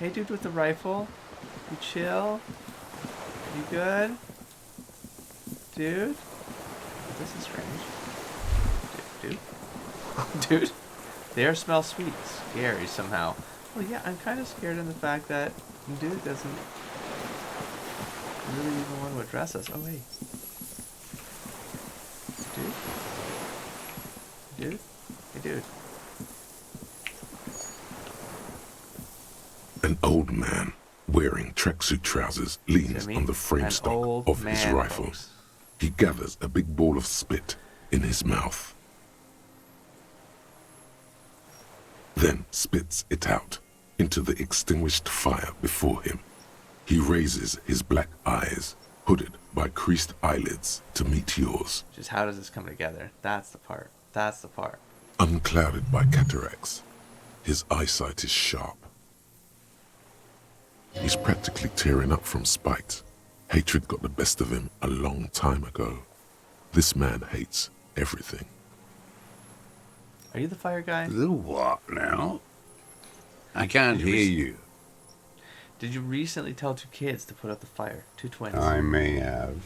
Hey, dude with the rifle. You chill? You good? Dude? This is strange. Dude? Dude? The air smells sweet. Scary somehow. Well, yeah, I'm kind of scared in the fact that dude doesn't really even want to address us. Oh, wait. Dude? Dude? Hey, dude. An old man wearing tracksuit trousers leans on the frame stock of his rifle. Folks. He gathers a big ball of spit in his mouth, then spits it out into the extinguished fire before him. He raises his black eyes, hooded by creased eyelids, to meet yours. Just how does this come together? That's the part. That's the part. Unclouded by cataracts, his eyesight is sharp. He's practically tearing up from spite. Hatred got the best of him a long time ago. This man hates everything. Are you the fire guy? The what now? I can't hear you. Did you recently tell 2 kids to put out the fire? 2 twins. I may have.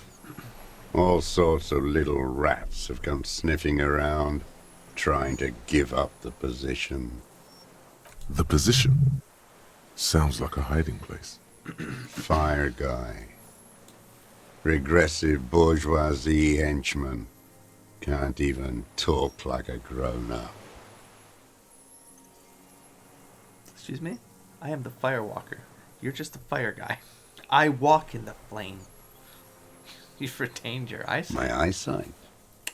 All sorts of little rats have come sniffing around, trying to give up the position. The position sounds like a hiding place. Fire guy. Regressive bourgeoisie henchman. Can't even talk like a grown-up. Excuse me? I am the fire walker. You're just the fire guy. I walk in the flame. You've retained your eyesight. My eyesight?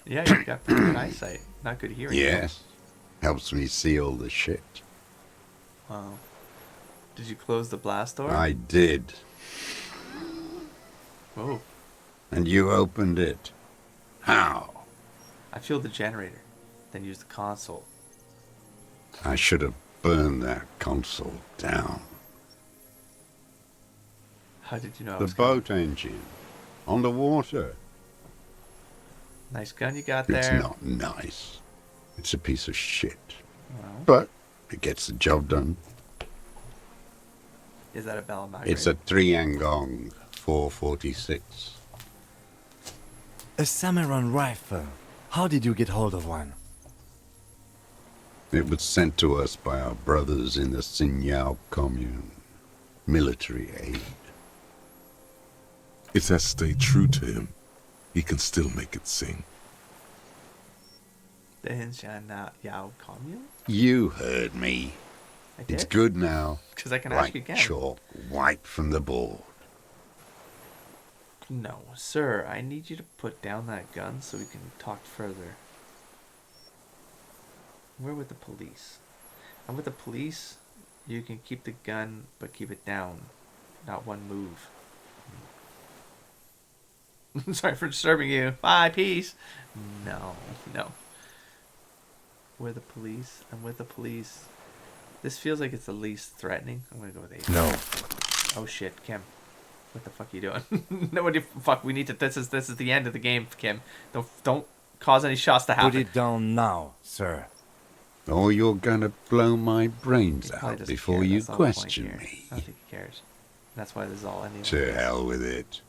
Yeah, you've got pretty good eyesight. Not good hearing. Yes. Helps me see all the shit. Wow. Did you close the blast door? I did. Oh. And you opened it. How? I fueled the generator, then used the console. I should have burned that console down. How did you know I The was coming? boat engine. On the water. Nice gun you got there. It's not nice. It's a piece of shit. Well, But it gets the job done. is that a Bell mag? It's a Triangong 446. A Samurai rifle. How did you get hold of one? It was sent to us by our brothers in the Sinyao commune. Military aid. It has stayed true to him. He can still make it sing. The Hinshan Yao commune? You heard me. I did? It's good now. Because I can ask Like you again. chalk wiped from the board. No, sir. I need you to put down that gun so we can talk further. We're with the police. And with the police, you can keep the gun, but keep it down. Not one move. Sorry for disturbing you. Bye, peace. No. We're the police. I'm with the police. This feels like it's the least threatening. I'm gonna go with 8. No. Oh shit, Kim. What the fuck are you doing? Nobody. Fuck. We need to. This is the end of the game, Kim. Don't cause any shots to happen. Put it down now, sir. Or you're gonna blow my brains He probably out doesn't before care. you That's the whole point question here. me. I don't think he cares. That's why this is all ending. To hell with it.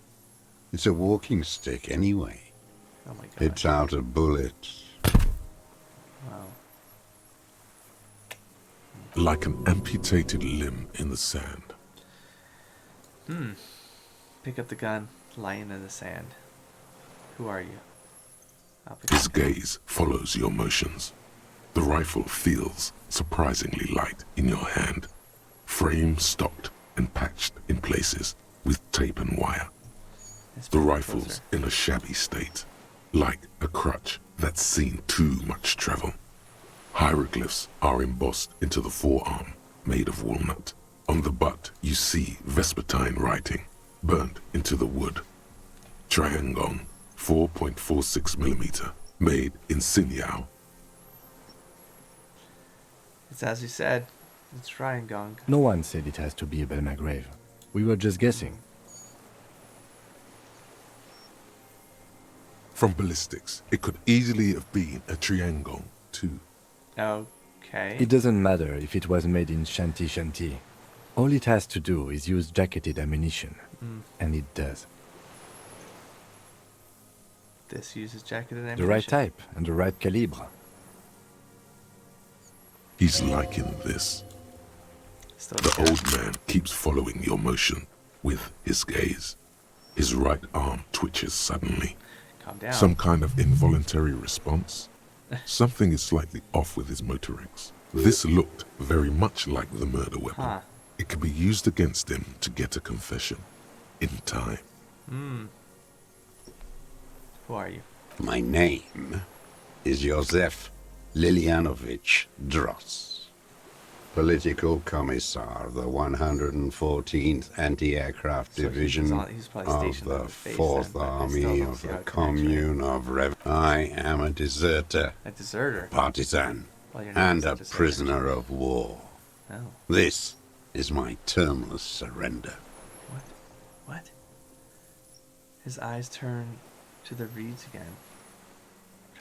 It's a walking stick anyway. Oh my god. It's out of bullets. Wow. Like an amputated limb in the sand. Pick up the gun, lying in the sand. Who are you? I'll pick His up the gun. gaze follows your motions. The rifle feels surprisingly light in your hand. Frame stocked and patched in places with tape and wire. Let's The move rifle's closer. in a shabby state, like a crutch that's seen too much travel. Hieroglyphs are embossed into the forearm, made of walnut. On the butt, you see Vespertine writing, burnt into the wood. Triangong, 4.46mm, made in Sinyao. It's as you said. It's Triangong. No one said it has to be a Belmagrave. We were just guessing. From ballistics, it could easily have been a Triangong, too. Okay. It doesn't matter if it was made in Shanti Shanti. All it has to do is use jacketed ammunition. And it does. This uses jacketed ammunition. The right type and the right calibre. He's liking this. Still The got- old man keeps following your motion with his gaze. His right arm twitches suddenly. Calm down. Some kind of involuntary response. Something is slightly off with his motorics. This looked very much like the murder weapon. Huh. It could be used against him to get a confession. In time. Who are you? My name is Josef Lilianovich Dross, political commissar of the 114th Anti-Aircraft So he was Division on- he was probably of stationed on the the base 4th then, but I still Army don't of see the how it connects, Commune of Rev. I am a deserter, A deserter. partisan, Well, your name and is a deserter. prisoner of war. Oh. This is my termless surrender. What? His eyes turn to the reeds again.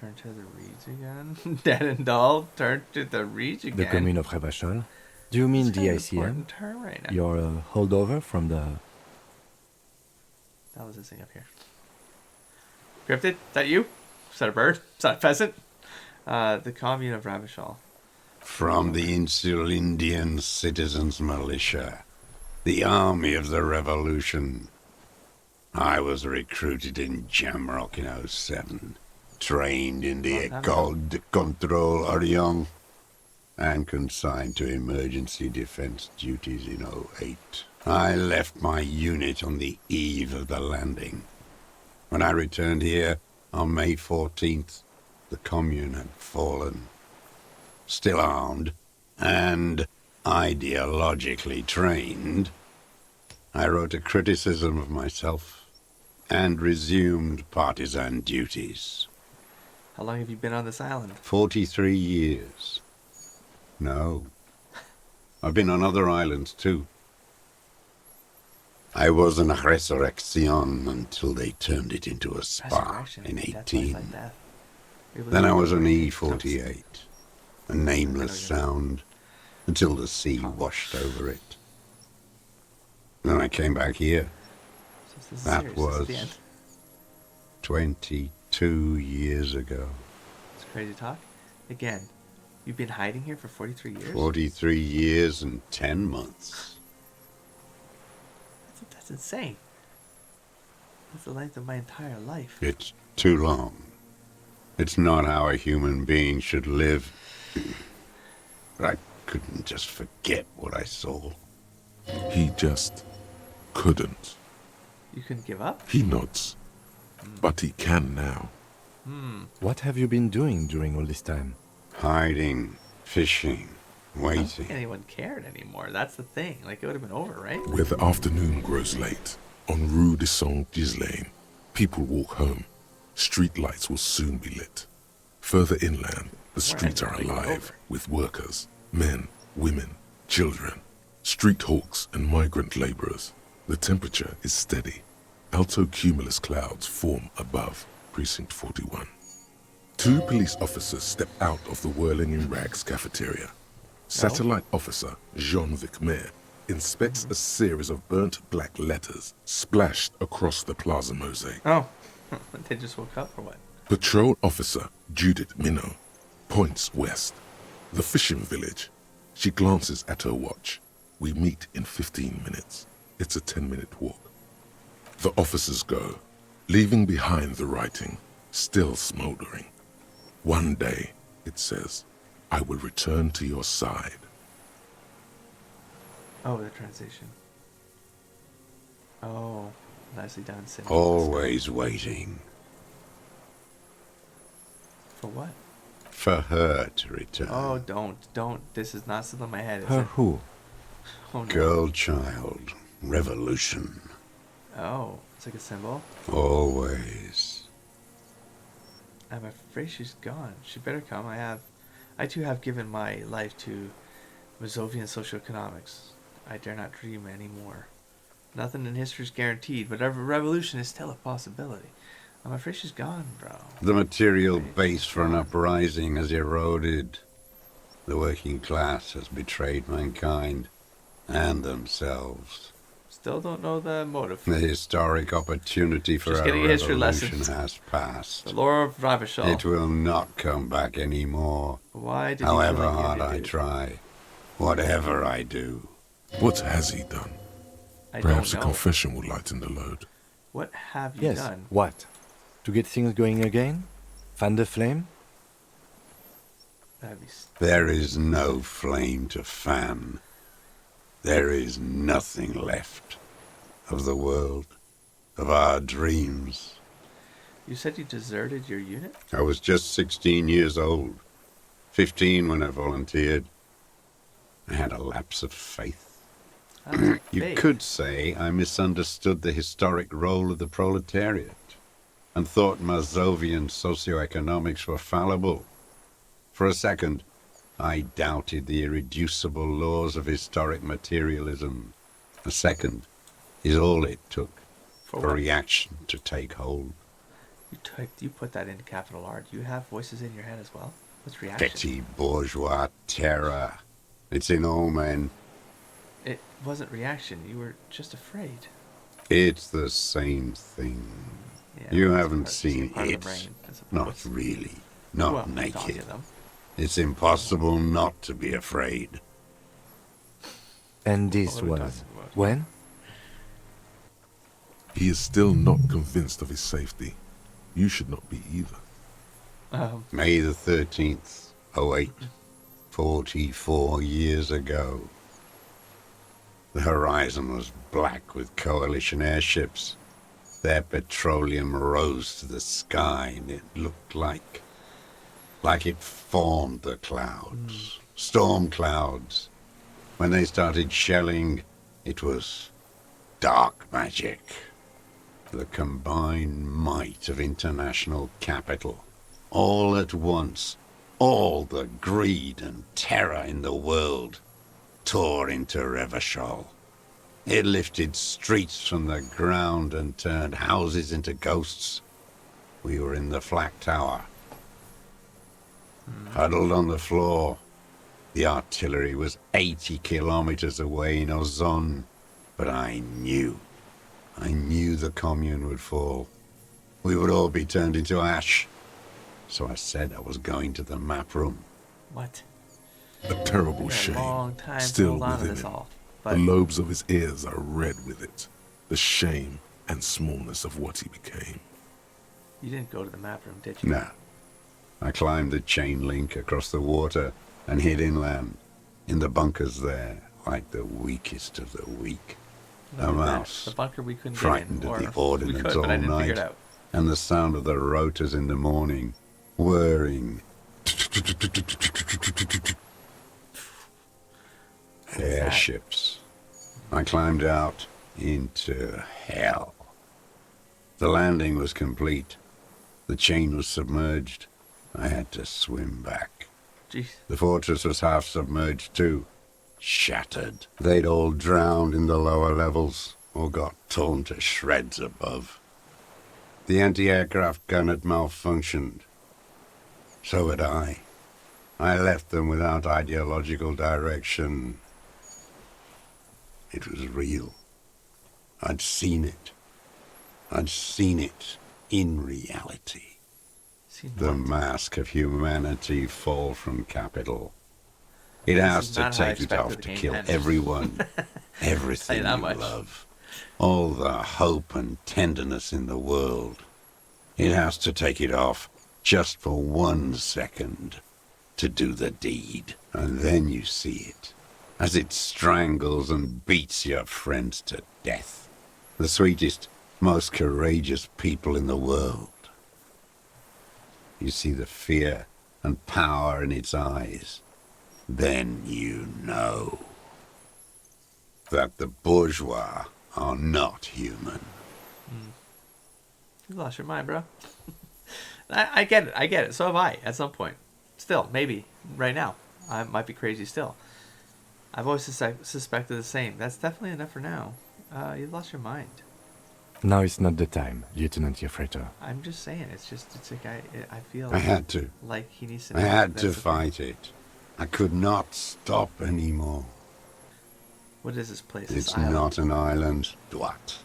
Turn to the reeds again? Dead and dull? Turn to the reeds again? The commune of Revachol? Do you mean It's the kind of an ICM? important term right now. Your holdover from the... That was this thing up here. Cryptid? Is that you? Is that a bird? Is that a pheasant? The commune of Ravachol. From the Insular Indian Citizens Militia, the Army of the Revolution. I was recruited in Jamrock in '07, trained in the Long time ago. École de Contrôle Orient, and consigned to emergency defense duties in '08. I left my unit on the eve of the landing. When I returned here on May 14th, the commune had fallen. Still armed and ideologically trained, I wrote a criticism of myself and resumed partisan duties. How long have you been on this island? 43 years. No. I've been on other islands too. I was in Resurrection until they turned it into a spa Resurrection. in Death, life, 18. life, death. Then I was on Jumps. E48, a nameless sound, until the sea washed over it. Then I came back here, So this is That serious. This is the was- end. 22 years ago. It's crazy talk. Again, you've been hiding here for 43 years? 43 years and 10 months. That's insane. That's the length of my entire life. It's too long. It's not how a human being should live. But I couldn't just forget what I saw. He just couldn't. You couldn't give up? He nods. But he can now. What have you been doing during all this time? Hiding, fishing, I don't think waiting. anyone cared anymore. That's the thing. Like, it would have been over, right? Where the afternoon grows late, on Rue de Saint-Ghislain, people walk home. Street lights will soon be lit. Further inland, the streets are ending, like, alive over. with workers, men, women, children, street hawks and migrant laborers. The temperature is steady. Alto cumulus clouds form above Precinct 41. Two police officers step out of the Whirling in Rags cafeteria. Satellite officer Jean Vicmer inspects a series of burnt black letters splashed across the plaza mosaic. Oh. They just woke up or what? Patrol officer Judith Minot points west. The fishing village. She glances at her watch. We meet in 15 minutes. It's a 10-minute walk. The officers go, leaving behind the writing, still smoldering. One day, it says, I will return to your side. Oh, the transition. Oh, nicely done, Sim. Always waiting For what? for her to return. Oh, don't. This is not still in my head, is Her it? who? Oh, no. Girl, child, revolution. Oh, it's like a symbol. Always. I'm afraid she's gone. She better come. I too have given my life to Mazovian socioeconomics. I dare not dream anymore. Nothing in history is guaranteed, but a revolution is still a possibility. I'm afraid she's gone, bro. The material base for an uprising has eroded. The working class has betrayed mankind. and themselves. Still don't know the motive. The historic opportunity for Just a getting history revolution lessons. has passed. The lore of Ravishal. It will not come back anymore. Why did he However kill hard you, I dude? try, whatever I do. What has he done? I Perhaps a don't know. confession will lighten the load. What have you Yes, done? what? To get things going again? Fan the flame? That'd be There is no flame to fan. There is nothing left of the world, of our dreams. You said you deserted your unit? I was just 16 years old, 15 when I volunteered. I had a lapse of faith. You Faith. could say I misunderstood the historic role of the proletariat and thought Mazovian socioeconomics were fallible. For a second, I doubted the irreducible laws of historic materialism. A second is all it took For for what? reaction to take hold. You put that into capital R. Do you have voices in your head as well? What's reaction? Petty bourgeois terror. It's in all men. It wasn't reaction. You were just afraid. It's the same thing. Yeah, You that's haven't part- seen part of the it. brain, I suppose. Not really. Not Well, dog naked. you, though. It's impossible not to be afraid. And this What are we was talking about? when? He is still not convinced of his safety. You should not be either. May the 13th, 08, 44 years ago. The horizon was black with coalition airships. Their petroleum rose to the sky and it looked like it formed the clouds. Storm clouds. When they started shelling, it was dark magic. The combined might of international capital. All at once, all the greed and terror in the world tore into Revachol. It lifted streets from the ground and turned houses into ghosts. We were in the flak tower, huddled on the floor. The artillery was 80 kilometers away in Ozon, but I knew the commune would fall. We would all be turned into ash. So I said I was going to the map room. What? A terrible Took a shame long time to still hold on to within this him. all. The But lobes of his ears are red with it. The shame and smallness of what he became. you didn't go to the map room, did you? No. I climbed the chain link across the water and hid inland, in the bunkers there, like the weakest of the weak. Look A at that. mouse, The bunker we couldn't frightened get in. of the Or we ordnance could, all but I didn't figure night, it out. and the sound of the rotors in the morning, whirring. Airships. I climbed out into hell. The landing was complete. The chain was submerged. I had to swim back. Jeez. The fortress was half submerged too. Shattered. They'd all drowned in the lower levels or got torn to shreds above. The anti-aircraft gun had malfunctioned. So had I. I left them without ideological direction. It was real. I'd seen it. I'd seen it in reality. Seen The what? mask of humanity fall from capital. It This has is to not how I take it expected off the to game kill to end. everyone, everything that you much. love, all the hope and tenderness in the world. It has to take it off just for 1 second to do the deed. And then you see it, as it strangles and beats your friends to death. The sweetest, most courageous people in the world. You see the fear and power in its eyes. Then you know that the bourgeois are not human. You lost your mind, bro. I get it. So have I, at some point. Still, maybe, right now. I might be crazy still. I've always suspected the same. That's definitely enough for now. You lost your mind. Now is not the time, Lieutenant Yefreto. I'm just saying, it's like I feel I had to. like he needs to I know had that's to okay. fight it. I could not stop anymore. What is this place? It's This island? not an island, Dwat.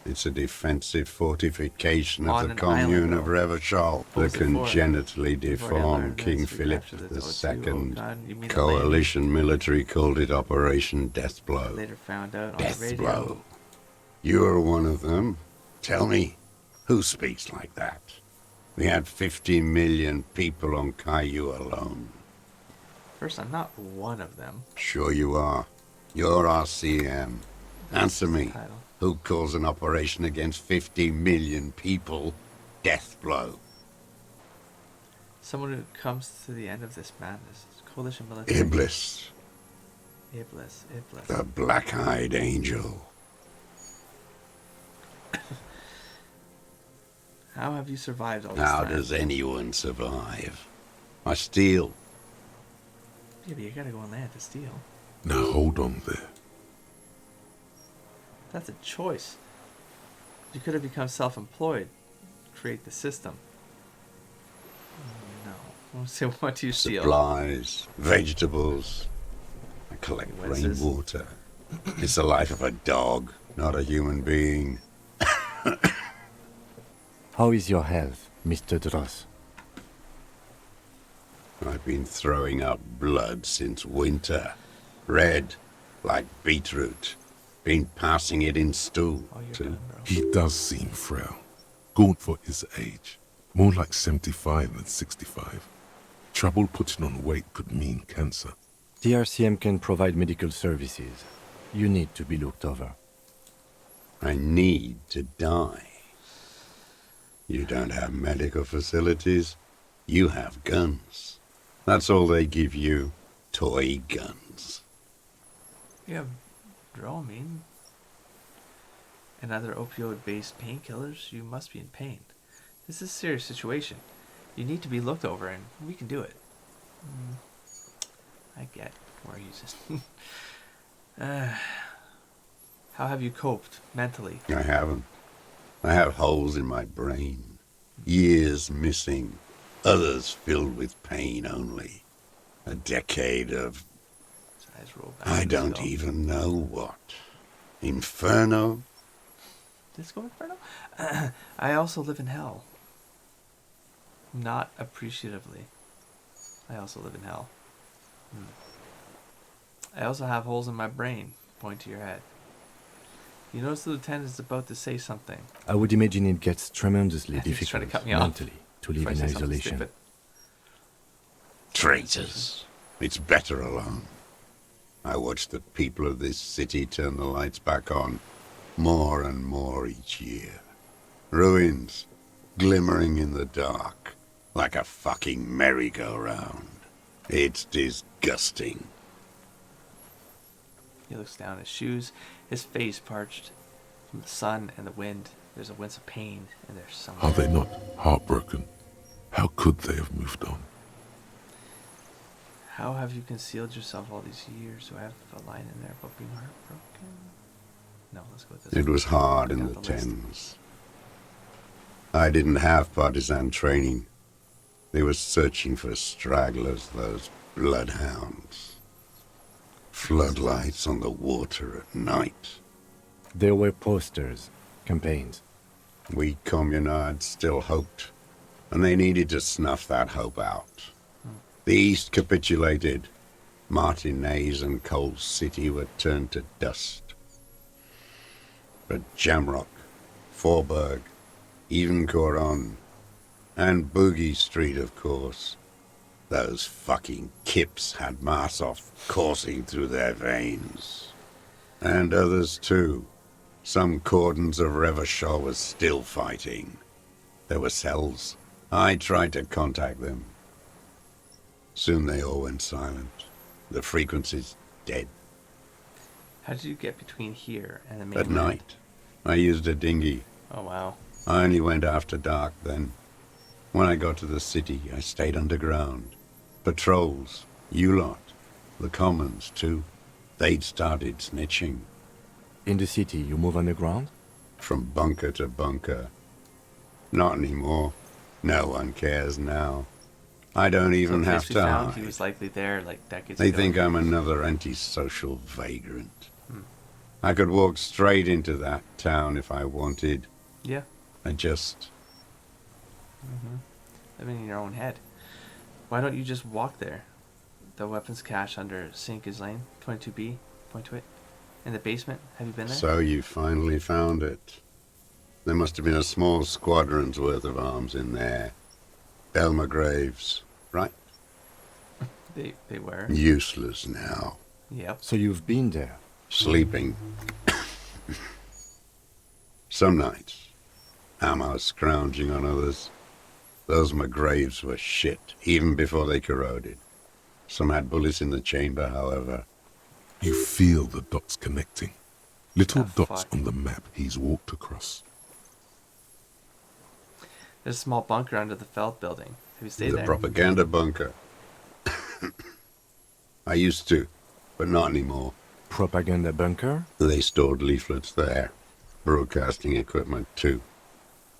It's a defensive fortification of On the an commune island, of though. Revachol. What The was it for? congenitally Before I deformed learned King this, we Philip captured this O2. II. Oh God, you mean the Coalition military called it Operation lady? I Deathblow. later found out on the Deathblow. radio. You're one of them. Tell me, who speaks like that? We had 50 million people on Caillou alone. First, I'm not one of them. Sure you are. You're our CM. Answer me. Title. Who calls an operation against 50 million people Deathblow? Someone who comes to the end of this madness. Coalition military. Iblis, Iblis. the black-eyed angel. How have you survived all this How time? does anyone survive? I steal. Yeah, but you gotta go on land to steal. Now hold on there. That's a choice. You could have become self-employed. Create the system. No. So what do you steal? Supplies, vegetables. I collect What is this? rainwater. It's the life of a dog, not a human being. How is your health, Mr. Dross? I've been throwing up blood since winter. Red, like beetroot. Been passing it in stool, Oh, you're too. done, bro. He does seem frail. Gaunt for his age. More like 75 than 65. Trouble putting on weight could mean cancer. The RCM can provide medical services. You need to be looked over. I need to die. You don't have medical facilities. You have guns. That's all they give you. Toy guns. You have Dramamine and other opioid-based painkillers. You must be in pain. This is a serious situation. You need to be looked over, and we can do it. I get where you just... How have you coped mentally? I haven't. I have holes in my brain. Years missing. Others filled with pain only. A decade of... His eyes roll back. I to the don't skull. even know what. Inferno? Disco Inferno? I also live in hell. Not appreciatively. I also live in hell. I also have holes in my brain. Point to your head. You notice the lieutenant is about to say something. I would imagine it gets tremendously I think he's trying to difficult cut me off mentally to live before I in say something isolation. stupid. Traitors. It's better alone. I watch the people of this city turn the lights back on more and more each year. Ruins, glimmering in the dark, like a fucking merry-go-round. It's disgusting. He looks down at his shoes, his face parched from the sun and the wind. There's a wince of pain, and there's some... Are they not heartbroken? How could they have moved on? How have you concealed yourself all these years? Do I have a line in there about being heartbroken? No, let's go with this It one. was hard in Down the list. Thames. I didn't have partisan training. They were searching for stragglers, those bloodhounds. Floodlights on the water at night. There were posters, campaigns. We communards still hoped, and they needed to snuff that hope out. The East capitulated. Martinez and Coal City were turned to dust. But Jamrock, Forburg, even Coron, and Boogie Street, of course. Those fucking kips had Marsoff coursing through their veins. And others too. Some cordons of Revachol was still fighting. There were cells. I tried to contact them. Soon they all went silent. The frequencies dead. How did you get between here and the main At land? night, I used a dinghy. Oh, wow. I only went after dark then. When I got to the city, I stayed underground. Patrols, you lot, the commons too. They'd started snitching. In the city, you move underground? From bunker to bunker. Not anymore. No one cares now. I don't So even the have place we to found, he hide. was likely there like decades They ago. think I'm another antisocial vagrant. I could walk straight into that town if I wanted. Yeah. I just... Living in your own head. Why don't you just walk there? The weapons cache under Sink is Lane, 22B. Point to it. In the basement. Have you been there? So you finally found it. There must have been a small squadron's worth of arms in there. Elmer Graves, right? They were. Useless now. Yep. So you've been there. Sleeping. Some nights. Ammo scrounging on others. Those McGraves were shit, even before they corroded. Some had bullets in the chamber, however. You feel the dots connecting. Little The dots fuck? on the map he's walked across. There's a small bunker under the Felt building. Have you stayed The there? propaganda bunker. I used to, but not anymore. Propaganda bunker? They stored leaflets there. Broadcasting equipment, too.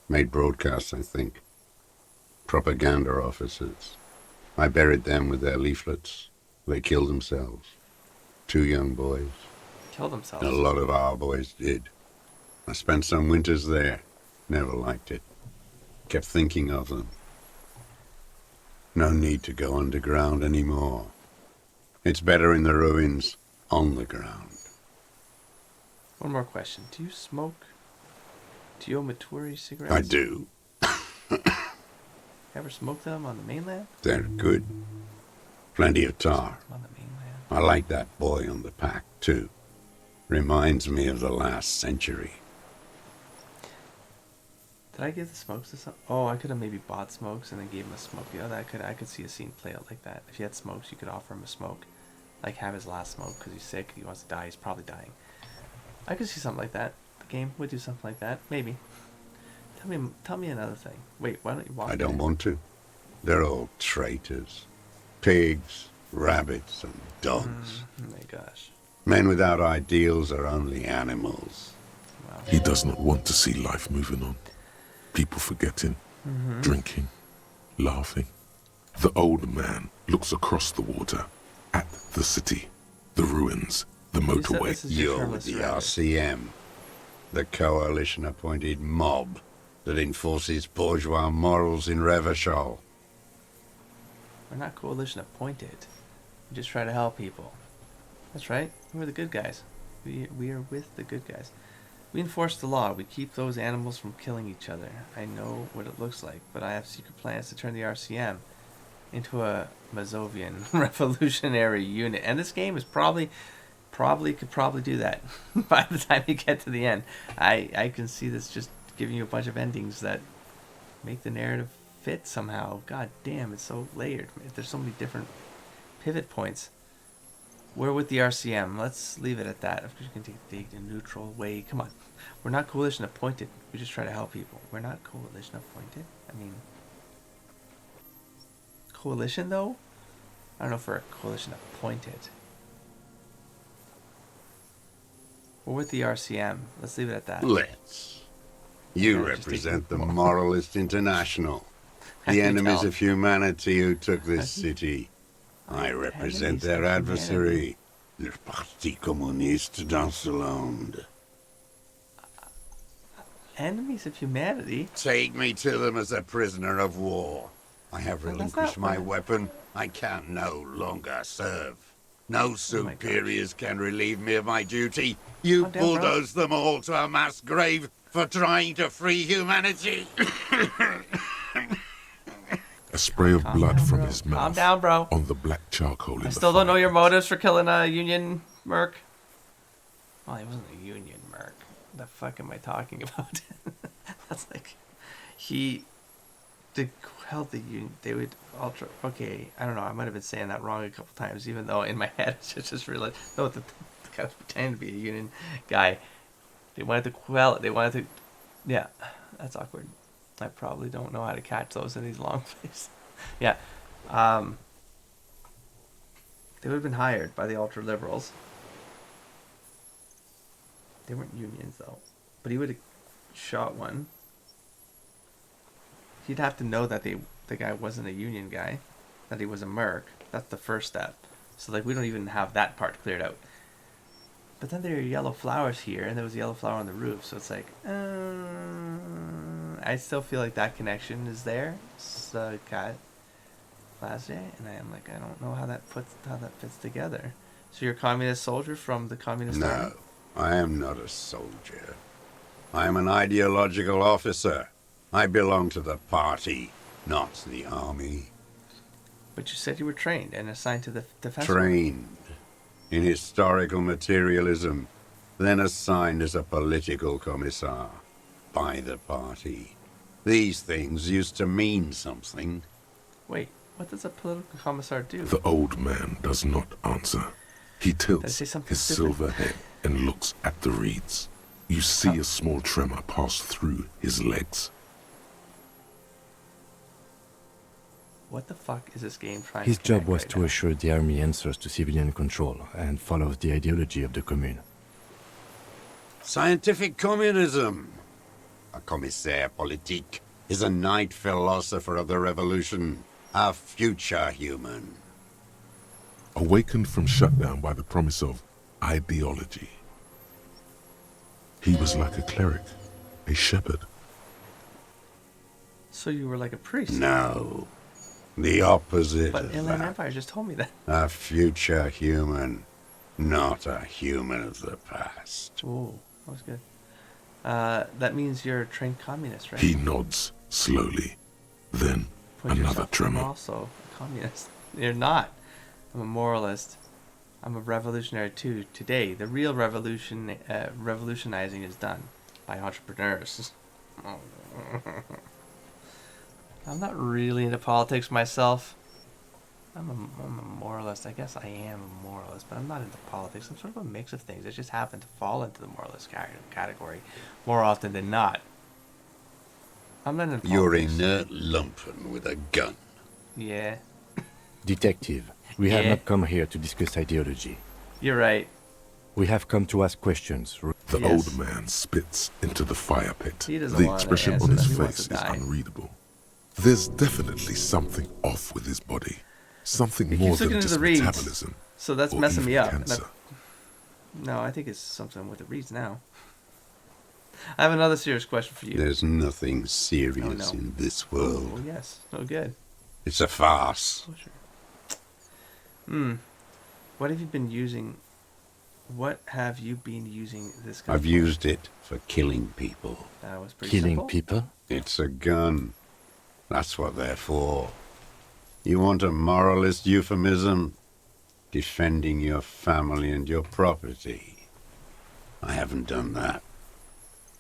Made broadcasts, I think. Propaganda officers. I buried them with their leaflets. They killed themselves. 2 young boys. Killed themselves. A lot of our boys did. I spent some winters there. Never liked it. Kept thinking of them. No need to go underground anymore. It's better in the ruins, on the ground. One more question. Do you smoke? Do you Maturi cigarettes? I do. Ever smoke them on the mainland? They're good. Plenty of tar. On the mainland. I like that boy on the pack, too. Reminds me of the last century. Did I give the smokes to some? Oh, I could have maybe bought smokes and then gave him a smoke. Yeah, I could see a scene play out like that. If you had smokes, you could offer him a smoke, like have his last smoke because he's sick. He wants to die. He's probably dying. I could see something like that. The game would do something like that. Maybe. Tell me another thing. Wait, why don't you walk? I don't in? want to. They're all traitors. Pigs, rabbits, and dogs. Oh my gosh. Men without ideals are only animals. Wow. He does not want to see life moving on. People forgetting, drinking, laughing. The old man looks across the water at the city, the ruins, the You said motorway. this is your You're term with of the surrender. RCM, the coalition-appointed mob that enforces bourgeois morals in Revachol. We're not coalition appointed. We just try to help people. That's right. We're the good guys. We are with the good guys. We enforce the law. We keep those animals from killing each other. I know what it looks like, but I have secret plans to turn the RCM into a Mazovian revolutionary unit. And this game is probably could do that by the time you get to the end. I can see this just giving you a bunch of endings that make the narrative fit somehow. God damn, it's so layered. There's so many different pivot points. We're with the RCM. Let's leave it at that. Of course, you can take the neutral way. Come on. We're not coalition appointed. We just try to help people. We're not coalition appointed. I mean, coalition, though? I don't know if we're a coalition appointed. We're with the RCM. Let's leave it at that. Let's. You Yeah, just represent the take- Moralist International, How the do you enemies tell? of humanity who took this How do you- city. I represent Enemies their of adversary, le Parti communiste dans le monde. Enemies of humanity? Take me to them as a prisoner of war. I have Well, that's relinquished not my what- weapon. I can no longer serve. No my superiors can relieve me of my duty. You Calm down, bro. bulldoze them all to a mass grave for trying to free humanity. A spray of Calm blood down, from bro. his Calm mouth down, bro. on the black charcoal in I the still don't know your fireplace. motives for killing a Union merc. Well, he wasn't a Union merc. What the fuck am I talking about? That's like the hell the Union. They would ultra. Okay, I don't know. I might have been saying that wrong a couple times, even though in my head I just realized no, the guy was pretending to be a Union guy. They wanted to quell it. They wanted to. Yeah, that's awkward. I probably don't know how to catch those in these long plays. Yeah. They would have been hired by the ultra liberals. They weren't unions though. But he would have shot one. He'd have to know that the guy wasn't a union guy. that he was a merc. That's the first step. So like we don't even have that part cleared out. But then there are yellow flowers here, and there was a yellow flower on the roof. So it's like, I still feel like that connection is there. So cat, Classe, and I am like, I don't know how that fits together. So you're a communist soldier from the communist army? No, I am not a soldier. I am an ideological officer. I belong to the party, not the army. But you said you were trained and assigned to the defense. Trained in historical materialism, then assigned as a political commissar by the party. These things used to mean something. Wait, what does a political commissar do? The old man does not answer. He Did I tilts say something his stupid? silver head and looks at the reeds. You see a small tremor pass through his legs. What the fuck is this game trying His to job connect was right to now? assure the army answers to civilian control and follows the ideology of the commune. Scientific communism. A commissaire politique is a night philosopher of the revolution, a future human. Awakened from shutdown by the promise of ideology. He was like a cleric, a shepherd. So you were like a priest. No, the opposite But of Inland that. Empire just told me that. A future human, not a human of the past. Ooh, that was good. That means you're a trained communist, right? He nods slowly. Then Put another yourself- I'm tremor. also a communist. You're not. I'm a moralist. I'm a revolutionary too. Today, the real revolutionizing is done by entrepreneurs. I'm not really into politics myself. I'm a moralist. I guess I am a moralist, but I'm not into politics. I'm sort of a mix of things. I just happen to fall into the moralist category more often than not. I'm not into You're politics. inert lumpen with a gun. Yeah, Detective, we have Yeah. not come here to discuss ideology. you're right. We have come to ask questions. The Yes. old man spits into the fire pit. He doesn't The want to expression answer on his that. He wants face to is die. unreadable. There's definitely something off with his body. Something He more keeps than looking into just the reeds. metabolism. So that's or messing even me up. cancer. No, I think it's something with the reeds now. I have another serious question for you. There's nothing serious Oh, no. in this Oh, world. yes. Oh, good. It's a farce. Oh, sure. What have you been using? What have you been using this gun I've for? used it for killing people. That was pretty Killing simple. people? It's a gun. That's what they're for. You want a moralist euphemism? Defending your family and your property. I haven't done that.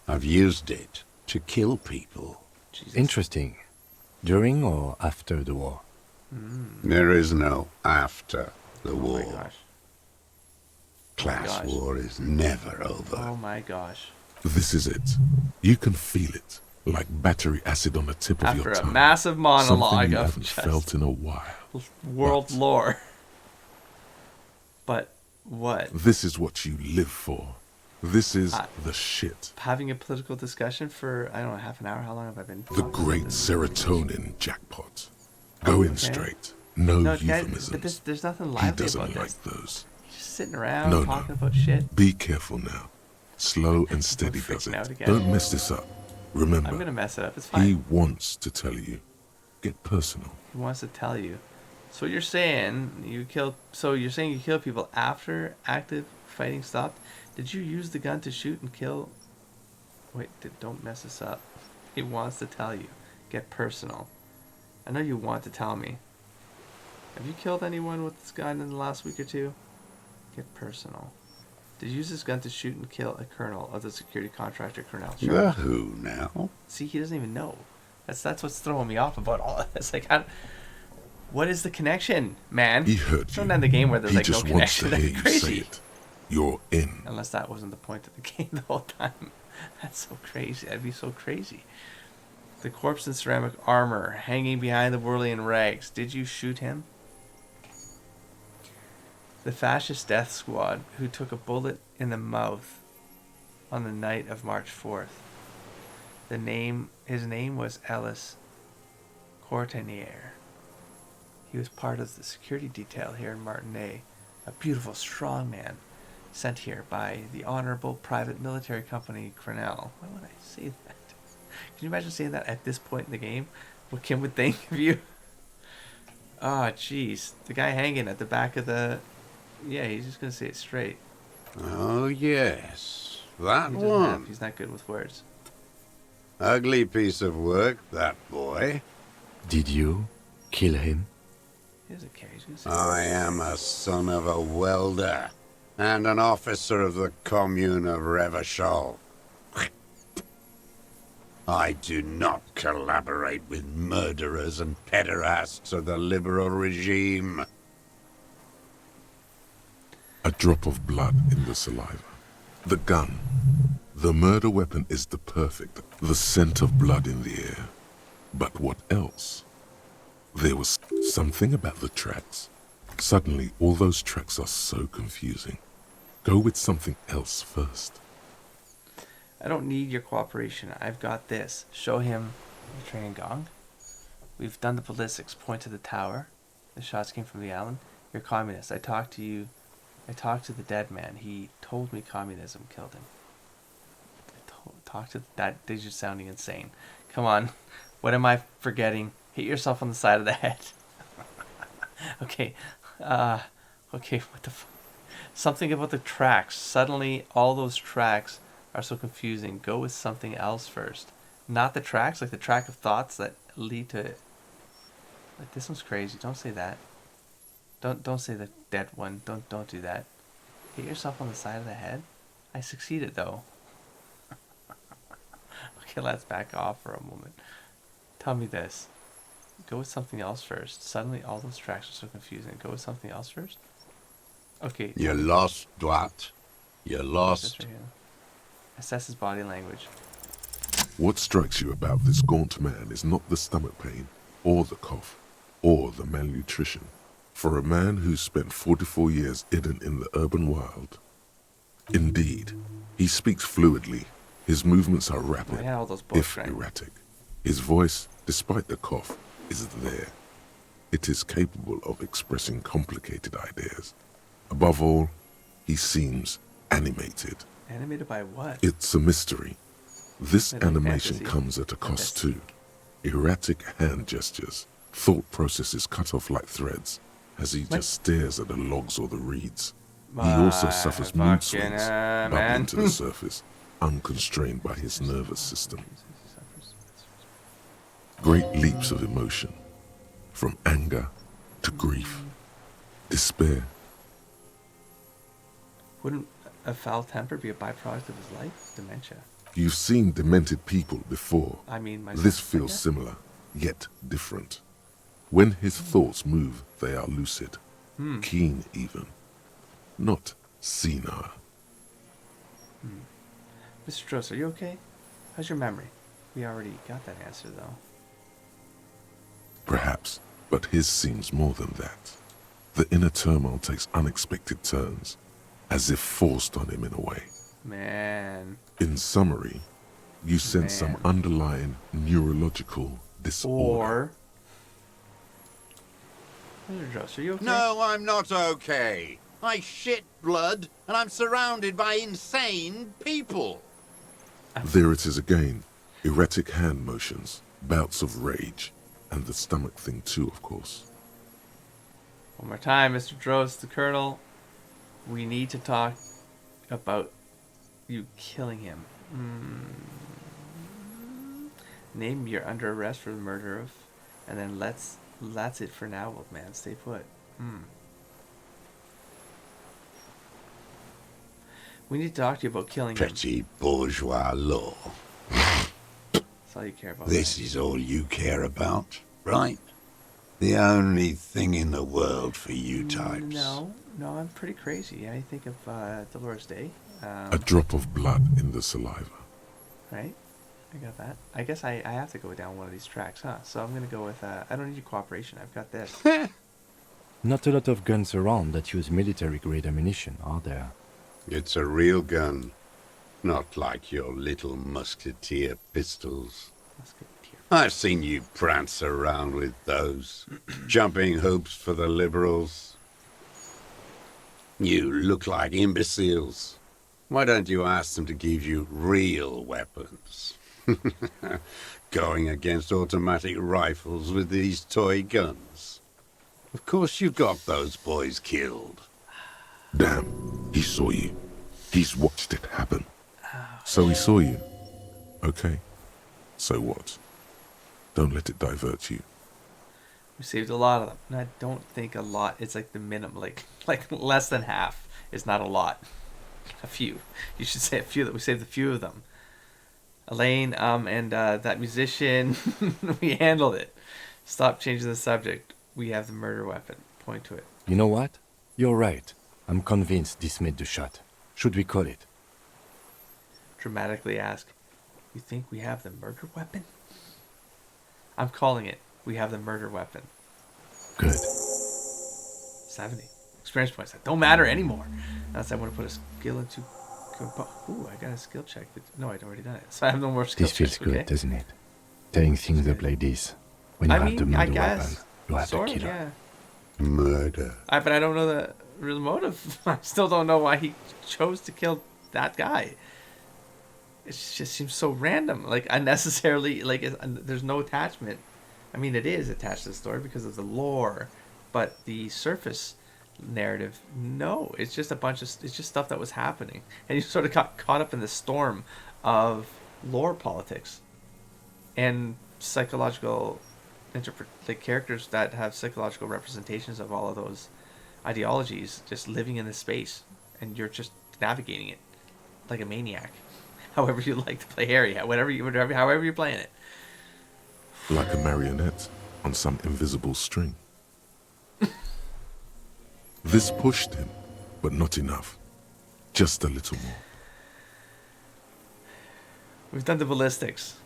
I've used it to kill people. Jesus. Interesting. During or after the war? There is no after the Oh war. my gosh. Class gosh. war is never over. Oh my gosh. This is it. You can feel it, like battery acid on the tip of After your a tongue. massive monologue Something you of haven't just felt in a while. world But- lore. But what? This is what you live for. This is I- the shit. Having a political discussion for, I don't know, half an hour? How long have I been The talking about great this? serotonin jackpot. Go in okay. straight. No, No, guys, euphemisms. but there's nothing He lively doesn't about like this. those. Just sitting around No, talking no. about shit. Be careful now. Slow and steady freaking does out it. again. Don't mess this up. Remember, I'm gonna mess it up. It's he fine. wants to tell you. Get personal. He wants to tell you. So you're saying you killed? So you're saying you killed people after active fighting stopped? Did you use the gun to shoot and kill? Wait, don't mess this up. He wants to tell you. Get personal. I know you want to tell me. Have you killed anyone with this gun in the last week or two? Get personal. Did you use this gun to shoot and kill a colonel of the security contractor, Colonel The Sharp? who now? See, he doesn't even know. That's what's throwing me off about all of this. Like, what is the connection, man? He heard you. Don't end the game where there's He like no just wants connection. to hear That's you say crazy. it. You're in. Unless that wasn't the point of the game the whole time. That's so crazy. That'd be so crazy. The corpse in ceramic armor, hanging behind the whirling rags. Did you shoot him? The fascist death squad who took a bullet in the mouth on the night of March 4th. His name was Ellis Courtenier. He was part of the security detail here in Martinez, a beautiful, strong man sent here by the Honorable Private Military Company Cornell. Why would I say that? Can you imagine saying that at this point in the game? What Kim would think of you? Oh, jeez. The guy hanging at the back of the... Yeah, he's just going to say it straight. Oh, yes. That He doesn't one. have. He's not good with words. Ugly piece of work, that boy. Did you kill him? He doesn't care. He's going to say I am a son of a welder and an officer of the commune of Revachol. I do not collaborate with murderers and pederasts of the liberal regime. A drop of blood in the saliva. The gun. The murder weapon is the perfect. The scent of blood in the air. But what else? There was something about the tracks. Suddenly, all those tracks are so confusing. Go with something else first. I don't need your cooperation. I've got this. Show him the train gong. We've done the ballistics. Point to the tower. The shots came from the island. You're communist. I talked to you. I talked to the dead man. He told me communism killed him. Talk to that. They're just sounding insane. Come on. What am I forgetting? Hit yourself on the side of the head. Okay. Okay. What the fuck? Something about the tracks. Suddenly, all those tracks are so confusing. Go with something else first. Not the tracks, like the track of thoughts that lead to it. Like, this one's crazy. Don't say that. Don't say the dead one. Don't do that. Hit yourself on the side of the head. I succeeded though. Okay, let's back off for a moment. Tell me this. Go with something else first. Suddenly all those tracks are so confusing. Go with something else first. Okay. You're lost, Dwat. You're Just lost. right here. Assess his body language. What strikes you about this gaunt man is not the stomach pain, or the cough, or the malnutrition. For a man who's spent 44 years hidden in the urban wild. Indeed, he speaks fluidly. His movements are rapid, I had all those books, if right? erratic. His voice, despite the cough, is there. It is capable of expressing complicated ideas. Above all, he seems animated. Animated by what? It's a mystery. This Like animation fantasy. comes at a cost too. Fantasy. Erratic hand gestures, thought processes cut off like threads, as he What? just stares at the logs or the reeds. He also suffers mood swings, bubbling man. to the surface, unconstrained by his nervous system. Great leaps of emotion, from anger to grief, despair. Wouldn't a foul temper be a byproduct of his life? Dementia. You've seen demented people before. I mean, myself. This I feels guess. similar, yet different. When his thoughts move, they are lucid, keen even, not senile. Mr. Dross, are you okay? How's your memory? We already got that answer, though. Perhaps, but his seems more than that. The inner turmoil takes unexpected turns, as if forced on him in a way. Man. In summary, you sense some Man. underlying neurological disorder. Or... Mr. Dross, are you okay? No, I'm not okay. I shit blood, and I'm surrounded by insane people. There it is again, erratic hand motions, bouts of rage, and the stomach thing too, of course. One more time, Mr. Dross, the Colonel. We need to talk about you killing him. Name you're under arrest for the murder of... And then that's it for now, old man. Stay put. We need to talk to you about killing him. Petty bourgeois law. That's all you care about. This is all you care about, right? The only thing in the world for you types. No, I'm pretty crazy. I think of Dolores Day. A drop of blood in the saliva. Right? I got that. I guess I have to go down one of these tracks, huh? So I'm going to go with, I don't need your cooperation. I've got this. Not a lot of guns around that use military-grade ammunition, are there? It's a real gun. Not like your little musketeer pistols. Musketeer. I've seen you prance around with those, jumping hoops for the liberals. You look like imbeciles. Why don't you ask them to give you real weapons? Going against automatic rifles with these toy guns. Of course you've got those boys killed. Damn, he saw you. He's watched it happen. So he saw you. Okay. So what? Don't let it divert you. We saved a lot of them. And I don't think a lot. It's like the minimum, like less than half is not a lot. A few. You should say a few. That we saved a few of them. Elaine, and that musician, we handled it. Stop changing the subject. We have the murder weapon. Point to it. You know what? You're right. I'm convinced this made the shot. Should we call it? Dramatically ask, you think we have the murder weapon? I'm calling it. We have the murder weapon. Good. 70. Experience points. That don't matter anymore. Unless I want to put a skill into... Ooh, I got a skill check. But no, I'd already done it. So I have no more skill This feels checks, good, okay? doesn't it? Tearing things up like this. When you have the murder weapon, you have the killer. yeah. Murder. But I don't know the real motive. I still don't know why he chose to kill that guy. It just seems so random, like unnecessarily. Like there's no attachment. I mean, it is attached to the story because of the lore, but the surface narrative, no. It's just it's just stuff that was happening, and you sort of got caught up in the storm of lore politics and psychological like characters that have psychological representations of all of those ideologies just living in this space, and you're just navigating it like a maniac. However you like to play Harry, however you're playing it. Like a marionette on some invisible string. This pushed him, but not enough. Just a little more. We've done the ballistics.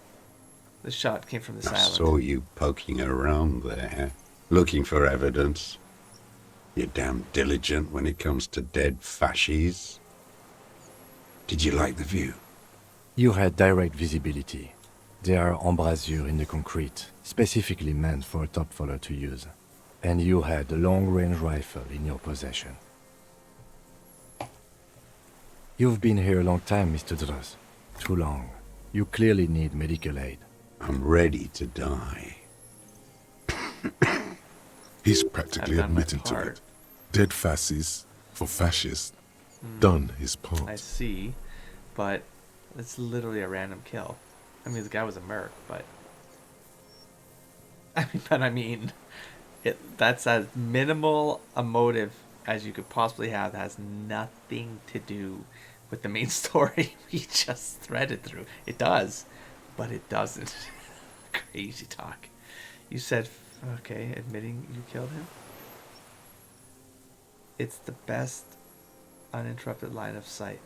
The shot came from this I island. saw you poking around there, looking for evidence. You're damn diligent when it comes to dead fascies. Did you like the view? You had direct visibility. There are embrasures in the concrete, specifically meant for a top follower to use. And you had a long-range rifle in your possession. You've been here a long time, Mr. Droz. Too long. You clearly need medical aid. I'm ready to die. He's practically I've done my admitting to part. it. Dead fascists for fascists. Done his part. I see, but it's literally a random kill. I mean, the guy was a merc, but I mean, that's as minimal a motive as you could possibly have. That has nothing to do with the main story we just threaded through. It does, but it doesn't. Crazy talk. You said, okay, admitting you killed him. It's the best uninterrupted line of sight.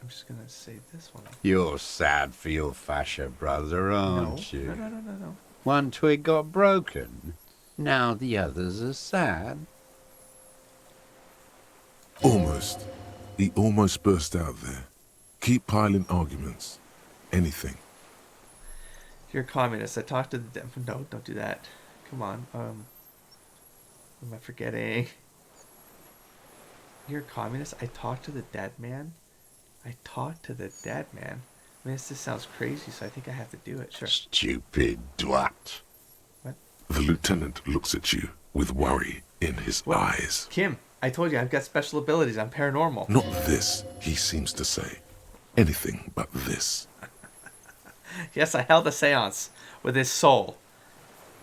I'm just gonna say this one. You're sad for your fascia brother, aren't you? No. One twig got broken. Now the others are sad. Almost. He almost burst out there. Keep piling arguments. Anything. You're a communist. I talked to the... No, don't do that. Come on. What am I forgetting? You're a communist? I talked to the dead man? I talked to the dead man? I mean, this just sounds crazy, so I think I have to do it. Sure. Stupid dwat. What? The lieutenant looks at you with worry in his What? eyes. Kim, I told you I've got special abilities. I'm paranormal. Not this, he seems to say. Anything but this. Yes, I held a seance with his soul.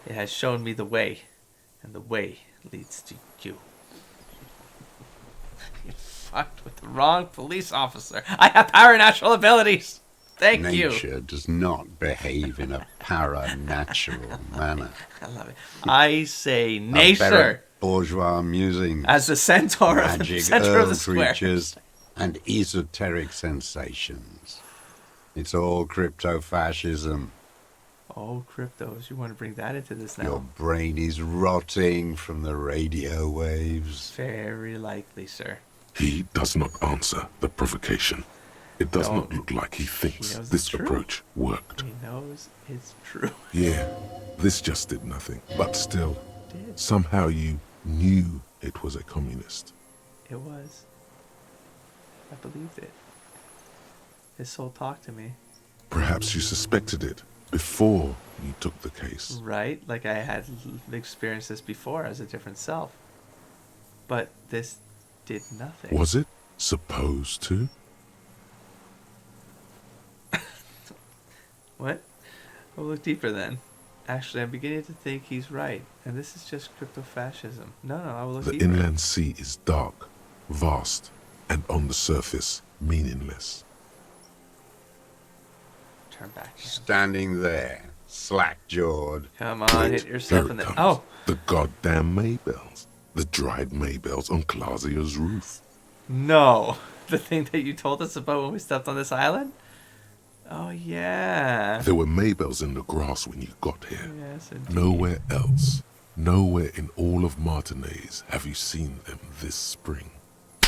It has shown me the way, and the way leads to you. You fucked with the wrong police officer. I have paranatural abilities. Thank you. Nature does not behave in a paranatural manner. I love it. I say Aberrant nature bourgeois musings, as the centaur of the magic center of the herb square. creatures, and esoteric sensations. It's all crypto-fascism. Oh, cryptos. You want to bring that into this now? Your brain is rotting from the radio waves. Very likely, sir. He does not answer the provocation. It does No. not look like he thinks knows this it's true. approach worked. He knows it's true. Yeah, this just did nothing. But still, It did. somehow you knew it was a communist. It was. I believed it. His soul talked to me. Perhaps you suspected it before you took the case. Right? Like I had experienced this before as a different self. But this did nothing. Was it supposed to? What? I'll look deeper then. Actually, I'm beginning to think he's right. And this is just crypto-fascism. No, I will look The deeper. inland sea is dark, vast, and on the surface, meaningless. Turn back. Man. Standing there, slack-jawed. Come on, hit yourself there in it the... comes. Oh! The goddamn Maybells. The dried Maybells on Clausia's roof. No! The thing that you told us about when we stepped on this island? Oh, yeah. There were Maybells in the grass when you got here. Yes, indeed. Nowhere else, nowhere in all of Martinaise have you seen them this spring.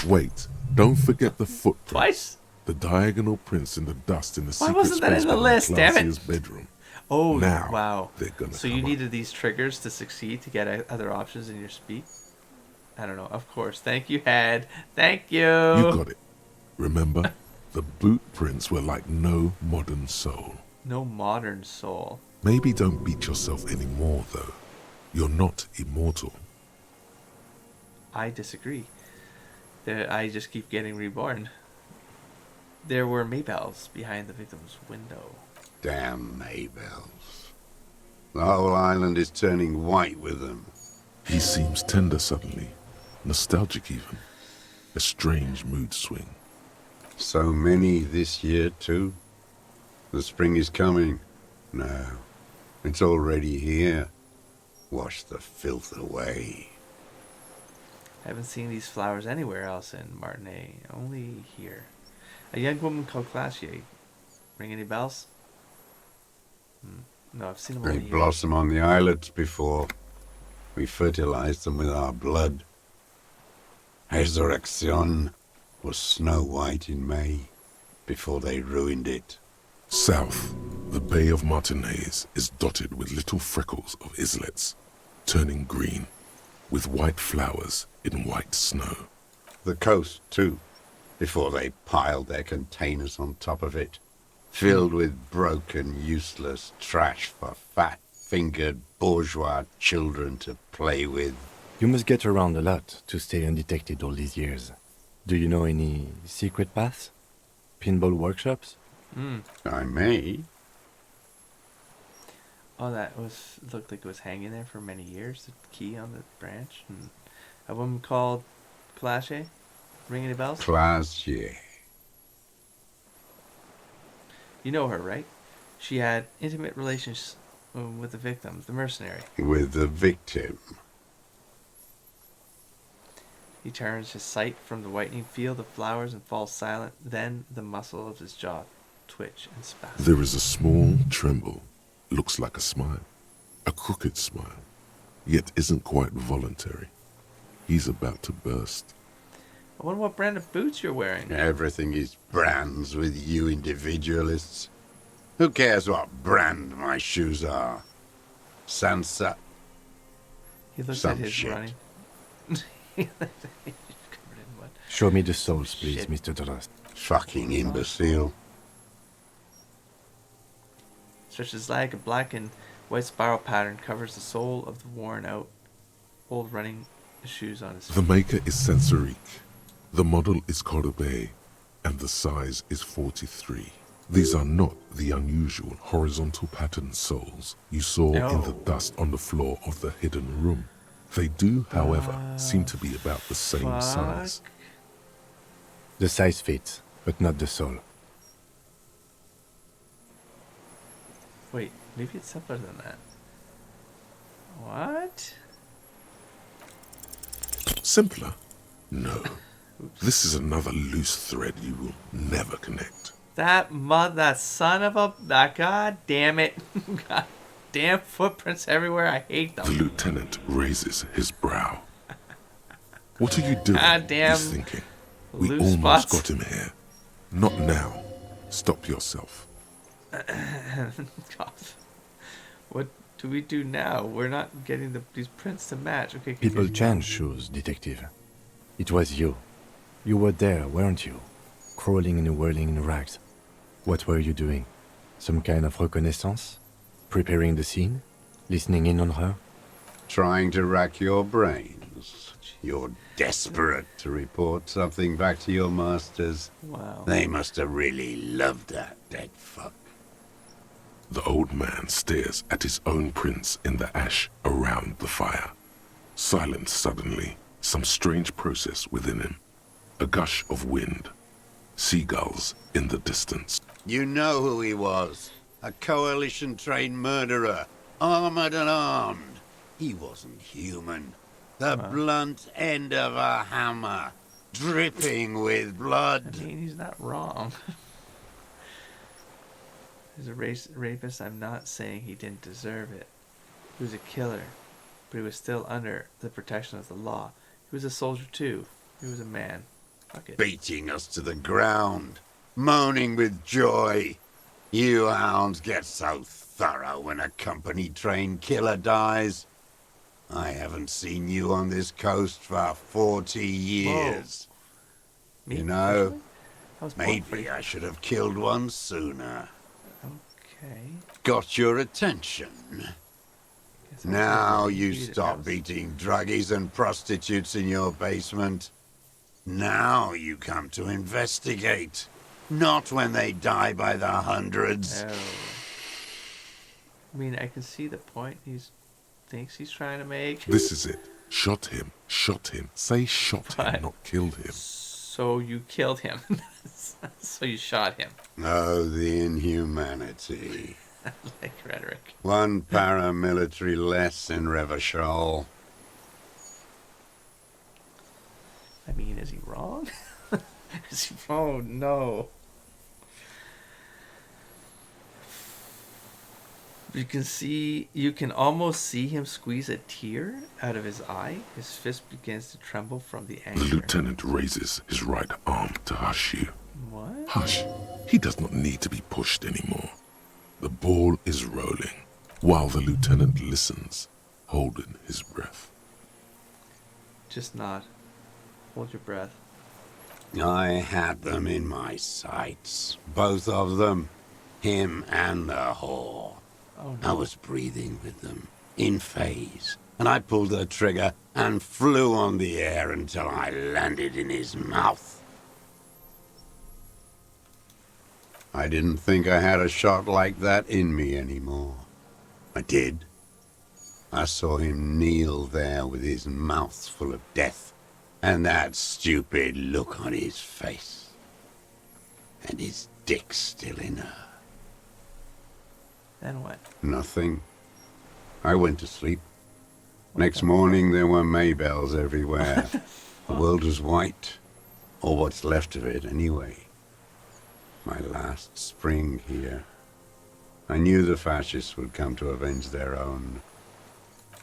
Wait, don't forget the footprints. Twice? The diagonal prints in the dust in the Why secret wasn't that space in the behind list, damn it? Clausia's bedroom. Oh, Now, wow. they're gonna So you come up. needed these triggers to succeed to get other options in your speak? I don't know. Of course. Thank you, Had. Thank you. You got it. Remember, the boot prints were like no modern soul. No modern soul. Maybe don't beat yourself anymore, though. You're not immortal. I disagree. I just keep getting reborn. There were Maybells behind the victim's window. Damn Maybells. The whole island is turning white with them. He seems tender suddenly, nostalgic even. A strange mood swing. So many this year, too. The spring is coming. No, it's already here. Wash the filth away. I haven't seen these flowers anywhere else in Martinez. Only here. A young woman called Classier. Ring any bells? No, I've seen them They only here. blossom on the islets before. We fertilize them with our blood. Resurrection was snow white in May, before they ruined it. South, the Bay of Martinaise is dotted with little freckles of islets, turning green, with white flowers in white snow. The coast, too, before they piled their containers on top of it, filled with broken, useless trash for fat-fingered bourgeois children to play with. You must get around a lot to stay undetected all these years. Do you know any secret paths? Pinball workshops? I may. Oh, that looked like it was hanging there for many years. The key on the branch. And a woman called Classier. Ring any bells? Classier. You know her, right? She had intimate relations with the victim, the mercenary. With the victim. He turns his sight from the whitening field of flowers and falls silent. Then the muscle of his jaw twitch and spasm. There is a small tremble, looks like a smile, a crooked smile, yet isn't quite voluntary. He's about to burst. I wonder what brand of boots you're wearing. Everything is brands with you individualists. Who cares what brand my shoes are? Sansa. He looks Some at his shit. running. He's covered in mud. Show me the souls, please, Shit. Mr. Drost. Fucking imbecile. Stretches like a black and white spiral pattern covers the sole of the worn out old running shoes on his feet. The maker is Sensorique. The model is Corbeil, and the size is 43. These are not the unusual horizontal pattern soles you saw in the No. dust on the floor of the hidden room. They do, however, seem to be about the same size. Fuck. The size fits, but not the soul. Wait, maybe it's simpler than that. What? Simpler? No. This is another loose thread you will never connect. That son of a... God damn it. God damn footprints everywhere. I hate The them. lieutenant raises his brow. What are you doing? God damn He's thinking. We loose almost spots. got him here. Not now. Stop yourself. God. What do we do now? We're not getting these prints to match. Okay, People continue. change shoes, detective. It was you. You were there, weren't you? Crawling and whirling in rags. What were you doing? Some kind of reconnaissance? Preparing the scene? Listening in on her? Trying to rack your brains. You're desperate to report something back to your masters. Wow. They must have really loved that dead fuck. The old man stares at his own prints in the ash around the fire. Silent suddenly, some strange process within him. A gush of wind. Seagulls in the distance. You know who he was. A coalition-trained murderer. Armored and armed. He wasn't human. The blunt end of a hammer. Dripping with blood. I mean, he's not wrong. As a rapist, I'm not saying he didn't deserve it. He was a killer, but he was still under the protection of the law. He was a soldier too. He was a man. Fuck it. Beating us to the ground. Moaning with joy. You hounds get so thorough when a company-trained killer dies. I haven't seen you on this coast for 40 years. Me, You know, personally? I was born maybe 40 I should have killed one sooner. Okay. Got your attention. Guess I Now was you beat it stop house. beating druggies and prostitutes in your basement. Now you come to investigate. Not when they die by the hundreds. Oh. I mean, I can see the point thinks he's trying to make. This is it. Shot him. Shot him. Say shot What? him, not killed him. So you killed him. So you shot him. Oh, the inhumanity. Like rhetoric. One paramilitary less in Revachol. I mean, is he wrong? Is he? Oh no. You can almost see him squeeze a tear out of his eye. His fist begins to tremble from the The anger. lieutenant raises his right arm to hush you. What? Hush. He does not need to be pushed anymore. The ball is rolling, while the lieutenant listens, holding his breath. Just nod. Hold your breath. I had them in my sights. Both of them. Him and the whore. Oh I no. was breathing with them, in phase, and I pulled the trigger and flew on the air until I landed in his mouth. I didn't think I had a shot like that in me anymore. I did. I saw him kneel there with his mouth full of death, and that stupid look on his face. And his dick still in her. Then what? Nothing. I went to sleep. Next morning there were Maybells everywhere. The world was white. Or what's left of it, anyway. My last spring here. I knew the fascists would come to avenge their own.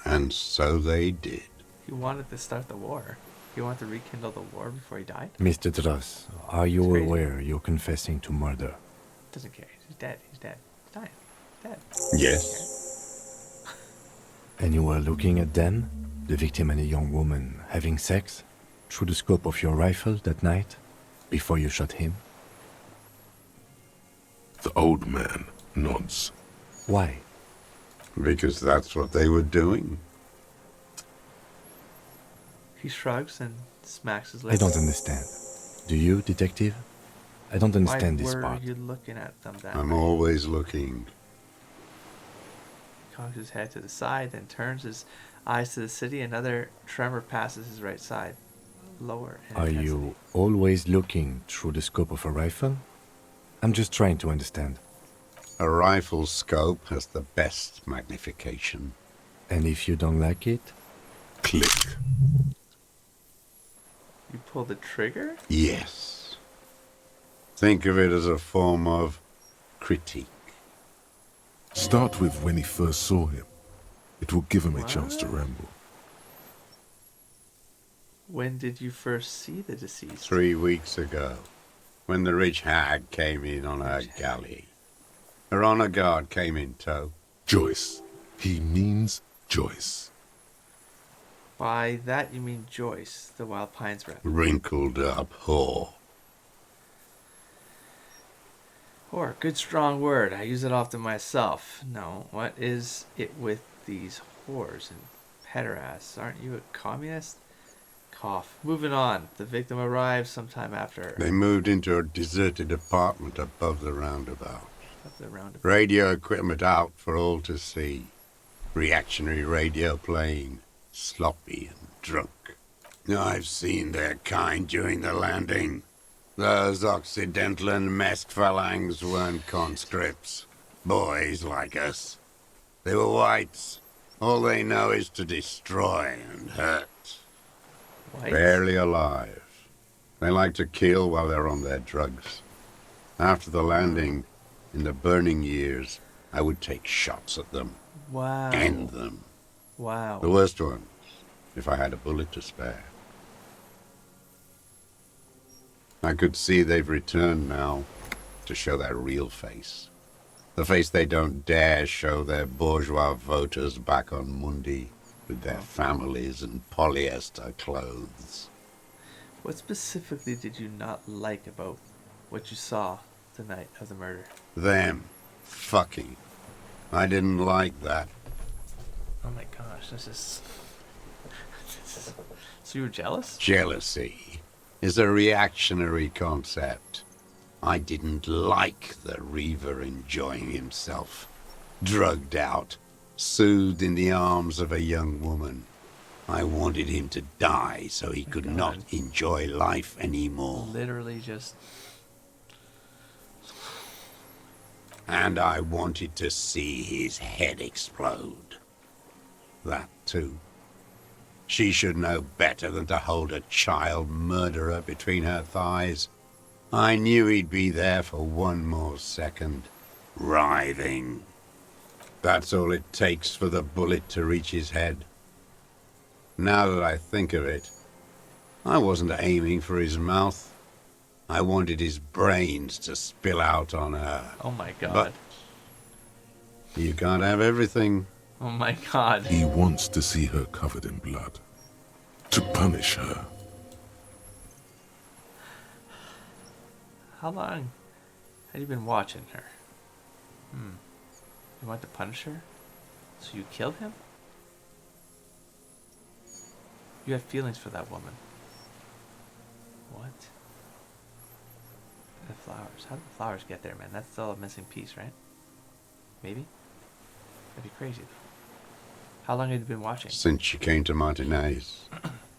And so they did. He wanted to start the war. He wanted to rekindle the war before he died. Mr. Dross, are you It's crazy. aware you're confessing to murder? Doesn't care. He's dead. He's dead. He's dying. Dead. Yes. And you were looking at them, the victim and a young woman, having sex, through the scope of your rifle that night, before you shot him? The old man nods. Why? Because that's what they were doing. He shrugs and smacks his I lips. don't understand. Do you, detective? I don't understand Why this were part. you looking at them that I'm night? always looking. He cocks his head to the side, then turns his eyes to the city. Another tremor passes his right side. Lower in Are intensity. you always looking through the scope of a rifle? I'm just trying to understand. A rifle scope has the best magnification. And if you don't like it? Click. You pull the trigger? Yes. Think of it as a form of critique. Start with when he first saw him. It will give him a chance to What? ramble. When did you first see the deceased? 3 weeks ago. when the rich hag came in on her galley. Her honor guard came in tow. Joyce. He means Joyce. By that you mean Joyce, the Wild Pines rep. Wrinkled up whore. Whore, good strong word. I use it often myself. No, what is it with these whores and pederasts? Aren't you a communist? Cough. Moving on. The victim arrives sometime after. They moved into a deserted apartment above the roundabout. Of the roundabout. Radio equipment out for all to see. Reactionary radio playing. Sloppy and drunk. I've seen their kind during the landing. Those Occidental and masked phalanx weren't conscripts. Boys like us. They were whites. All they know is to destroy and hurt. Whites? Barely alive. They like to kill while they're on their drugs. After the landing, in the burning years, I would take shots at them. Wow. End them. Wow. The worst ones, if I had a bullet to spare. I could see they've returned now to show their real face. The face they don't dare show their bourgeois voters back on Monday with their families and polyester clothes. What specifically did you not like about what you saw the night of the murder? Them. Fucking. I didn't like that. Oh my gosh, this is... So you were jealous? Jealousy is a reactionary concept. I didn't like the Reaver enjoying himself. Drugged out, soothed in the arms of a young woman. I wanted him to die so he could not enjoy life anymore. Literally just... And I wanted to see his head explode. That too. She should know better than to hold a child murderer between her thighs. I knew he'd be there for one more second. Writhing. That's all it takes for the bullet to reach his head. Now that I think of it, I wasn't aiming for his mouth. I wanted his brains to spill out on her. Oh my god. But you can't have everything. Oh my god. He wants to see her covered in blood. To punish her. How long have you been watching her? You want to punish her? So you killed him? You have feelings for that woman. What? The flowers. How did the flowers get there, man? That's still a missing piece, right? Maybe? That'd be crazy, though. How long have you been watching? Since she came to Martinez.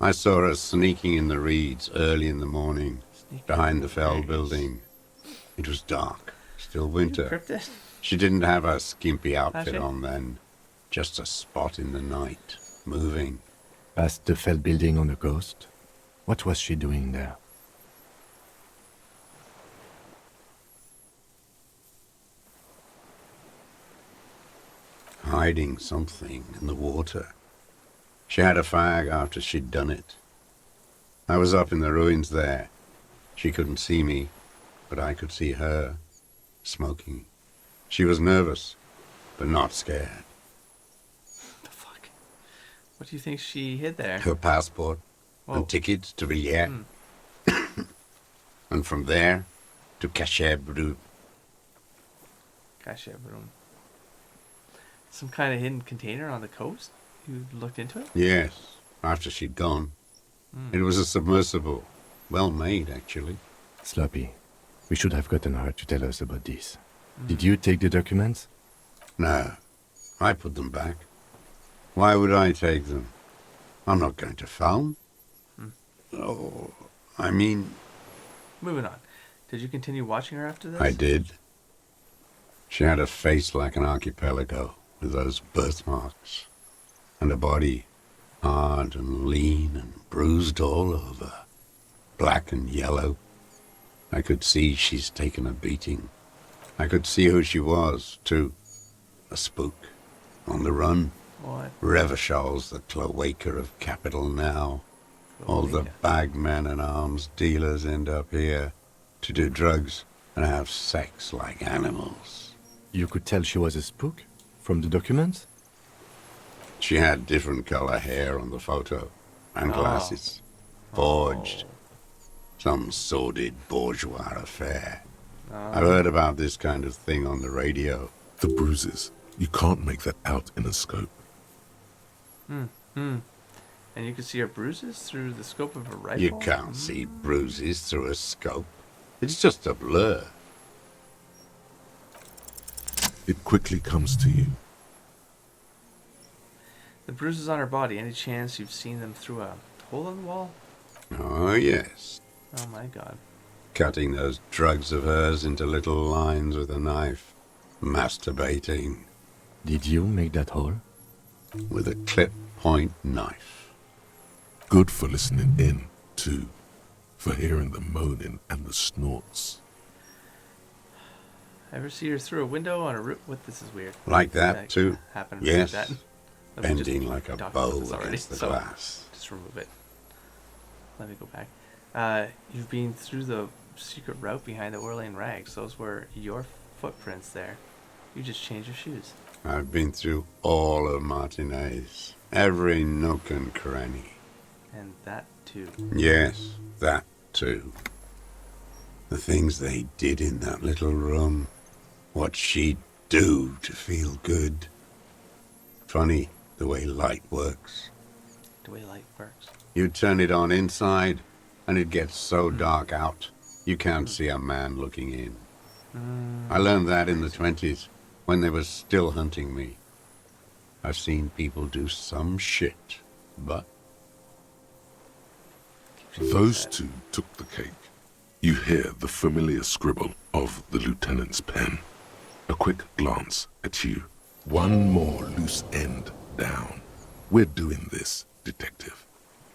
I saw her sneaking in the reeds early in the morning, behind the Fell building. It was dark, still winter. Cryptid? She didn't have her skimpy outfit she? on then. Just a spot in the night, moving. Past the Fell building on the coast? What was she doing there? Hiding something in the water. She had a fag after she'd done it. I was up in the ruins there. She couldn't see me, but I could see her, smoking. She was nervous, but not scared. The fuck? What do you think she hid there? Her passport Whoa. and tickets to Riyadh. And from there to Cachet-Bru. Cachet-Bru. Some kind of hidden container on the coast? You looked into it? Yes, after she'd gone. It was a submersible. Well made, actually. Sloppy. We should have gotten her to tell us about this. Did you take the documents? No, I put them back. Why would I take them? I'm not going to phone. Oh, I mean... Moving on. Did you continue watching her after this? I did. She had a face like an archipelago, with those birthmarks. And a body, hard and lean and bruised all over. Black and yellow. I could see she's taken a beating. I could see who she was, too. A spook. On the run. What? Revachol's the cloaca of capital now. All the Cloaca. bagmen and arms dealers end up here. to do drugs and have sex like animals. You could tell she was a spook from the documents? She had different color hair on the photo, and glasses. Forged. Some sordid bourgeois affair. I've heard about this kind of thing on the radio. The bruises. You can't make that out in a scope. And you can see her bruises through the scope of a rifle? You can't see bruises through a scope. It's just a blur. It quickly comes to you. The bruises on her body, any chance you've seen them through a hole in the wall? Oh, yes. Oh my god. Cutting those drugs of hers into little lines with a knife. Masturbating. Did you make that hole? With a clip-point knife. Good for listening in, too. For hearing the moaning and the snorts. Ever see her through a window on a roof? What? This is weird. Like that, too? Happened Yes. like that. Bending like a bow against the so glass. just remove it. Let me go back. You've been through the secret route behind the Orlean rags. Those were your footprints there. You just changed your shoes. I've been through all of Martinez. Every nook and cranny. And that too. Yes, that too. The things they did in that little room. What she'd do to feel good. Funny the way light works. The way light works. You turn it on inside, and it gets so dark out, you can't see a man looking in. I learned that in the 20s, when they were still hunting me. I've seen people do some shit, but... Those two took the cake. You hear the familiar scribble of the lieutenant's pen. A quick glance at you. One more loose end down. We're doing this, detective.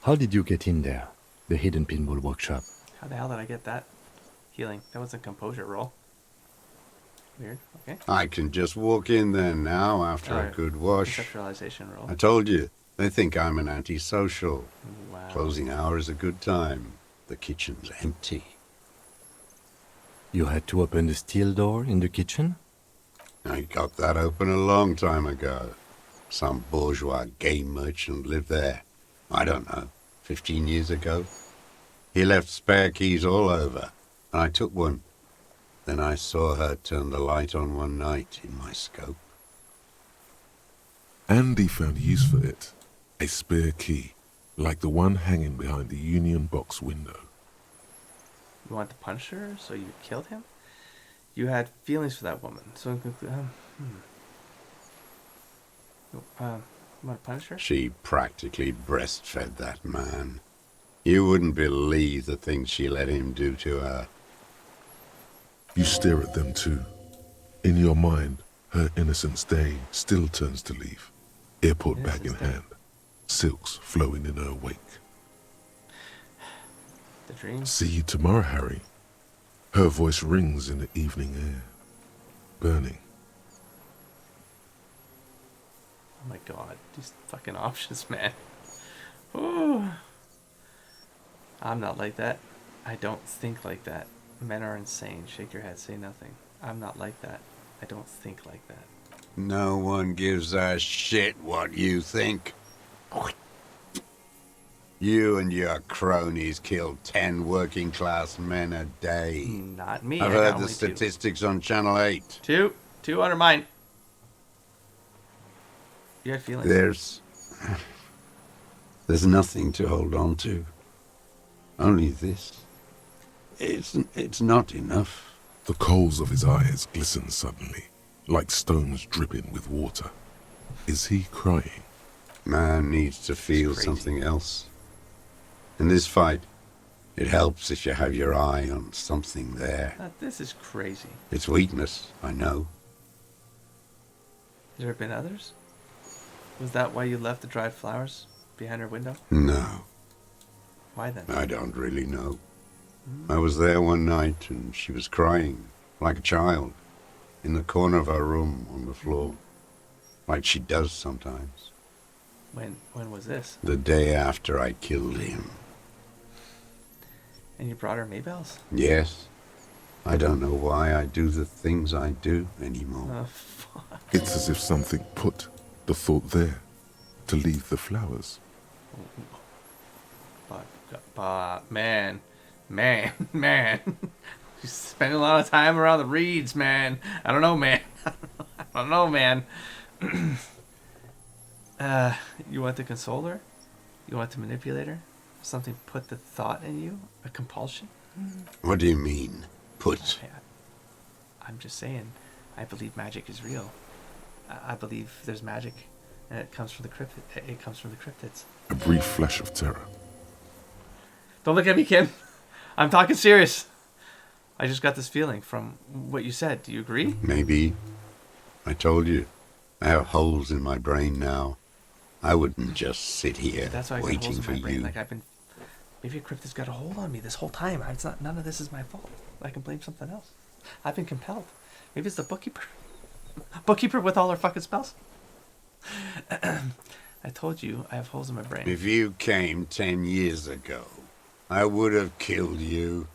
How did you get in there? The hidden pinball workshop. How the hell did I get that healing? That was a composure roll. Weird. Okay. I can just walk in there now after a good wash. Conceptualization roll. I told you, they think I'm an antisocial. Wow. Closing hour is a good time. The kitchen's empty. You had to open the steel door in the kitchen? I got that open a long time ago. Some bourgeois game merchant lived there. I don't know, 15 years ago. He left spare keys all over, and I took one. Then I saw her turn the light on one night in my scope. Andy found use for it. A spare key, like the one hanging behind the Union Box window. You want to punch her, so you killed him? You had feelings for that woman, so in conclusion... You want to punish her? She practically breastfed that man. You wouldn't believe the things she let him do to her. You stare at them too. In your mind, her innocence day still turns to leaf. Airport bag in hand. Silks flowing in her wake. The dream? See you tomorrow, Harry. Her voice rings in the evening air. Burning. Oh my god, these fucking options, man. Ooh. I'm not like that. I don't think like that. Men are insane. Shake your head, say nothing. I'm not like that. I don't think like that. No one gives a shit what you think. You and your cronies kill 10 working class men a day. Not me. I've I heard got the only statistics on Channel 8. Two. Two under mine. You had feelings. There's nothing to hold on to. Only this. It's not enough. The coals of his eyes glisten suddenly, like stones dripping with water. Is he crying? Man needs to feel something else. In this fight, it helps if you have your eye on something there. This is crazy. It's weakness, I know. Has there been others? Was that why you left the dried flowers behind her window? No, Why then? I don't really know. I was there one night and she was crying, like a child, in the corner of her room on the floor, like she does sometimes. When was this? The day after I killed him. And you brought her Maybells? Yes, I don't know why I do the things I do anymore. Oh, fuck. It's as if something put the thought there to leave the flowers. Man. She's spending a lot of time around the reeds, man. I don't know, man. You want to console her? You want to manipulate her? Something put the thought in you? A compulsion? What do you mean, put? I'm just saying, I believe magic is real. I believe there's magic, and it comes from the cryptid. It comes from the cryptids. A brief flash of terror. Don't look at me, Kim. I'm talking serious. I just got this feeling from what you said. Do you agree? Maybe. I told you. I have holes in my brain now. I wouldn't just sit here That's why I got waiting holes in for my brain. you. Like maybe a cryptid's got a hold on me this whole time. None of this is my fault. I can blame something else. I've been compelled. Maybe it's the bookkeeper. Bookkeeper with all her fucking spells. I told you I have holes in my brain. If you came 10 years ago, I would have killed you.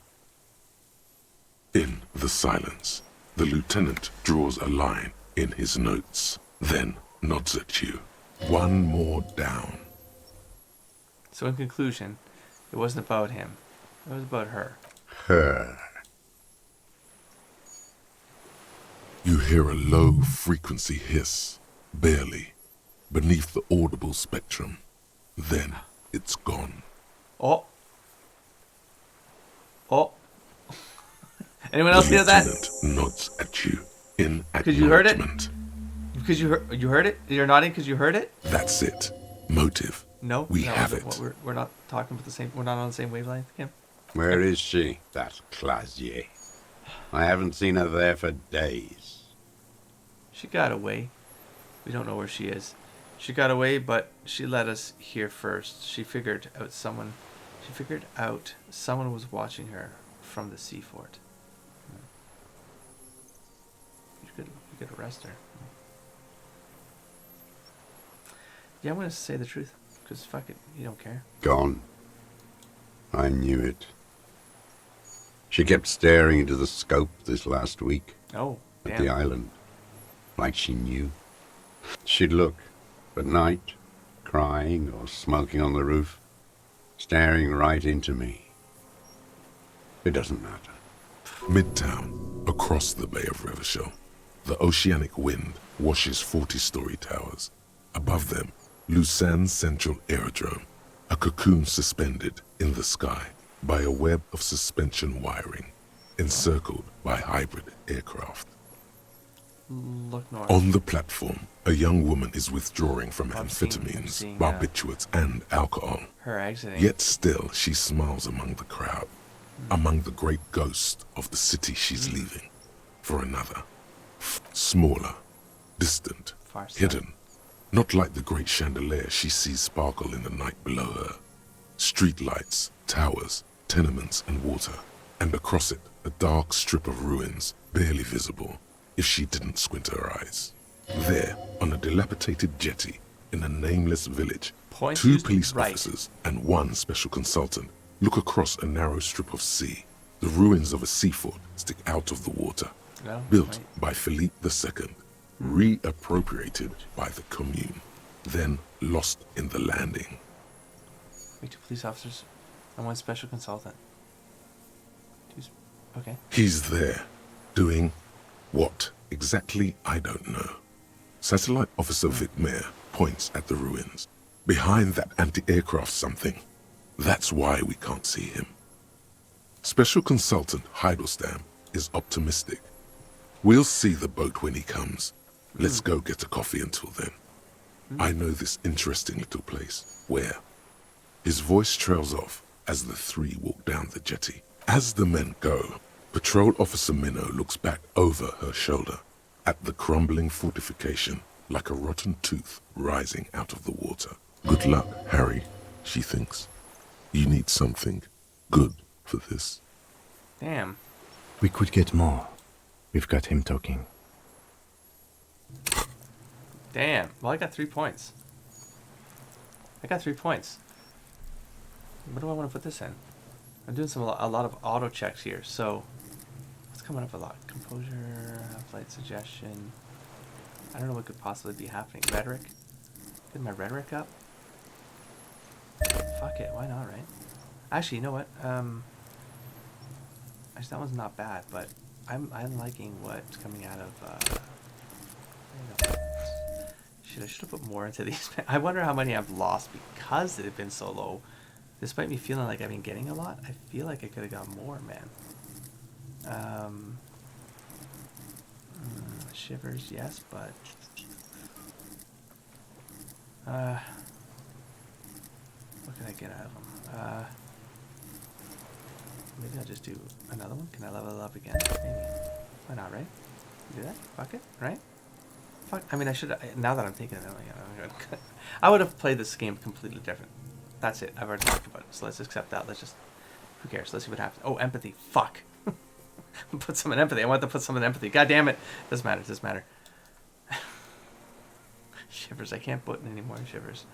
In the silence, the lieutenant draws a line in his notes, then nods at you. One more down. So in conclusion, it wasn't about him. It was about her. Her. You hear a low frequency hiss, barely, beneath the audible spectrum. Then it's gone. Oh. Anyone else hear that? The lieutenant nods at you in Because you heard it? acknowledgement. Because you heard it? You're nodding because you heard it? That's it. Motive. No, We have it. We're not talking about the same. We're not on the same wavelength, Kim. Where is she, that Clasier? I haven't seen her there for days. She got away. We don't know where she is. She got away, but she let us here first. She figured out someone was watching her from the sea fort. You could arrest her. Yeah, I'm gonna say the truth, because fuck it, you don't care. Gone. I knew it. She kept staring into the scope this last week Oh, at damn. the island, like she knew. She'd look at night, crying or smoking on the roof, staring right into me. It doesn't matter. Midtown, across the Bay of Revachol, the oceanic wind washes 40-story towers. Above them, Lausanne's Central Aerodrome, a cocoon suspended in the sky by a web of suspension wiring, encircled by hybrid aircraft. Look north. On the platform, a young woman is withdrawing from I'm amphetamines, seeing, barbiturates, and alcohol. Her exiting. Yet still, she smiles among the crowd, among the great ghosts of the city she's leaving, for another. Smaller, distant, Far side. hidden, not like the great chandelier she sees sparkle in the night below her. Street lights, towers, tenements, and water, and across it, a dark strip of ruins, barely visible if she didn't squint her eyes. There, on a dilapidated jetty, in a nameless village, Points two used police right. officers and one special consultant look across a narrow strip of sea. The ruins of a sea fort stick out of the water, No, built wait. by Philippe II, reappropriated by the Commune, then lost in the landing. Wait, 2 police officers and 1 special consultant. Okay. He's there, doing what exactly I don't know. Satellite Officer Vicmer points at the ruins. Behind that anti-aircraft something. That's why we can't see him. Special Consultant Heidelstam is optimistic. We'll see the boat when he comes. Let's go get a coffee until then. I know this interesting little place. Where? His voice trails off as the three walk down the jetty. As the men go, Patrol Officer Minnow looks back over her shoulder at the crumbling fortification like a rotten tooth rising out of the water. Good luck, Harry, she thinks. You need something good for this. Damn. We could get more. We've got him talking. Damn. Well, I got 3 points. What do I want to put this in? I'm doing a lot of auto checks here, so let's coming up a lot. Composure, flight suggestion. I don't know what could possibly be happening. Rhetoric. Get my rhetoric up. Fuck it, why not, right? Actually, you know what? Actually, that one's not bad, but I'm liking what's coming out of. I should have put more into these. I wonder how many I've lost because they've been so low. Despite me feeling like I've been getting a lot, I feel like I could have got more, man. Shivers, yes, but what can I get out of them? Maybe I'll just do another one. Can I level it up again? Maybe. Why not, right? Do that? Fuck it, right? Fuck. I mean, I should. Now that I'm thinking of it, I would have played this game completely different. That's it. I've already talked about it. So let's accept that. Let's just. Who cares? Let's see what happens. Oh, empathy. Fuck. Put some in empathy. I want to put some in empathy. God damn it. Doesn't matter. Doesn't matter. Shivers. I can't put in any more shivers.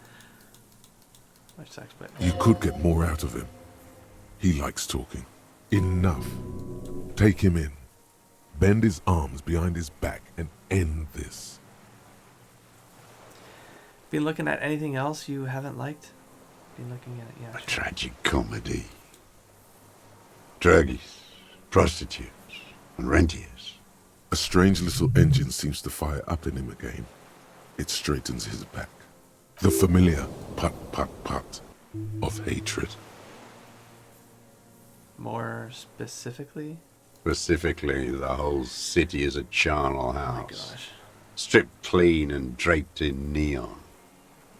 Which sucks, but. You could get more out of him. He likes talking. Enough. Take him in. Bend his arms behind his back and end this. Been looking at anything else you haven't liked? Been looking at it, yeah. A tragic comedy. Druggies, prostitutes, and rentiers. A strange little engine seems to fire up in him again. It straightens his back. The familiar put of hatred. More specifically? Specifically, the whole city is a charnel house. Oh my gosh. Stripped clean and draped in neon.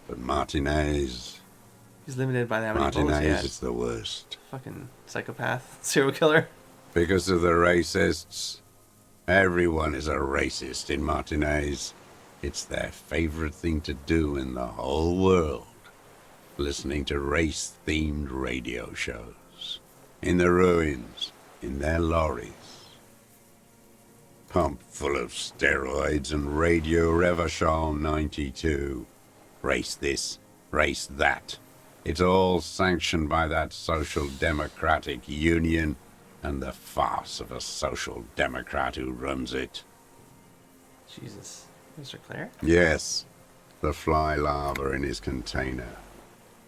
But Martinez... He's limited by how many bullets he Martinez had. is the worst. Fucking psychopath. Serial killer. Because of the racists. Everyone is a racist in Martinez. It's their favorite thing to do in the whole world. Listening to race-themed radio shows. In the ruins. In their lorries. Pumped full of steroids and Radio Revachol 92. Race this, race that. It's all sanctioned by that Social Democratic Union and the farce of a Social Democrat who runs it. Jesus. Mr. Clare? Yes, the fly larva in his container.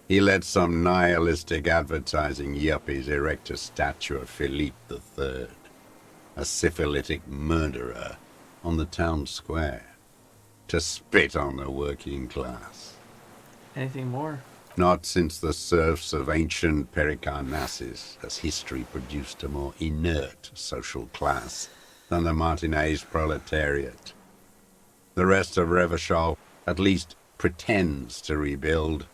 He let some nihilistic advertising yuppies erect a statue of Philippe III, a syphilitic murderer, on the town square, to spit on the working class. Anything more? Not since the serfs of ancient Pericarnassus has history produced a more inert social class than the Martinez proletariat. The rest of Revachol at least pretends to rebuild.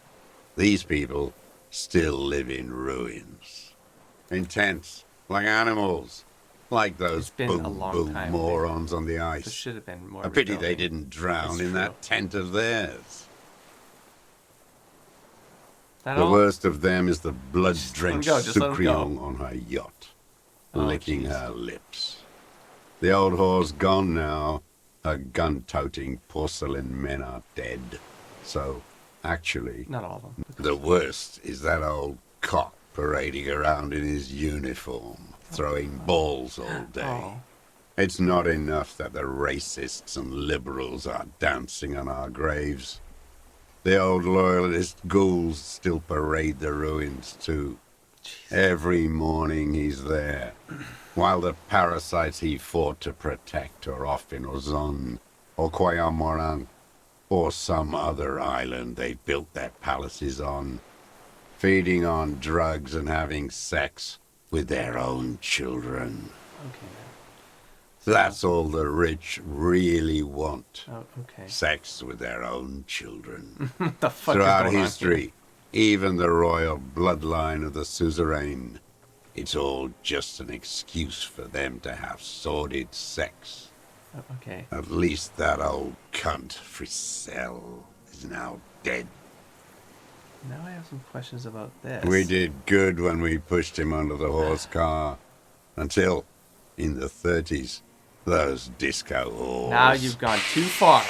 These people still live in ruins. In tents, like animals. Like those boom morons on the ice. There should have been more. A pity they didn't drown in that tent of theirs. The worst of them is the blood-drenched Sucrion on her yacht, licking her lips. The old whore's gone now. Her gun-toting porcelain men are dead. So, actually, not all of them. The worst is that old cock parading around in his uniform, throwing balls all day. Oh. It's not enough that the racists and liberals are dancing on our graves. The old loyalist ghouls still parade the ruins too. Jesus. Every morning he's there, while the parasites he fought to protect are off in Ozon, or Quayamorang, or some other island they built their palaces on, feeding on drugs and having sex with their own children. Okay. That's all the rich really want. Oh, okay. Sex with their own children. The fuck Throughout history, even the royal bloodline of the suzerain, it's all just an excuse for them to have sordid sex. Oh, okay. At least that old cunt, Frisell, is now dead. Now I have some questions about this. We did good when we pushed him under the horse car. Until, in the 30s, those disco whores. Now you've gone too far.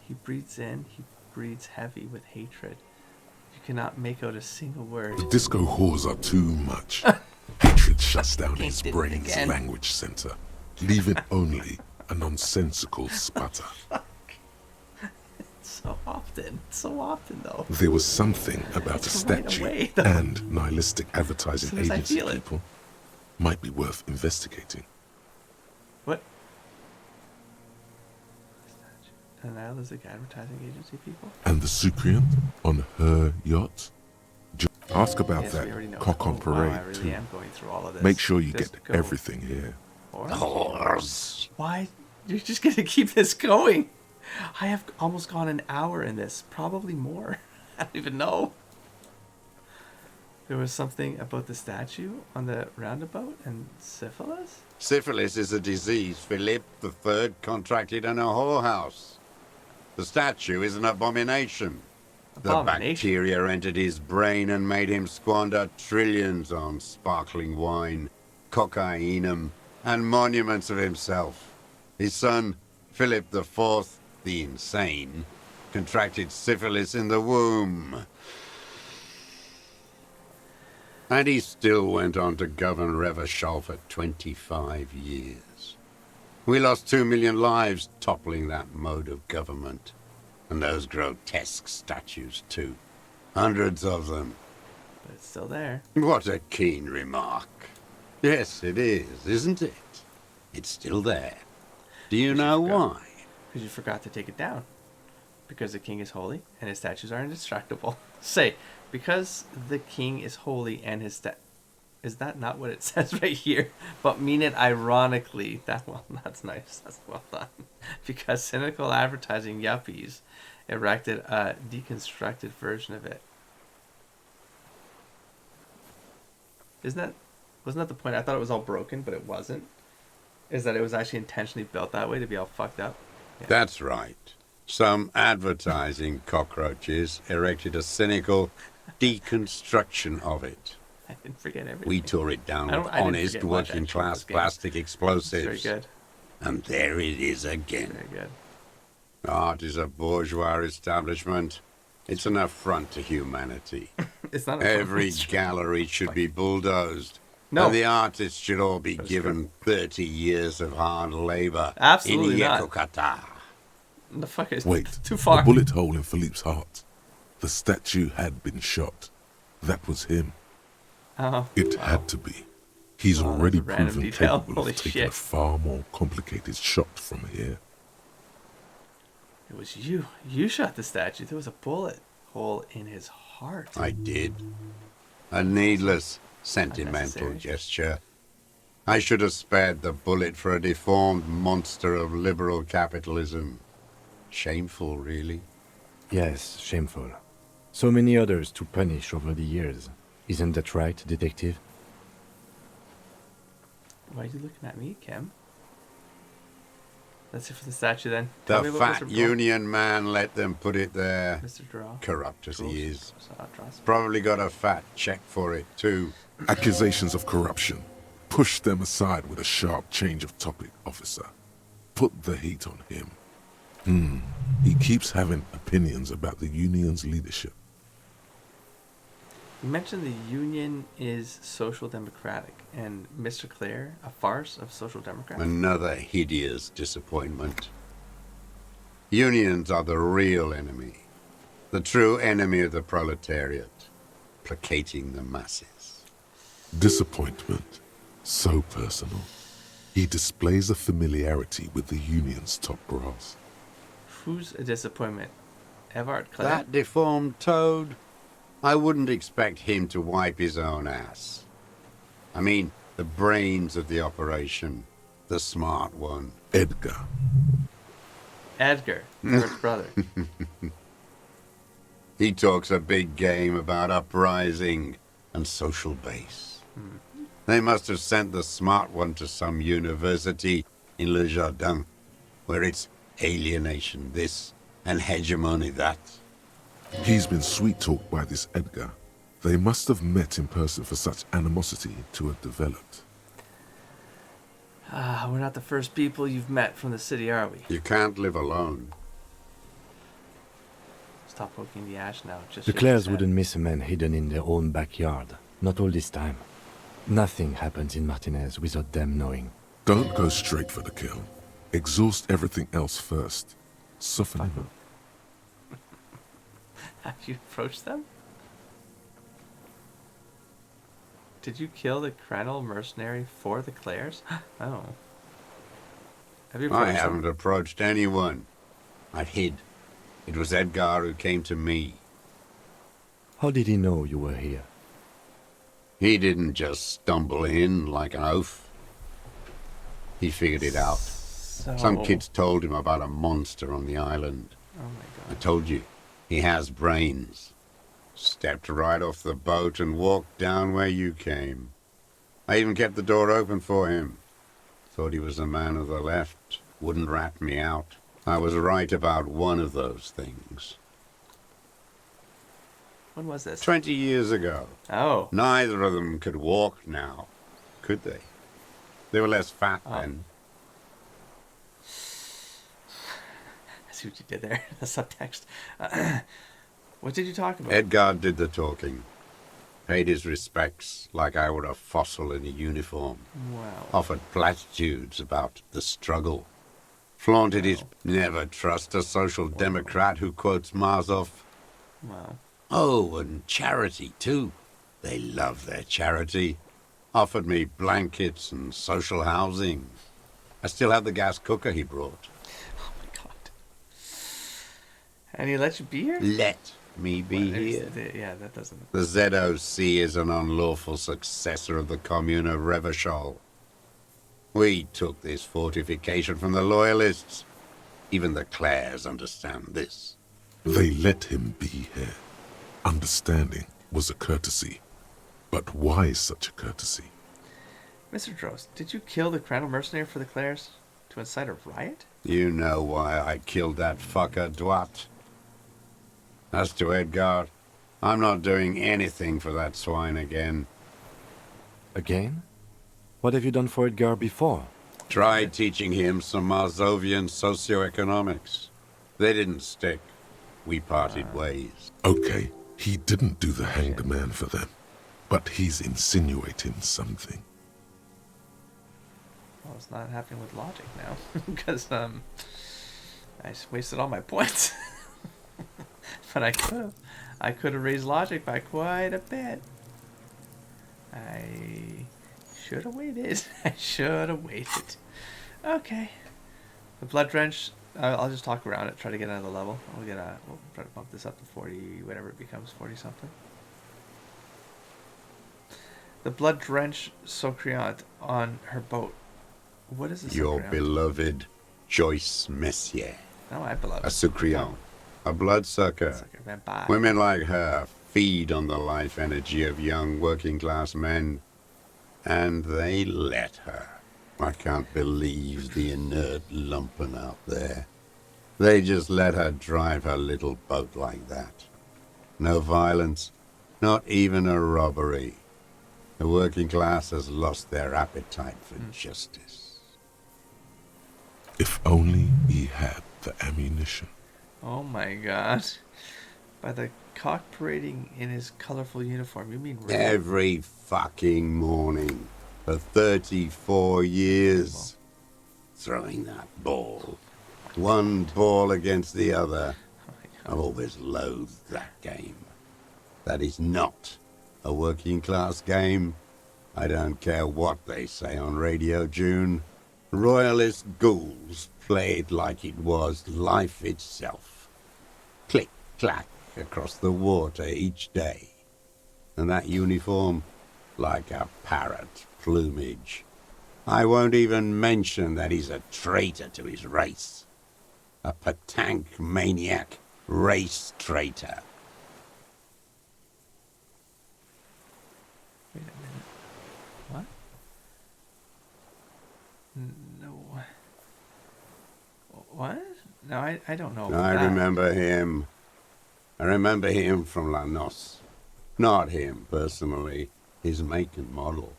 He breathes in, he breathes heavy with hatred. You cannot make out a single word. The disco whores are too much. Hatred shuts down his Did it brain's again. language center, leaving only a nonsensical sputter. So often though. There was something about a It's right statue away, though. and nihilistic advertising As soon as I agency feel it. people might be worth investigating. What? And now there's like advertising agency people? And the Sucriant on her yacht? Ask about Yes, we that already know. cock on Wow, parade I really too. am going through all of this. Make sure you get Disco everything here. Horse? Why? You're just gonna keep this going? I have almost gone an hour in this, probably more. I don't even know. There was something about the statue on the roundabout and syphilis? Syphilis is a disease Philip III contracted in a whorehouse. The statue is an abomination. The Abomination? bacteria entered his brain and made him squander trillions on sparkling wine, cocainum, and monuments of himself. His son, Philip IV, the insane, contracted syphilis in the womb. And he still went on to govern Revachol for 25 years. We lost 2 million lives toppling that mode of government. And those grotesque statues, too. Hundreds of them. But it's still there. What a keen remark. Yes, it is, isn't it? It's still there. Do you know why? Because you forgot to take it down. Because the king is holy and his statues are indestructible. Say, because the king is holy and his is that not what it says right here? But mean it ironically. That's nice. That's well done. Because cynical advertising yuppies erected a deconstructed version of it. Wasn't that the point? I thought it was all broken, but it wasn't. Is that it was actually intentionally built that way to be all fucked up? Yeah. That's right. Some advertising cockroaches erected a cynical deconstruction of it. I didn't forget everything. We tore it down I with didn't honest forget much, working actually, class this game. plastic Very explosives. good. And there it is again. Very good. Art is a bourgeois establishment. It's an affront to humanity. It's not a Every gallery should be bulldozed. No. And the artists should all be That's given 30 years of hard labor. Absolutely in not. Yekokata. The fuck is Wait, too far? a bullet hole in Philippe's heart. The statue had been shot. That was him. Oh, It wow. had to be. He's Wow, that's already a random proven detail. capable Holy of taking shit. a far more complicated shot from here. It was you. You shot the statue. There was a bullet hole in his heart. I did. A needless, sentimental Unnecessary. gesture. I should have spared the bullet for a deformed monster of liberal capitalism. Shameful, really. Yes, shameful. So many others to punish over the years. Isn't that right, detective? Why are you looking at me, Kim? That's it for the statue then. The Tell me about fat Mr. union man let them put it there. Mr. Draw. Corrupt as he is. Draws. Probably got a fat check for it, too. Accusations of corruption. Push them aside with a sharp change of topic, officer. Put the heat on him. He keeps having opinions about the union's leadership. You mentioned the union is social democratic, and Mr. Clare, a farce of social democrats. Another hideous disappointment. Unions are the real enemy. The true enemy of the proletariat. Placating the masses. Disappointment. So personal. He displays a familiarity with the union's top brass. Who's a disappointment? Evart Clare? That deformed toad? I wouldn't expect him to wipe his own ass. I mean, the brains of the operation. The smart one. Edgar. Edgar, Everett's brother. He talks a big game about uprising and social base. They must have sent the smart one to some university in Le Jardin, where it's alienation this and hegemony that. He's been sweet-talked by this Edgar. They must have met in person for such animosity to have developed. We're not the first people you've met from the city, are we? You can't live alone. stop poking the ash now. Just The shake Clares his head. wouldn't miss a man hidden in their own backyard. Not all this time. Nothing happens in Martinez without them knowing. Don't go straight for the kill. Exhaust everything else first. Soften him up. Have you approached them? Did you kill the Cranel mercenary for the Clares? Oh. Have you approached I them? haven't approached anyone. I've hid. It was Edgar who came to me. How did he know you were here? He didn't just stumble in like an oaf. He figured it out. So... Some kids told him about a monster on the island. Oh my I god. told you, he has brains. Stepped right off the boat and walked down where you came. I even kept the door open for him. Thought he was a man of the left. Wouldn't rat me out. I was right about one of those things. When was this? 20 years ago. Oh. Neither of them could walk now, could they? They were less fat Oh. then. I see what you did there. The subtext. What did you talk about? Edgar did the talking. Paid his respects like I were a fossil in a uniform. Wow. Offered platitudes about the struggle. Flaunted his never trust a social democrat who quotes Marzoff. Wow. Oh, and charity too. They love their charity. Offered me blankets and social housing. I still have the gas cooker he brought. Oh my god. And he let you be here? Let me be Well, here. Yeah, that doesn't... The ZOC is an unlawful successor of the Commune of Revachol. We took this fortification from the Loyalists. Even the Clares understand this. They let him be here. Understanding was a courtesy. But why such a courtesy? Mr. Drost, did you kill the Cranel mercenary for the Clares? To incite a riot? You know why I killed that fucker, Dwat. As to Edgar, I'm not doing anything for that swine again. Again? What have you done for Edgar before? Tried teaching him some Marzovian socioeconomics. They didn't stick. We parted ways. Okay, he didn't do the hanged man for them. But he's insinuating something. Well, it's not happening with logic now. Because, I just wasted all my points. But I could have. I could have raised logic by quite a bit. I should have waited. I should have waited. Okay. The blood drench. I'll just talk around it. Try to get another level. We'll try to bump this up to 40, whatever it becomes, 40 something. The blood drench Socreant on her boat. What is this? Your beloved Joyce Messier. No, I beloved. A Sucreant. A bloodsucker. Sucker vampire. Women like her feed on the life energy of young working-class men. And they let her. I can't believe the inert lumpen out there. They just let her drive her little boat like that. No violence, not even a robbery. The working class has lost their appetite for justice. If only he had the ammunition. Oh my god. By the cock parading in his colorful uniform, you mean Rick? Every fucking morning for 34 years. Throwing that ball. One ball against the other. Oh my I've god. always loathed that game. That is not a working class game. I don't care what they say on Radio June. Royalist ghouls played like it was life itself. Click, clack across the water each day. And that uniform, like a parrot plumage. I won't even mention that he's a traitor to his race. A patank maniac race traitor. Wait a minute. What? No. What? No, I don't know. about I that. remember him. I remember him from La Noce. Not him, personally. His make and model.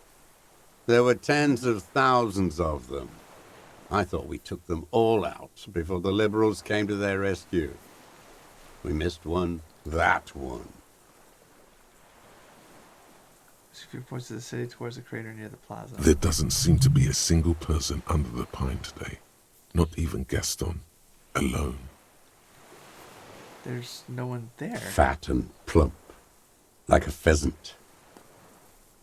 There were tens of thousands of them. I thought we took them all out before the Liberals came to their rescue. We missed one. That one. Secure points to the city towards the crater near the plaza. There doesn't seem to be a single person under the pine today. Not even Gaston. Alone. There's no one there. Fat and plump. Like a pheasant.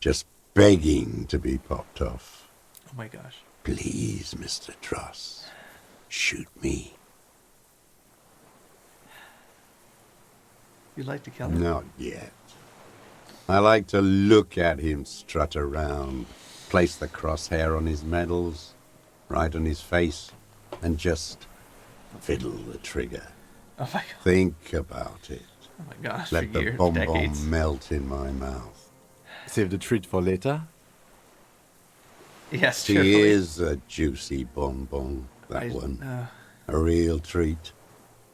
Just begging to be popped off. Oh my gosh. Please, Mr. Truss. Shoot me. You'd like to kill him? Not yet. I like to look at him strut around, place the crosshair on his medals, right on his face, and just fiddle the trigger. Oh my god. Think about it. Oh my gosh. Let for the years, bonbon decades. melt in my mouth. Save the treat for later? Yes, She cheerfully. is a juicy bonbon, that one. Uh, A real treat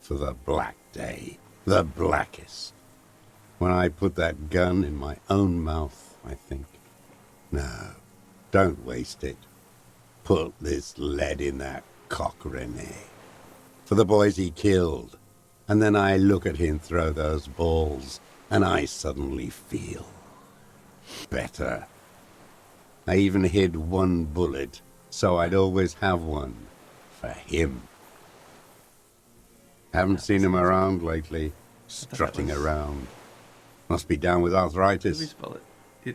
for the black day. The blackest. When I put that gun in my own mouth, I think, no, don't waste it. Put this lead in that cock, Rene. For the boys he killed. And then I look at him throw those balls, and I suddenly feel better. I even hid one bullet, so I'd always have one for him. Haven't seen him around lately, strutting was- around. Must be down with arthritis. Ruby's bullet.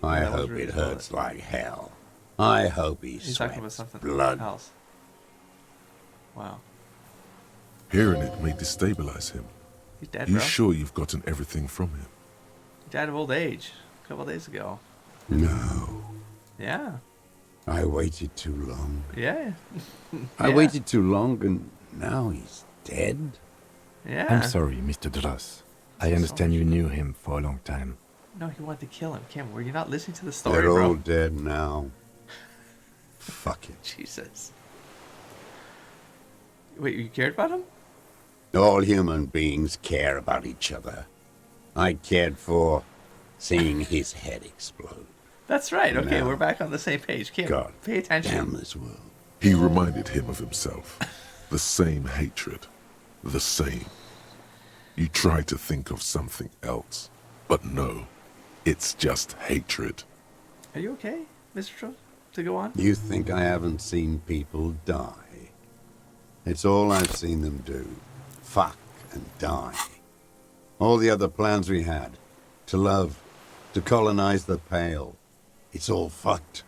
I that was hope Ruby's it hurts bullet. like hell. I hope he He's talking about sweats something blood. else. Wow. Hearing it may destabilize him. He's dead, You bro. sure you've gotten everything from him? He died of old age a couple days ago. No, Yeah. I waited too long. Yeah. I Yeah. waited too long, and now he's dead. Yeah. I'm sorry, Mr. Dross. I So understand sorry. you knew him for a long time. No, he wanted to kill him. Kim, were you not listening to the story, They're bro? all dead now. Fuck it. Jesus. Wait, you cared about him? All human beings care about each other. I cared for seeing his head explode. That's right. Okay, No. we're back on the same page. Kim, God pay attention. damn this world. He reminded him of himself. The same hatred. The same. You try to think of something else. But no. It's just hatred. Are you okay, Mr. Trost? To go on? You think I haven't seen people die? It's all I've seen them do. Fuck and die. All the other plans we had. To love. To colonize the Pale. It's all fucked.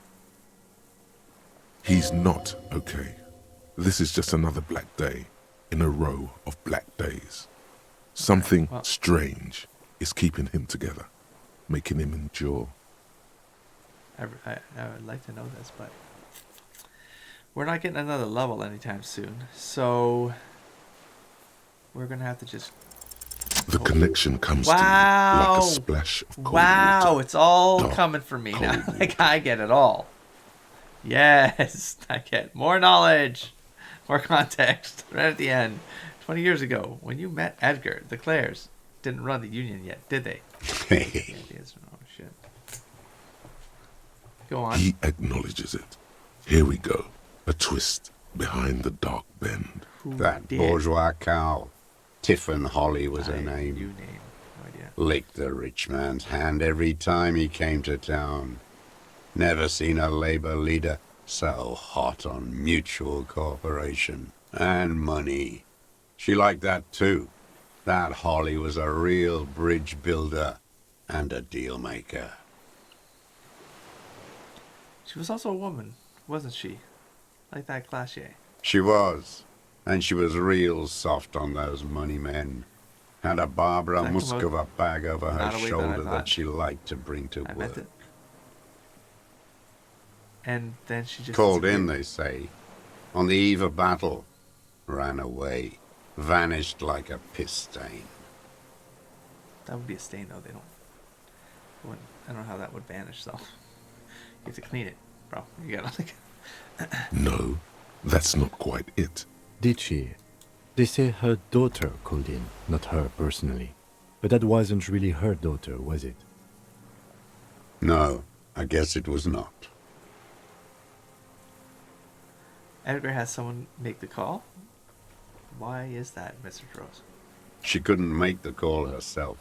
He's not okay. This is just another black day in a row of black days. Something Well- strange is keeping him together, making him endure. I would like to know this, but we're not getting another level anytime soon. So we're going to have to just... The connection comes to Wow. you like a splash of cold Wow, water. it's all Dark, coming for me now. cold Like, I get it all. Yes, I get more knowledge, more context right at the end. 20 years ago, when you met Edgar, the Clares didn't run the Union yet, did they? Oh, shit. Go on. He acknowledges it. Here we go. A twist behind the dark bend. Who That did? bourgeois cow. Tiffin Holly was her You name. name. No idea. Licked the rich man's hand every time he came to town. Never seen a labor leader so hot on mutual cooperation and money. She liked that too. That Holly was a real bridge builder and a deal maker. She was also a woman, wasn't she? Like that Classier. She was. And she was real soft on those money men. Had a Barbara Talking about Muscova bag over her not a way that I shoulder thought. that she liked to bring to I work. meant it. And then she just Called in, disappeared. they say. On the eve of battle. Ran away. Vanished like a piss stain. That would be a stain, though. They don't. I don't know how that would vanish, though. You have to clean it, bro. You gotta like. No, that's not quite it. Did she? They say her daughter called in, not her personally. But that wasn't really her daughter, was it? No, I guess it was not. Edgar has someone make the call. Why is that, Mr. Rose? She couldn't make the call herself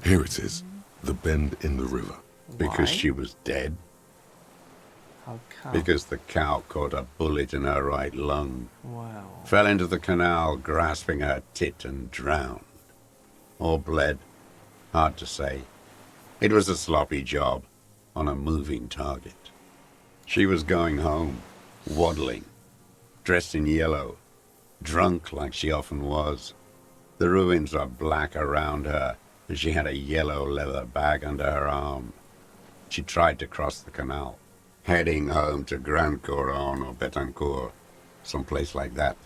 Here it is, the bend in the river. because Why? she was dead. How come? Because the cow caught a bullet in her right lung, Wow. fell into the canal grasping her tit and drowned. Or bled. Hard to say. It was a sloppy job on a moving target. She was going home, waddling, dressed in yellow, drunk like she often was. The ruins were black around her, and she had a yellow leather bag under her arm. She tried to cross the canal, heading home to Grand Couronne or Betancourt, someplace like that,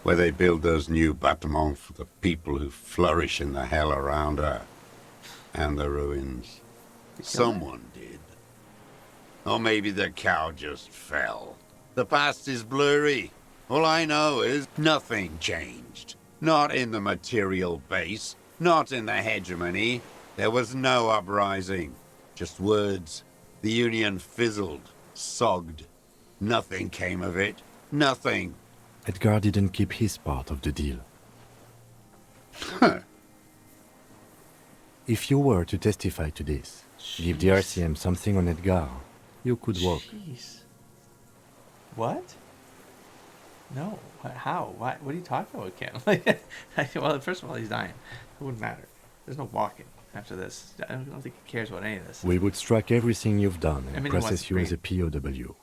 where they build those new bâtiments for the people who flourish in the hell around her and the ruins. Someone did. Or maybe the cow just fell. The past is blurry. All I know is nothing changed. Not in the material base, not in the hegemony. There was no uprising. Just words. The Union fizzled, sogged. Nothing came of it. Nothing. Edgar didn't keep his part of the deal. Huh. If you were to testify to this, give the Jeez. RCM something on Edgar, you could walk. Jeez. What? No. What, how? What are you talking about, Cam? Well, first of all, he's dying. It wouldn't matter. There's no walking after this. I don't think he cares about any of this. We would strike everything you've done and I mean, he wants process to you as a breathe. POW.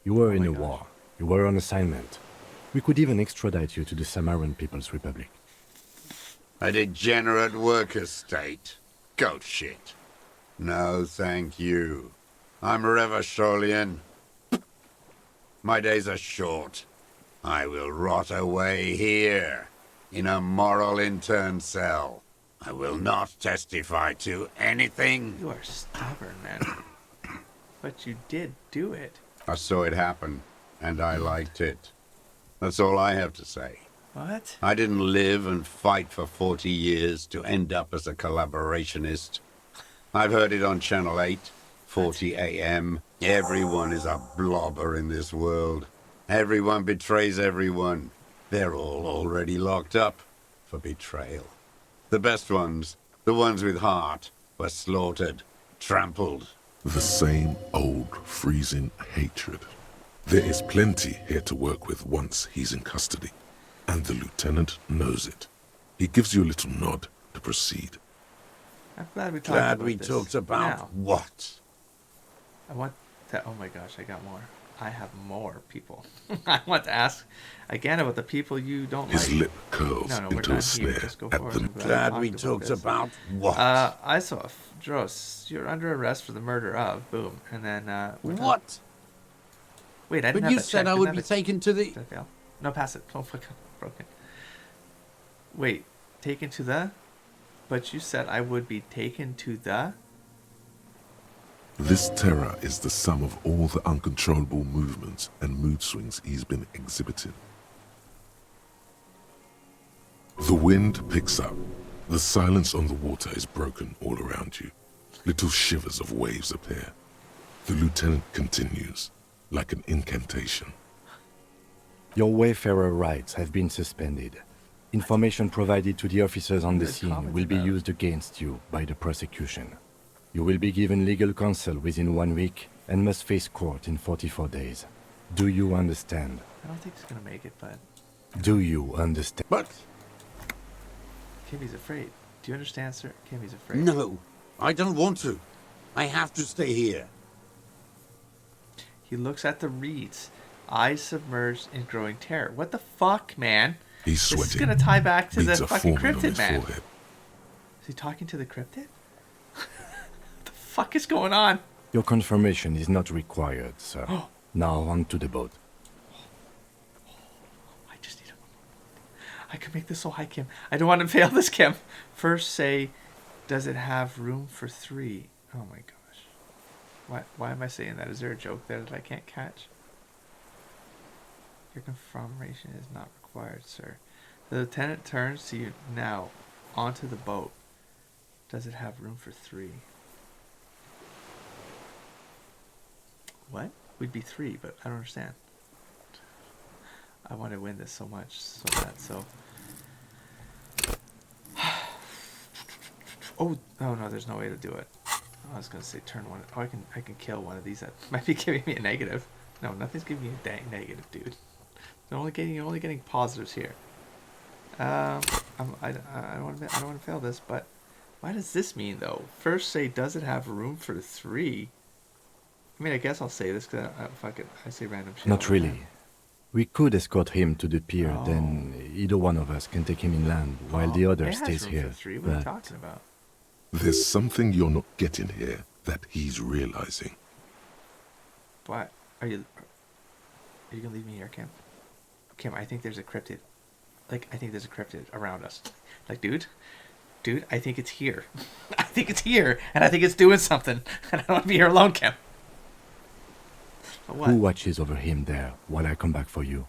You were Oh in my a gosh. war. You were on assignment. We could even extradite you to the Samaran People's Republic. A degenerate worker state. Goat shit. No, thank you. I'm Revacholian. My days are short. I will rot away here, in a moral intern cell. I will not testify to anything. You are stubborn, man. But you did do it. I saw it happen, and I liked it. That's all I have to say. What? I didn't live and fight for 40 years to end up as a collaborationist. I've heard it on Channel 8, 40 AM. Everyone is a blobber in this world. Everyone betrays everyone. They're all already locked up for betrayal. The best ones, the ones with heart, were slaughtered, trampled. The same old freezing hatred. There is plenty here to work with once he's in custody, and the lieutenant knows it. He gives you a little nod to proceed. I'm glad we talked Glad about we this. talked about Now, what? I want to... Oh my gosh, I got more. I have more people. I want to ask again about the people you don't His like. lip curls No, we're into done a here. snare Just go at forward. the I'm Glad we talked talked this. about what? I saw Dross. You're under arrest for the murder of. Boom. And then. We're done. What? Wait, I didn't But have you that said checked. I Didn't would have be it- taken to the... Did I fail? No, pass it. Oh, fuck. Broken. Wait, taken to the? But you said I would be taken to the? This terror is the sum of all the uncontrollable movements and mood swings he's been exhibiting. The wind picks up. The silence on the water is broken all around you. Little shivers of waves appear. The lieutenant continues, like an incantation. Your Wayfarer rights have been suspended. Information provided to the officers on the Good scene comment will be about it. used against you by the prosecution. You will be given legal counsel within 1 week and must face court in 44 days. Do you understand? I don't think he's gonna make it, but Do you understand? But Kimmy's afraid. Do you understand, sir? Kimmy's afraid. no, I don't want to. I have to stay here. He looks at the reeds, eyes submerged in growing terror. What the fuck, man? He's This is sweating. gonna tie back to Beads the are fucking forming on cryptid his man. forehead. Is he talking to the cryptid? What the fuck is going on? Your confirmation is not required, sir. Now on to the boat. I just need a... I can make this so high, Kim. I don't want to fail this, Kim. First say, does it have room for 3? Oh my gosh. Why am I saying that? Is there a joke there that I can't catch? Your confirmation is not required, sir. The lieutenant turns to you now. Onto the boat. Does it have room for 3? What? We'd be 3, but I don't understand. I want to win this so much, so bad, so... Oh no, there's no way to do it. I was gonna say turn one. Oh, I can kill one of these. That might be giving me a negative. No, nothing's giving me a dang negative, dude. You're only getting positives here. I don't want to fail this, but why does this mean though? First, say does it have room for 3? I mean, I guess I'll say this because I say random shit. Not really. We could escort him to the pier, then either one of us can take him inland while the other stays here. 3. What are you talking about? There's something you're not getting here that he's realizing. What? Are you gonna leave me here, Kim? Kim, I think there's a cryptid. Like, I think there's a cryptid around us. Like, dude, I think it's here. I think it's here, and I think it's doing something. And I don't want to be here alone, Kim. What? Who watches over him there while I come back for you?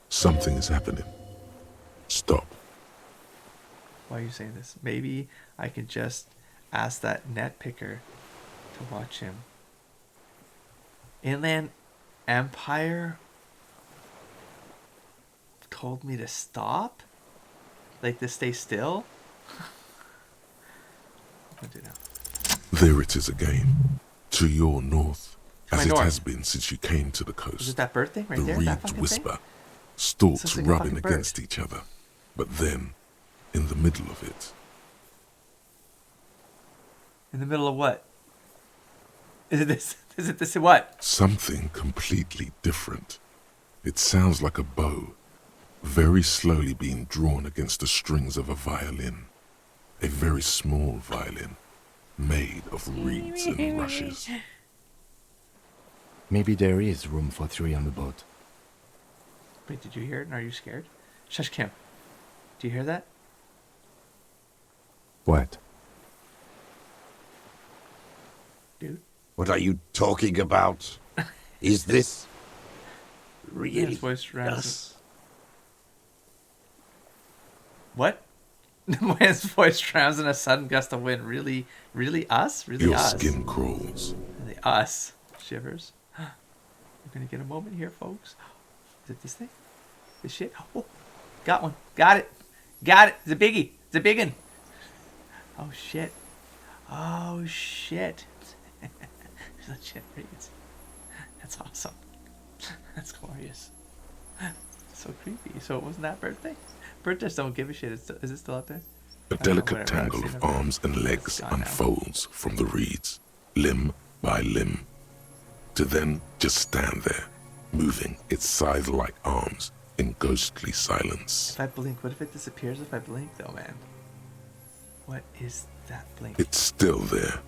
Something is happening. Stop. Why are you saying this? Maybe I could just ask that net picker to watch him. Inland Empire told me to stop? Like to stay still? What do now? There it is again. To your north. my As it north. has been since you came to the Is coast. it that bird thing right The there? That reeds fucking whisper. thing? Stalks Sounds like a rubbing fucking bird. against each other. But then, in the middle of it, In the middle of what? Is it this? Is it this? What? something completely different. It sounds like a bow, very slowly being drawn against the strings of a violin. A very small violin, made of reeds and rushes. Maybe there is room for 3 on the boat. Wait, did you hear it? And are you scared? Shush, Kim. Do you hear that? What? Dude? What are you talking about? Is this really His voice drowns. us? What? Man's voice drowns in a sudden gust of wind. Really? Really us? Really Your us? skin crawls. Really us? Shivers. We're gonna get a moment here, folks. Is it this thing? This shit? Oh, got one. Got it. Got it. It's a biggie. It's a big one. Oh, shit. Oh, shit. Legit reads. That's awesome. That's glorious. So creepy. So it wasn't that bird thing? Bird just don't give a shit. Is it still up there? A delicate whatever, I've tangle seen of it. arms and legs It's gone now. unfolds from the reeds, limb by limb, to then just stand there, moving its scythe-like arms in ghostly silence. If I blink, what if it disappears if I blink, though, man? What is that blink? It's still there,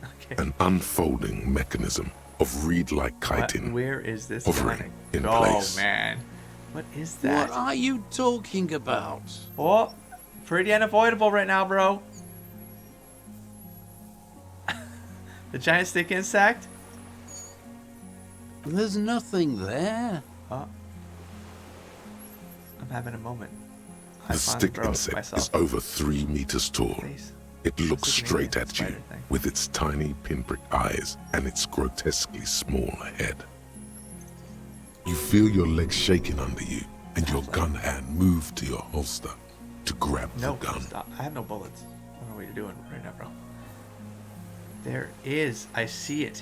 Okay. an unfolding mechanism of reed-like chitin Where is this hovering going? in Oh, place. man. What is that? What are you talking about? Oh, pretty unavoidable right now, bro. The giant stick insect? There's nothing there. Oh. I'm having a moment. The stick insect is over 3 meters tall. Face. It looks It's like an straight alien at you spider thing. with its tiny pinprick eyes and its grotesquely small head. You feel your legs shaking under you and your gun hand move to your holster to grab No, the gun. stop. I have no bullets. I don't know what you're doing right now, bro. There is. I see it.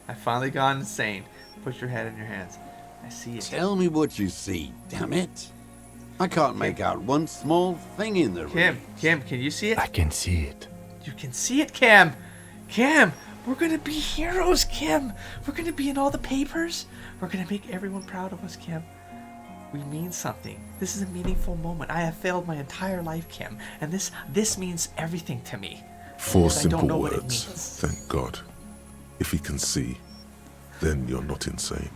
I finally gone insane. Put your head in your hands. I see it. Tell me what you see, damn it. I can't make out one small thing in the Kim, reeds. Kim, can you see it? I can see it. You can see it, Kim. Kim, we're gonna be heroes, Kim. We're gonna be in all the papers. We're gonna make everyone proud of us, Kim. We mean something. This is a meaningful moment. I have failed my entire life, Kim, and this means everything to me. 4 because I don't simple know what it words. means. Thank God. If he can see, then you're not insane.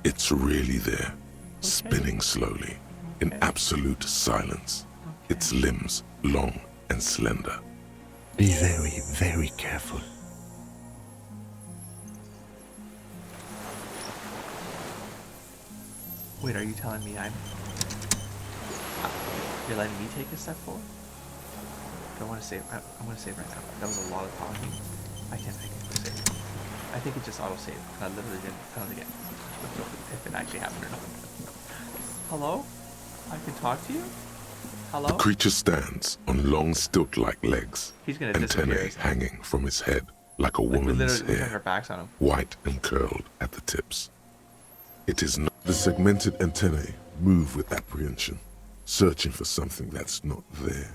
It's really there, spinning slowly, in absolute silence. Its limbs long and slender. Be very, very careful. Wait, are you telling me you're letting me take a step forward? I want to save. I'm going to save right now. That was a lot of talking. I can save. I think it just auto saved. I literally didn't. I don't think if it actually happened or not. Hello? I can talk to you? The Hello? creature stands on long stilt-like legs, He's gonna disappear. antennae isn't he? hanging from his head like a Like, we woman's literally turned our hair, backs on him. white and curled at the tips. It is not. The segmented antennae move with apprehension, searching for something that's not there.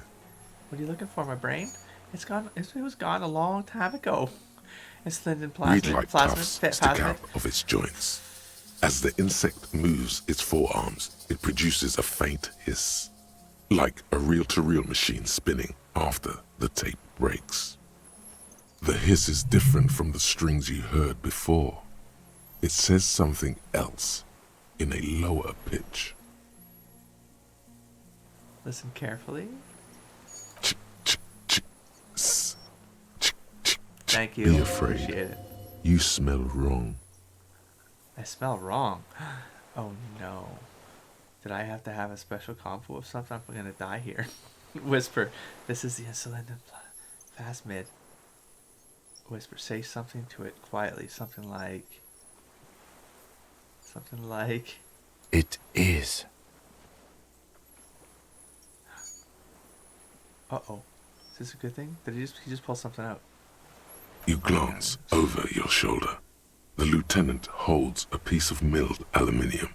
What are you looking for, my brain? It's gone. It was gone a long time ago. It's Linden Reed-like plasmid, tufts stick out plasmid. of its joints. As the insect moves its forearms, it produces a faint hiss, like a reel-to-reel machine spinning after the tape breaks. The hiss is different from the strings you heard before. It says something else in a lower pitch. Listen carefully. Ch, ch, ch, s, ch, ch, ch. Thank you. Be afraid. Appreciate it. You smell wrong. I smell wrong. Oh no. Did I have to have a special combo of something? I'm gonna die here. Whisper. This is the insulin plasmid. Whisper. Say something to it quietly. Something like. It is. Uh-oh. Is this a good thing? Did he just pull something out? You glance over your shoulder. The lieutenant holds a piece of milled aluminium.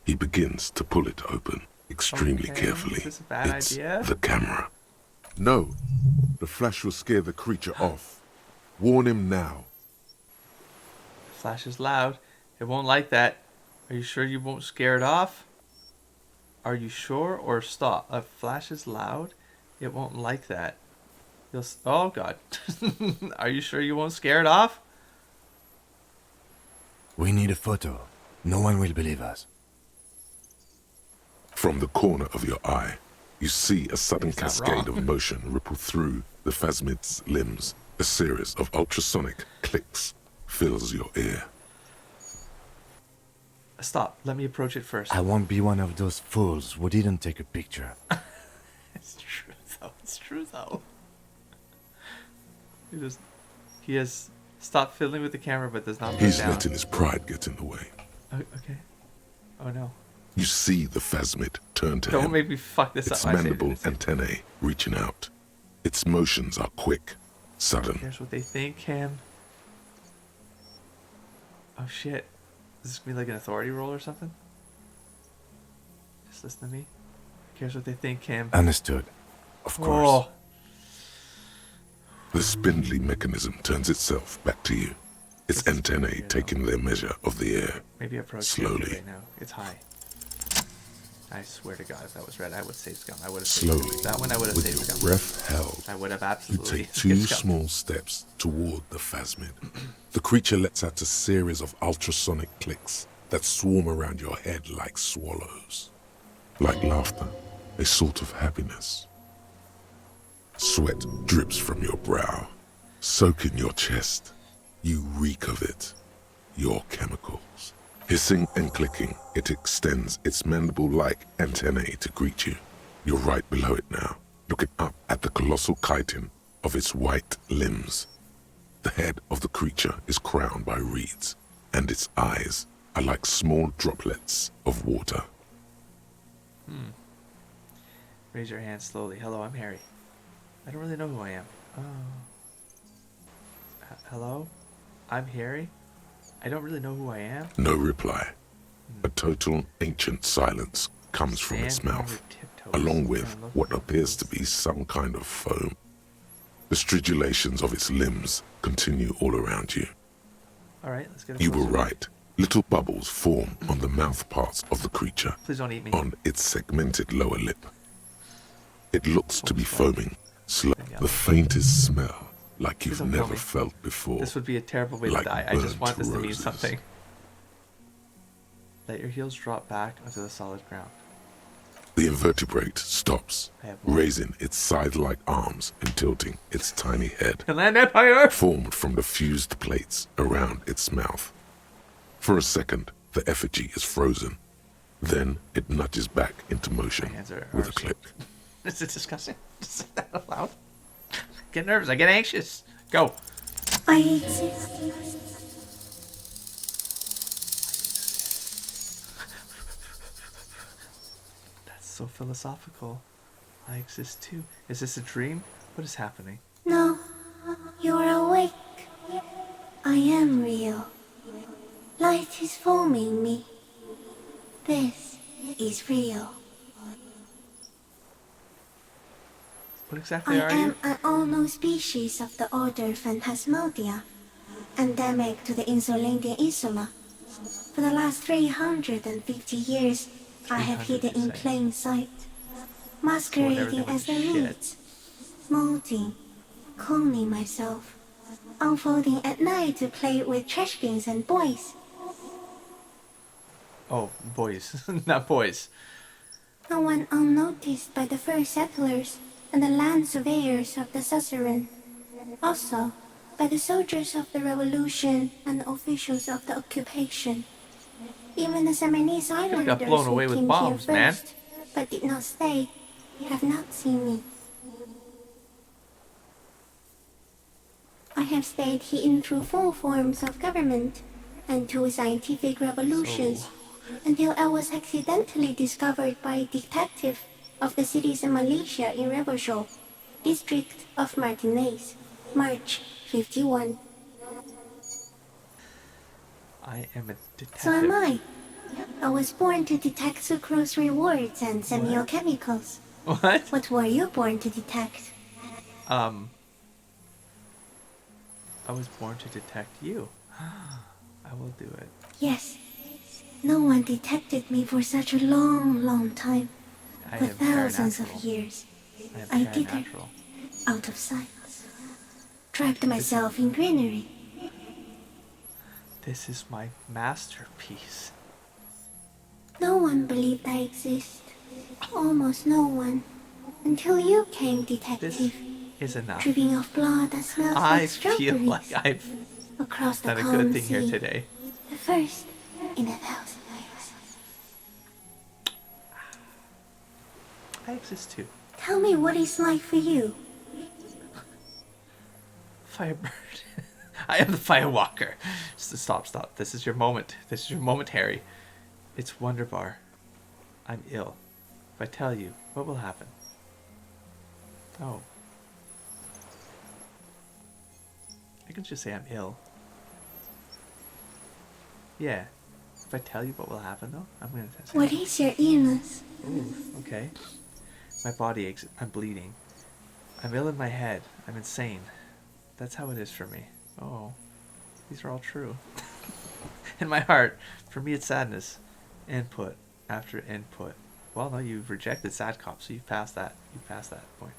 He begins to pull it open extremely Okay, carefully. is this a bad It's idea? the camera. No, the flash will scare the creature off. Warn him now. Flash is loud. It won't like that. Are you sure you won't scare it off? Are you sure or stop? A flash is loud. It won't like that. Oh god. Are you sure you won't scare it off? We need a photo. No one will believe us. From the corner of your eye, you see a sudden He's not cascade wrong. of motion ripple through the phasmid's limbs. A series of ultrasonic clicks fills your ear. Stop. Let me approach it first. I won't be one of those fools who didn't take a picture. It's true though. It's true though. He has stopped fiddling with the camera but does not put it He's down. letting his pride get in the way. Okay. Oh no. You see the phasmid turn to Don't him, make me fuck this its up. I saved it, mandible I saved it. antennae reaching out. Its motions are quick, sudden. Here's what they think, Cam. Oh shit. Is this gonna be like an authority roll or something? Just listen to me. Here's what they think, Cam. Understood. Of course. Oh, The spindly mechanism turns itself back to you, its This is antennae weird, taking their measure of the air. maybe approach Slowly. it right now. It's high. I swear to God, if that was red, I would save scum. I would have Slowly, saved that one. I would have with saved your scum. breath held, I would have you absolutely take two saved scum. small steps toward the phasmid. The creature lets out a series of ultrasonic clicks that swarm around your head like swallows. Like laughter, a sort of happiness. Sweat drips from your brow, soaking your chest. You reek of it, your chemicals. Hissing and clicking, it extends its mandible-like antennae to greet you. You're right below it now, looking up at the colossal chitin of its white limbs. The head of the creature is crowned by reeds, and its eyes are like small droplets of water. Raise your hand slowly. Hello, I'm Harry. I don't really know who I am. Oh. Hello? I'm Harry? I don't really know who I am. No reply. A total ancient silence comes from its Stand on mouth, your tiptoes along with and look what at appears those. to be some kind of foam. The stridulations of its limbs continue all around you. Alright, let's get a You were closer look. right. Little bubbles form on the mouth parts of the creature, Please don't eat me. on its segmented lower lip. It looks to be foaming, slow. The faintest smell, like Please you've don't kill never me. felt before. This would be a terrible way like to die. I just burnt want this to mean roses. something. Let your heels drop back onto the solid ground. The invertebrate stops, I have one. raising its scythe-like arms and tilting its tiny head, The Land Empire! formed from the fused plates around its mouth. For a second, the effigy is frozen. Then it nudges back into motion My hands are with a so- click. Is it disgusting? Just say that out loud. Get nervous. I get anxious. Go. I exist. That's so philosophical. I exist too. Is this a dream? What is happening? No, you are awake. I am real. Light is forming me. This is real. What exactly I are am you? an unknown species of the order Phantasmodia, endemic to the Insulandian Insula. For the last 350 years, I have 300, hidden you in say? plain sight, When masquerading everything went as to the shit. roots, molding, cloning myself, unfolding at night to play with trash bins and boys. Oh, boys. Not boys. I went unnoticed by the first settlers and the land surveyors of the suzerain. Also, by the soldiers of the revolution and the officials of the occupation. Even the Seminese You got islanders blown who away with came here bombs, man. first, but did not stay, have not seen me. I have stayed hidden through 4 forms of government and 2 scientific revolutions until I was accidentally discovered by a detective of the citizen militia in Revershow, district of Martinez, March 51. I am a So am detective. I. I was born to detect sucrose rewards and semiochemicals. What? What were you born to detect? I was born to detect you. I will do it. Yes. No one detected me for such a long time. I For am thousands paranatural. of years. I am I did it paranatural. out of sight. Trapped myself in greenery. This is my masterpiece. No one believed I exist. Almost no one. Until you came, This detective. is enough. Dripping of blood that smells I like feel strawberries. like I've Across the done a calm good thing sea. here today. The first in 1,000 years. I exist too. Tell me what it's like for you. Firebird. I am the firewalker. Stop. This is your moment. This is your moment, Harry. It's Wonderbar. I'm ill. If I tell you, what will happen? Oh. I can just say I'm ill. Yeah. If I tell you what will happen, though, I'm going to say... What is your illness? Ooh, okay. My body aches. I'm bleeding. I'm ill in my head. I'm insane. That's how it is for me. Oh. These are all true. In my heart, for me it's sadness. Input after input. Well, no, you've rejected sad cop, so you've passed that. You've passed that point.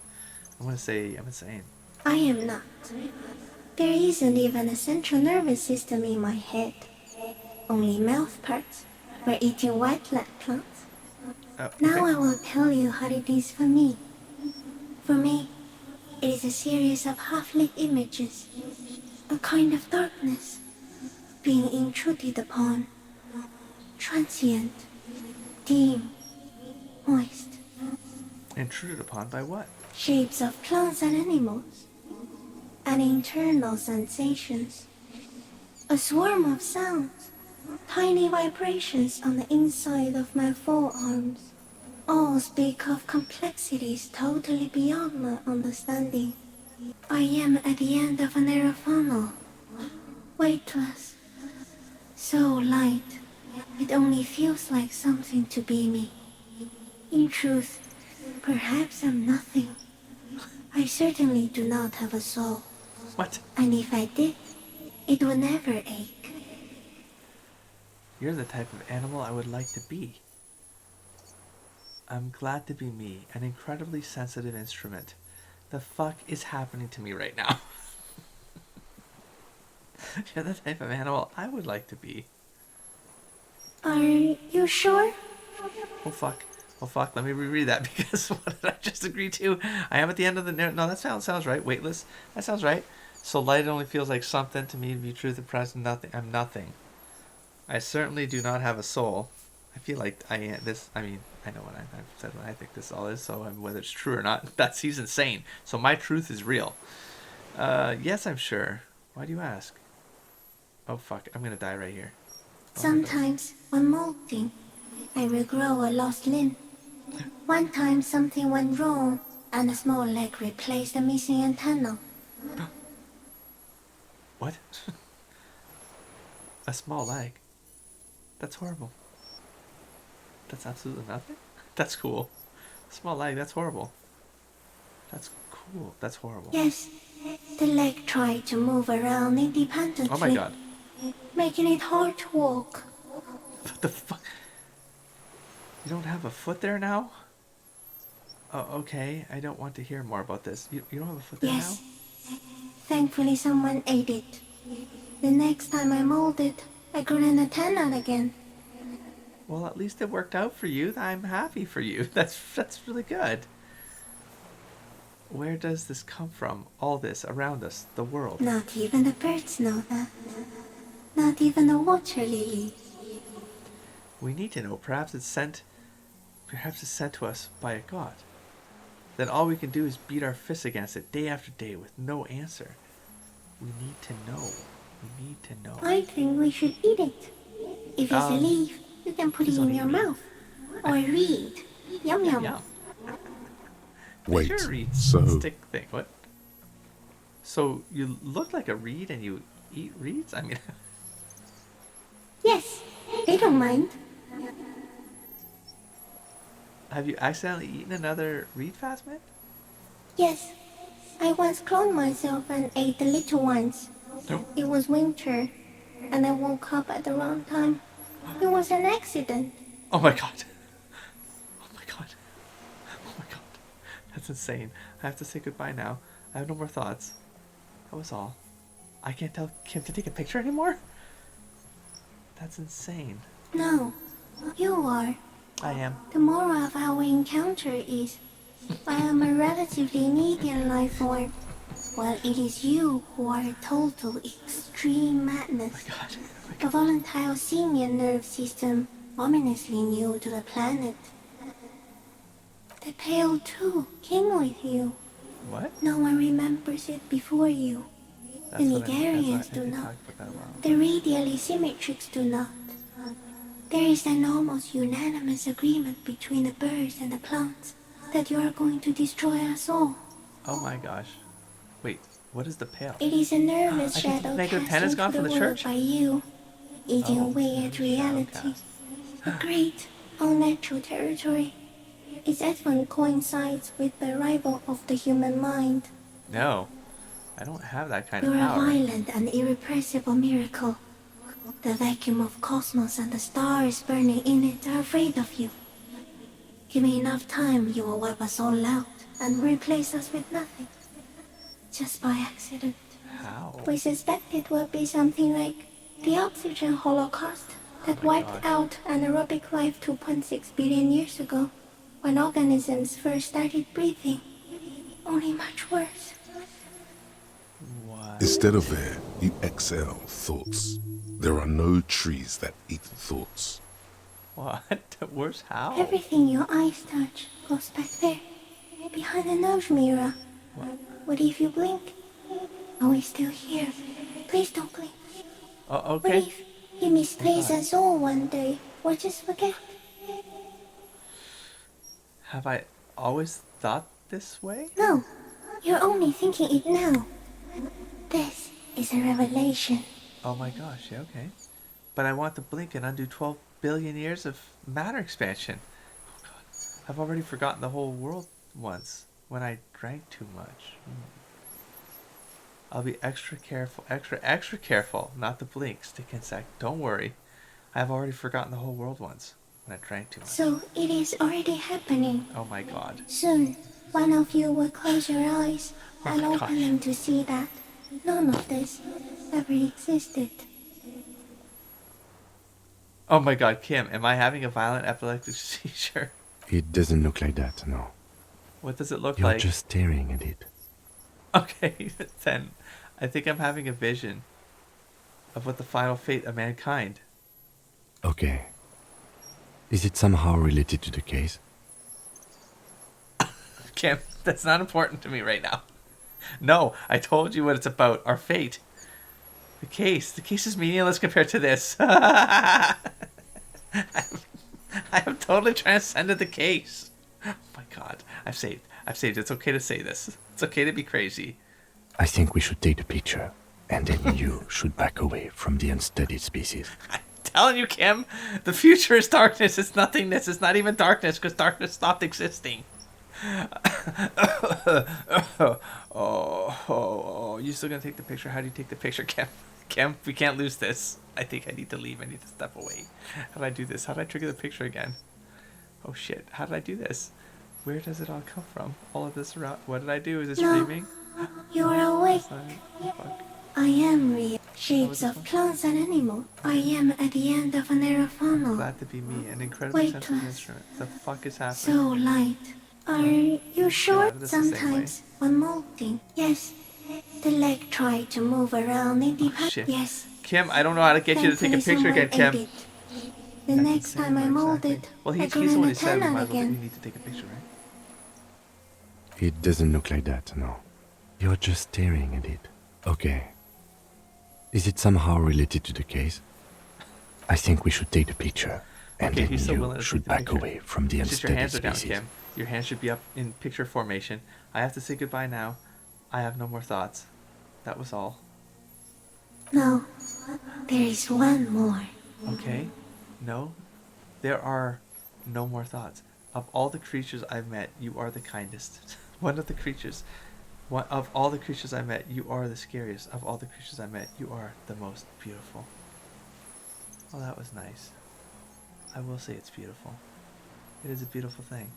I'm going to say I'm insane. I am not. There isn't even a central nervous system in my head. Only mouth parts for eating white blood plants. Oh, Now okay. I will tell you how it is for me. For me, it is a series of half-lit images. A kind of darkness being intruded upon. Transient, dim, moist. Intruded upon by what? Shapes of plants and animals. And internal sensations. A swarm of sounds. Tiny vibrations on the inside of my forearms. All speak of complexities totally beyond my understanding. I am at the end of a narrow funnel. Weightless. So light, it only feels like something to be me. In truth, perhaps I'm nothing. I certainly do not have a soul. What? And if I did, it would never ache. You're the type of animal I would like to be. I'm glad to be me, an incredibly sensitive instrument. The fuck is happening to me right now? You're the type of animal I would like to be. Are you sure? Oh fuck. Oh fuck, let me reread that because what did I just agree to? I am at the end of the... No, that sounds right. Weightless. That sounds right. So light only feels like something to me to be truth and present. Nothing. I'm nothing. I certainly do not have a soul. I feel like I am this... I mean, I know what I've said what I think this all is, so whether it's true or not, he's insane. So my truth is real. Yes, I'm sure. Why do you ask? Oh fuck, I'm gonna die right here. Oh, Sometimes, when molting, I regrow a lost limb. One time something went wrong, and a small leg replaced the missing antenna. What? A small leg? That's horrible. That's absolutely nothing? That's cool. Small leg, that's horrible. That's cool. That's horrible. Yes, the leg tried to move around independently. Oh my god. Making it hard to walk. What the fuck? You don't have a foot there now? Oh, okay. I don't want to hear more about this. You don't have a foot there Yes. now? Thankfully someone ate it. The next time I molded, I grew an antenna again. Well, at least it worked out for you. I'm happy for you. That's really good. Where does this come from? All this around us, the world. Not even the birds know that. Not even the water lily. We need to know. Perhaps it's sent to us by a god. Then all we can do is beat our fists against it day after day with no answer. We need to know. We need to know. I think we should eat it. If it's a leaf, you can put it in your mouth. Or read. Yum yum. Yum. Wait, Sure, reed so stick thing. What? So you look like a reed and you eat reeds? I mean, Yes, they don't mind. have you accidentally eaten another reed, Phasmid? Yes, I once cloned myself and ate the little ones. No. It was winter, and I woke up at the wrong time. It was an accident. Oh my god. Oh my god. Oh my god. That's insane. I have to say goodbye now. I have no more thoughts. That was all. I can't tell Kim to take a picture anymore? That's insane. No, you are. I am. The moral of our encounter is, I am a relatively medium life form, while it is you who are a total extreme madness. God. Oh my A god. volatile simian nerve system ominously new to the planet. The Pale too came with you. What? No one remembers it before you. That's The what I Nigerians think do we not. talked about that a while. The radially symmetrics do not. There is an almost unanimous agreement between the birds and the plants that you are going to destroy us all. Oh my gosh. Wait, what is the pale? It is a nervous I think shadow negative cast 10 has into gone the from the world church? by you, eating Oh, away at shadow reality. cast. A great, unnatural territory. Its advent coincides with the arrival of the human mind. No. I don't have that kind You're of a power. violent and irrepressible miracle. The vacuum of cosmos and the stars burning in it are afraid of you. Give me enough time, you will wipe us all out and replace us with nothing. Just by accident. How? We suspect it will be something like the oxygen holocaust that wiped gosh. out anaerobic life 2.6 billion years ago, when organisms first started breathing. Only much worse. What? instead of air, you exhale thoughts. There are no trees that eat thoughts. What? Where's how? Everything your eyes touch goes back there, behind the nose mirror. What if you blink? Are we still here? Please don't blink. Oh, What okay. if you misplace us all one day, or just forget? Have I always thought this way? No, you're only thinking it now. This is a revelation. Oh my gosh, yeah, okay. But I want to blink and undo 12 billion years of matter expansion. Oh god. I've already forgotten the whole world once, when I drank too much. I'll be extra careful not to blink, stick insect. Don't worry. I've already forgotten the whole world once, when I drank too much. So it is already happening. Oh my god. Soon, one of you will close your eyes Oh and my open gosh. them to see that none of this ever existed. Oh my god, Kim, am I having a violent epileptic seizure? It doesn't look like that, no. What does it look You're like? just staring at it. Okay, then I think I'm having a vision of what the final fate of mankind. Okay. Is it somehow related to the case? Kim, that's not important to me right now. No, I told you what it's about, our fate. The case is meaningless compared to this. I have totally transcended the case. I've saved. It's okay to say this. It's okay to be crazy. I think we should take the picture, and then you should back away from the unstudied species. I'm telling you, Kim, the future is darkness. It's nothingness. It's not even darkness because darkness stopped existing. Oh, you still gonna take the picture? How do you take the picture, Kim? Kim, we can't lose this. I think I need to leave. I need to step away. How do I do this? How do I trigger the picture again? Oh shit, how did I do this? Where does it all come from? All of this around. What did I do? Is it No. streaming? You are awake. Fuck. I am real. Shapes of plants and animals. I am at the end of a narrow funnel. Glad to be me. An incredibly sensitive Weightless. instrument. The fuck is happening? So light. Are you sure? this the same way. Sometimes when molting. Yes. The leg tried to move around independently. Shit. Yes. Kim, I don't know how to get you to take a Thankfully, picture again, someone Kim. ate it. The next time I molded, Well, I he's the couldn't one who said we attend might as well you again. need to take a picture, right? It doesn't look like that, no. You're just staring at it. Okay. Is it somehow related to the case? I think we should take the picture, and Okay, then he's still willing you to should take the back picture. away from the It's just your unstudied hands are down, species. Kim. Your hands should be up in picture formation. I have to say goodbye now. I have no more thoughts. That was all. No, there is one more. Okay? No? There are no more thoughts. Of all the creatures I've met, you are the kindest. One of the creatures. Of all the creatures I met, you are the scariest. Of all the creatures I met, you are the most beautiful. Well, that was nice. I will say it's beautiful. It is a beautiful thing.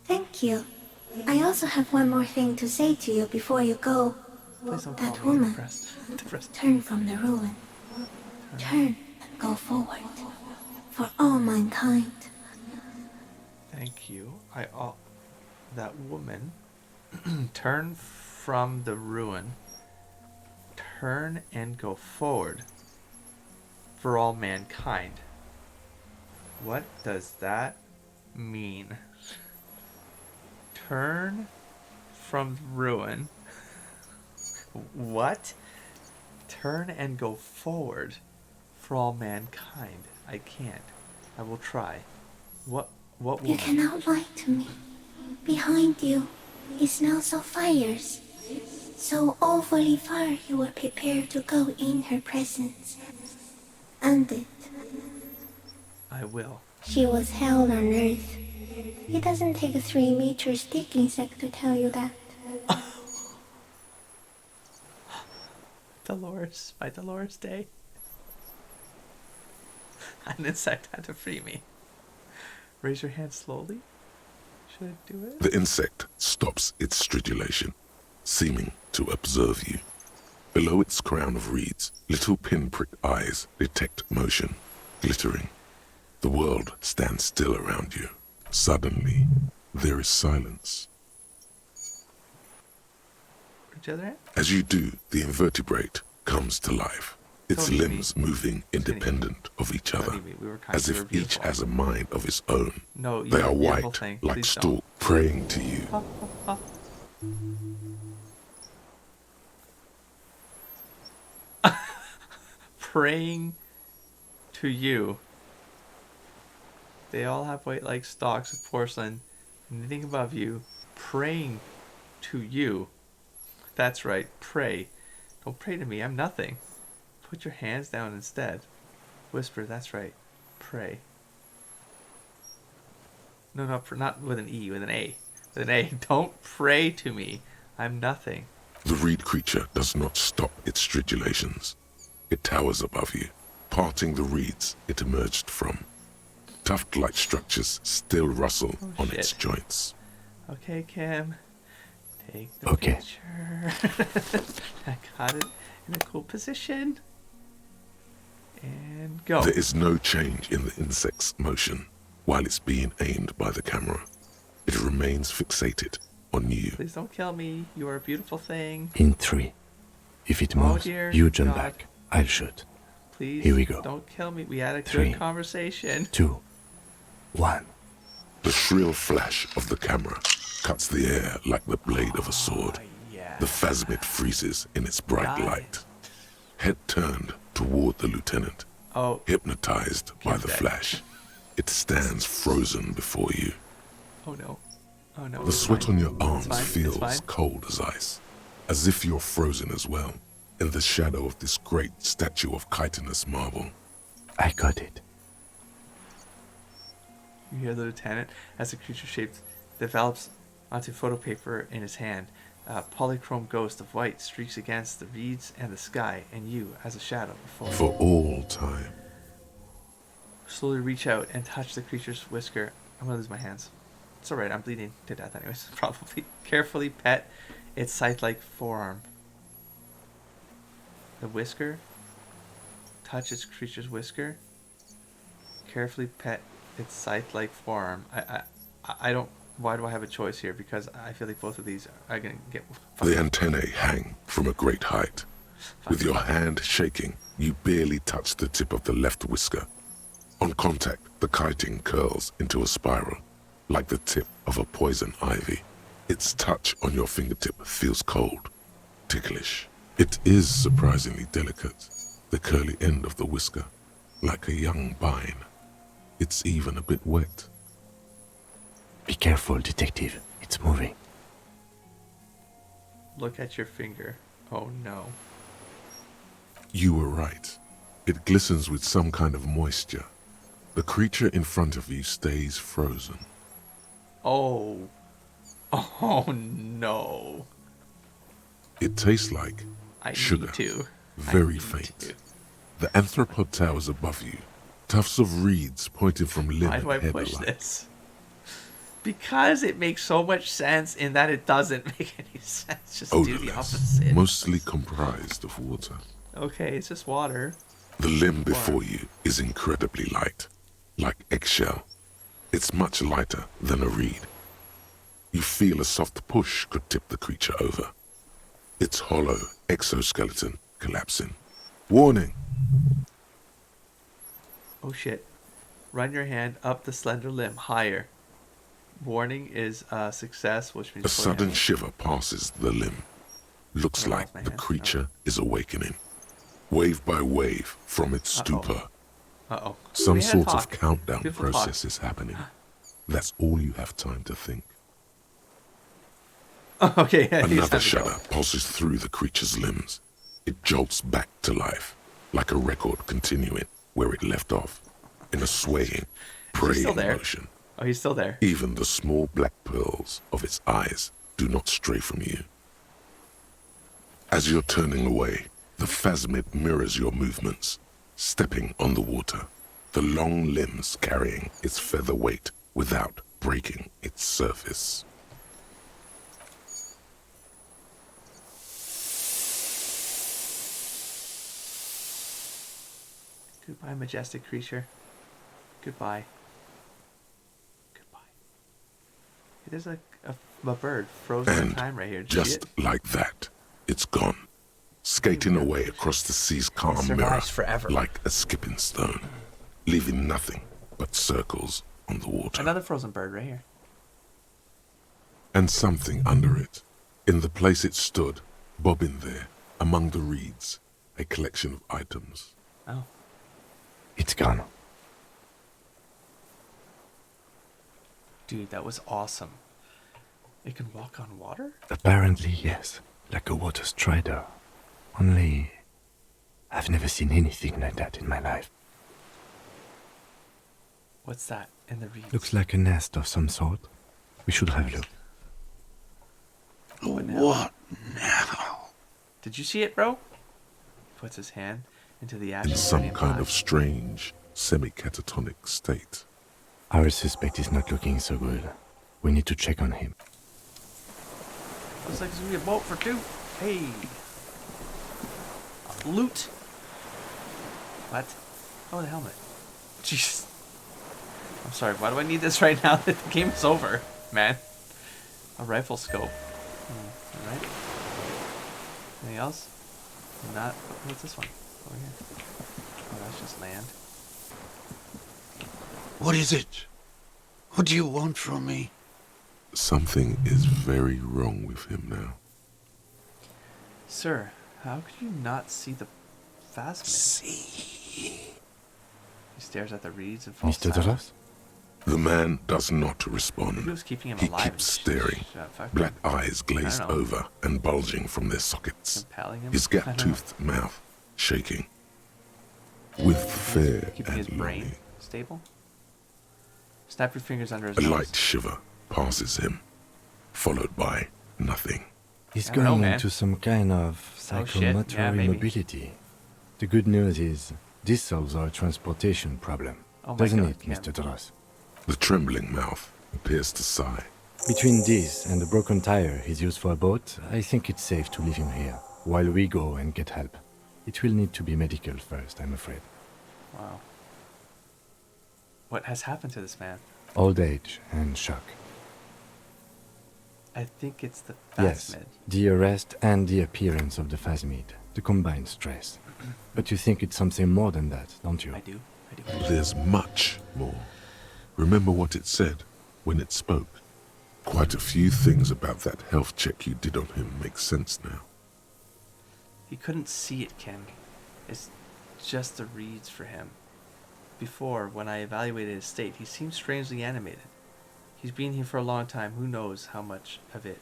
Thank you. I also have one more thing to say to you before you go. Please don't That call me woman. depressed. Depressed. Turn from the ruin. Turn and go forward. For all mankind. Thank you. That woman. Turn from the ruin. Turn and go forward. For all mankind. What does that mean? Turn from ruin. What? Turn and go forward for all mankind. I can't. I will try. What You woman? cannot lie to me. Behind you is now so fires. So awfully far you were prepared to go in her presence. And it. I will. She was hell on earth. It doesn't take a 3-meter stick insect to tell you that. Dolores, my Dolores Day. An insect had to free me. Raise your hand slowly. Should I do it? The insect stops its stridulation, seeming to observe you. Below its crown of reeds, little pinprick eyes detect motion, glittering. The world stands still around you. Suddenly, there is silence. Each other hand? As you do, the invertebrate comes to life, its Don't eat me. limbs moving independent of each other, Don't eat me. We were kind. as We were if each beautiful. has a mind of its own. No, They you're are a beautiful white, thing. like Please stalk, praying to you. Praying to you. They all have white like stalks of porcelain, knitting above you, praying to you. That's right, pray. Don't pray to me, I'm nothing. Put your hands down instead. Whisper, that's right, pray. No, not with an E, with an A. With an A. Don't pray to me, I'm nothing. The reed creature does not stop its stridulations. It towers above you, parting the reeds it emerged from. Tuft-like structures still rustle on its shit. joints. Okay, Kim. Take the Okay. picture. I got it in a cool position. And go. There is no change in the insect's motion while it's being aimed by the camera. It remains fixated on you. Please don't kill me. You are a beautiful thing. In 3. If it Oh, moves, dear you jump God. back. I'll shoot. Please Here we go. don't kill me. We had a 3, good conversation. 2, 1. The shrill flash of the camera cuts the air like the blade of a sword. Yeah. The phasmid freezes in its bright Got light. it. Head turned toward the lieutenant, Oh, hypnotized by Kim's the dead. flash. It stands frozen before you. oh no. Oh no. The it's sweat fine. on your It's arms fine. It's feels fine. cold as ice, as if you're frozen as well, in the shadow of this great statue of chitinous marble. I got it. You hear the lieutenant as the creature shape develops onto photo paper in his hand. A polychrome ghost of white streaks against the reeds and the sky, and you, as a shadow, before. For all time. Slowly reach out and touch the creature's whisker. I'm gonna lose my hands. It's alright, I'm bleeding to death anyways, probably. Carefully pet its scythe-like forearm. The whisker. Touch its creature's whisker. Carefully pet its scythe-like forearm. I don't... Why do I have a choice here? Because I feel like both of these are gonna get... The antennae hang from a great height. With your hand shaking, you barely touch the tip of the left whisker. On contact, the chitin curls into a spiral, like the tip of a poison ivy. Its touch on your fingertip feels cold, ticklish. It is surprisingly delicate, the curly end of the whisker, like a young vine. It's even a bit wet. Be careful, detective. It's moving. Look at your finger. Oh no. You were right. It glistens with some kind of moisture. The creature in front of you stays frozen. Oh. Oh no. It tastes like I sugar, need to. very I need faint. to. The anthropod towers above you, tufts of reeds pointing from limb Why and do I head push alike. this? Because it makes so much sense in that it doesn't make any sense. Just do the Odorless, opposite. mostly comprised of water. Okay, it's just water. The limb before you is incredibly light, like eggshell. It's much lighter than a reed. You feel a soft push could tip the creature over. Its hollow exoskeleton collapsing. Warning! Oh shit. Run your hand up the slender limb higher. Warning is success, which means A sudden shiver passes the limb. Looks I like lost my the hand. creature is awakening. Wave by wave from its stupor. Uh-oh. Some We had sort talk. of countdown Beautiful process talk. is happening. That's all you have time to think. Okay, yeah, he's Another time to shudder go. pulses through the creature's limbs. It jolts back to life, like a record continuing where it left off, in a swaying, still praying there? motion. Oh, he's still there. Even the small black pearls of its eyes do not stray from you. As you're turning away, the phasmid mirrors your movements, stepping on the water, the long limbs carrying its feather weight without breaking its surface. Goodbye, majestic creature. Goodbye. Goodbye. It is a bird frozen in And time right here. Did you see just it? like that, it's gone, skating away across the sea's calm mirror survives forever. like a skipping stone, leaving nothing but circles on the water. Another frozen bird right here. And something under it, in the place it stood, bobbing there, among the reeds, a collection of items. Oh. It's gone. Dude, that was awesome. It can walk on water? Apparently, yes. Like a water strider. Only... I've never seen anything like that in my life. What's that in the reeds? Looks like a nest of some sort. We should have a look. What now? What now? Did you see it, bro? Puts his hand into the In ashes. some kind of strange, semi-catatonic state. Our suspect is not looking so good. We need to check on him. Looks like it's gonna be a boat for two. Hey. Loot. What? Oh, the helmet. Jeez. I'm sorry, why do I need this right now that the game is over, man? A rifle scope. Alright. Anything else? Not. What's this one? Over here. Oh, that's just land. What is it? What do you want from me? Something is very wrong with him now. Sir, how could you not see the phasmid? See. He stares at the reeds and falls Mr. silent. Doras? The man does not Maybe it respond. was keeping him He alive. keeps staring, black eyes glazed know. over and bulging from their sockets, Compelling him. his I don't know. gap-toothed mouth shaking. With fear Keeping his and brain longing, stable. Snap your fingers under his a nose. light shiver passes him, followed by nothing. He's I don't know, going man. into some kind of Oh, shit. psychomotor Yeah, maybe. immobility. The good news is, this solves our transportation problem. Oh my Doesn't God, it, Cam. Mr. Dross? The trembling mouth appears to sigh. Between this and the broken tire he's used for a boat, I think it's safe to leave him here, while we go and get help. It will need to be medical first, I'm afraid. Wow. What has happened to this man? Old age and shock. I think it's the Yes, phasmid. the arrest and the appearance of the phasmid, the combined stress. But you think it's something more than that, don't you? I do. There's much more. Remember what it said when it spoke? Quite a few things about that health check you did on him make sense now. He couldn't see it, Ken. It's just the reads for him. Before, when I evaluated his state, he seemed strangely animated. He's been here for a long time. Who knows how much of it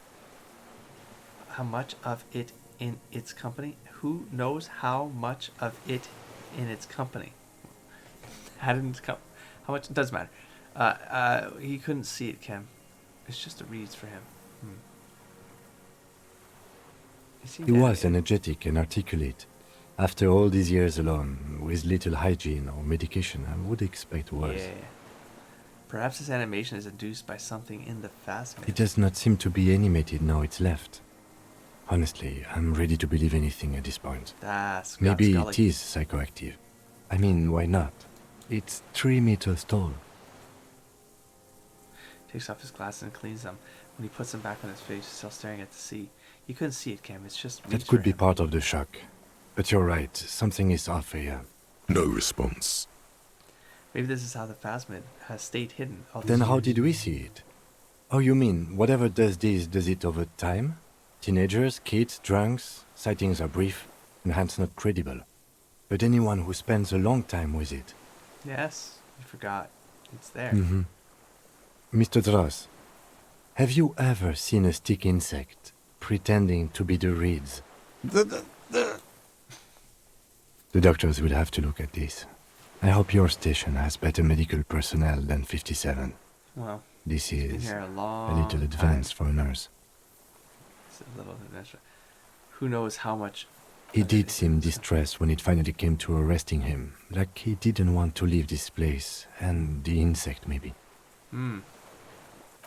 in its company? Who knows how much of it in its company? How much? It doesn't matter. He couldn't see it, Ken. It's just the reads for him. He was energetic and articulate. After all these years alone, with little hygiene or medication, I would expect worse. Yeah. Perhaps his animation is induced by something in the phasmid. It does not seem to be animated now it's left. Honestly, I'm ready to believe anything at this point. That's Maybe Scully. it is psychoactive. I mean, why not? It's 3 meters tall. Takes off his glasses and cleans them. When he puts them back on his face, he's still staring at the sea. You couldn't see it, Cam. It's just reads That could for be him. part of the shock. But you're right, something is off here. No response. Maybe this is how the phasmid has stayed hidden. All Then these how years. did we see it? Oh, you mean, whatever does this, does it over time? Teenagers, kids, drunks, sightings are brief, and hence not credible. But anyone who spends a long time with it. Yes, you forgot. It's there. Mm-hmm. Mr. Dross, have you ever seen a stick insect pretending to be the reeds? The doctors will have to look at this. I hope your station has better medical personnel than 57. Well, This been is here a a long little time. advanced for a nurse. It's a little adventure. Who knows how much... He of did it seem is- distressed when it finally came to arresting him, like he didn't want to leave this place, and the insect maybe.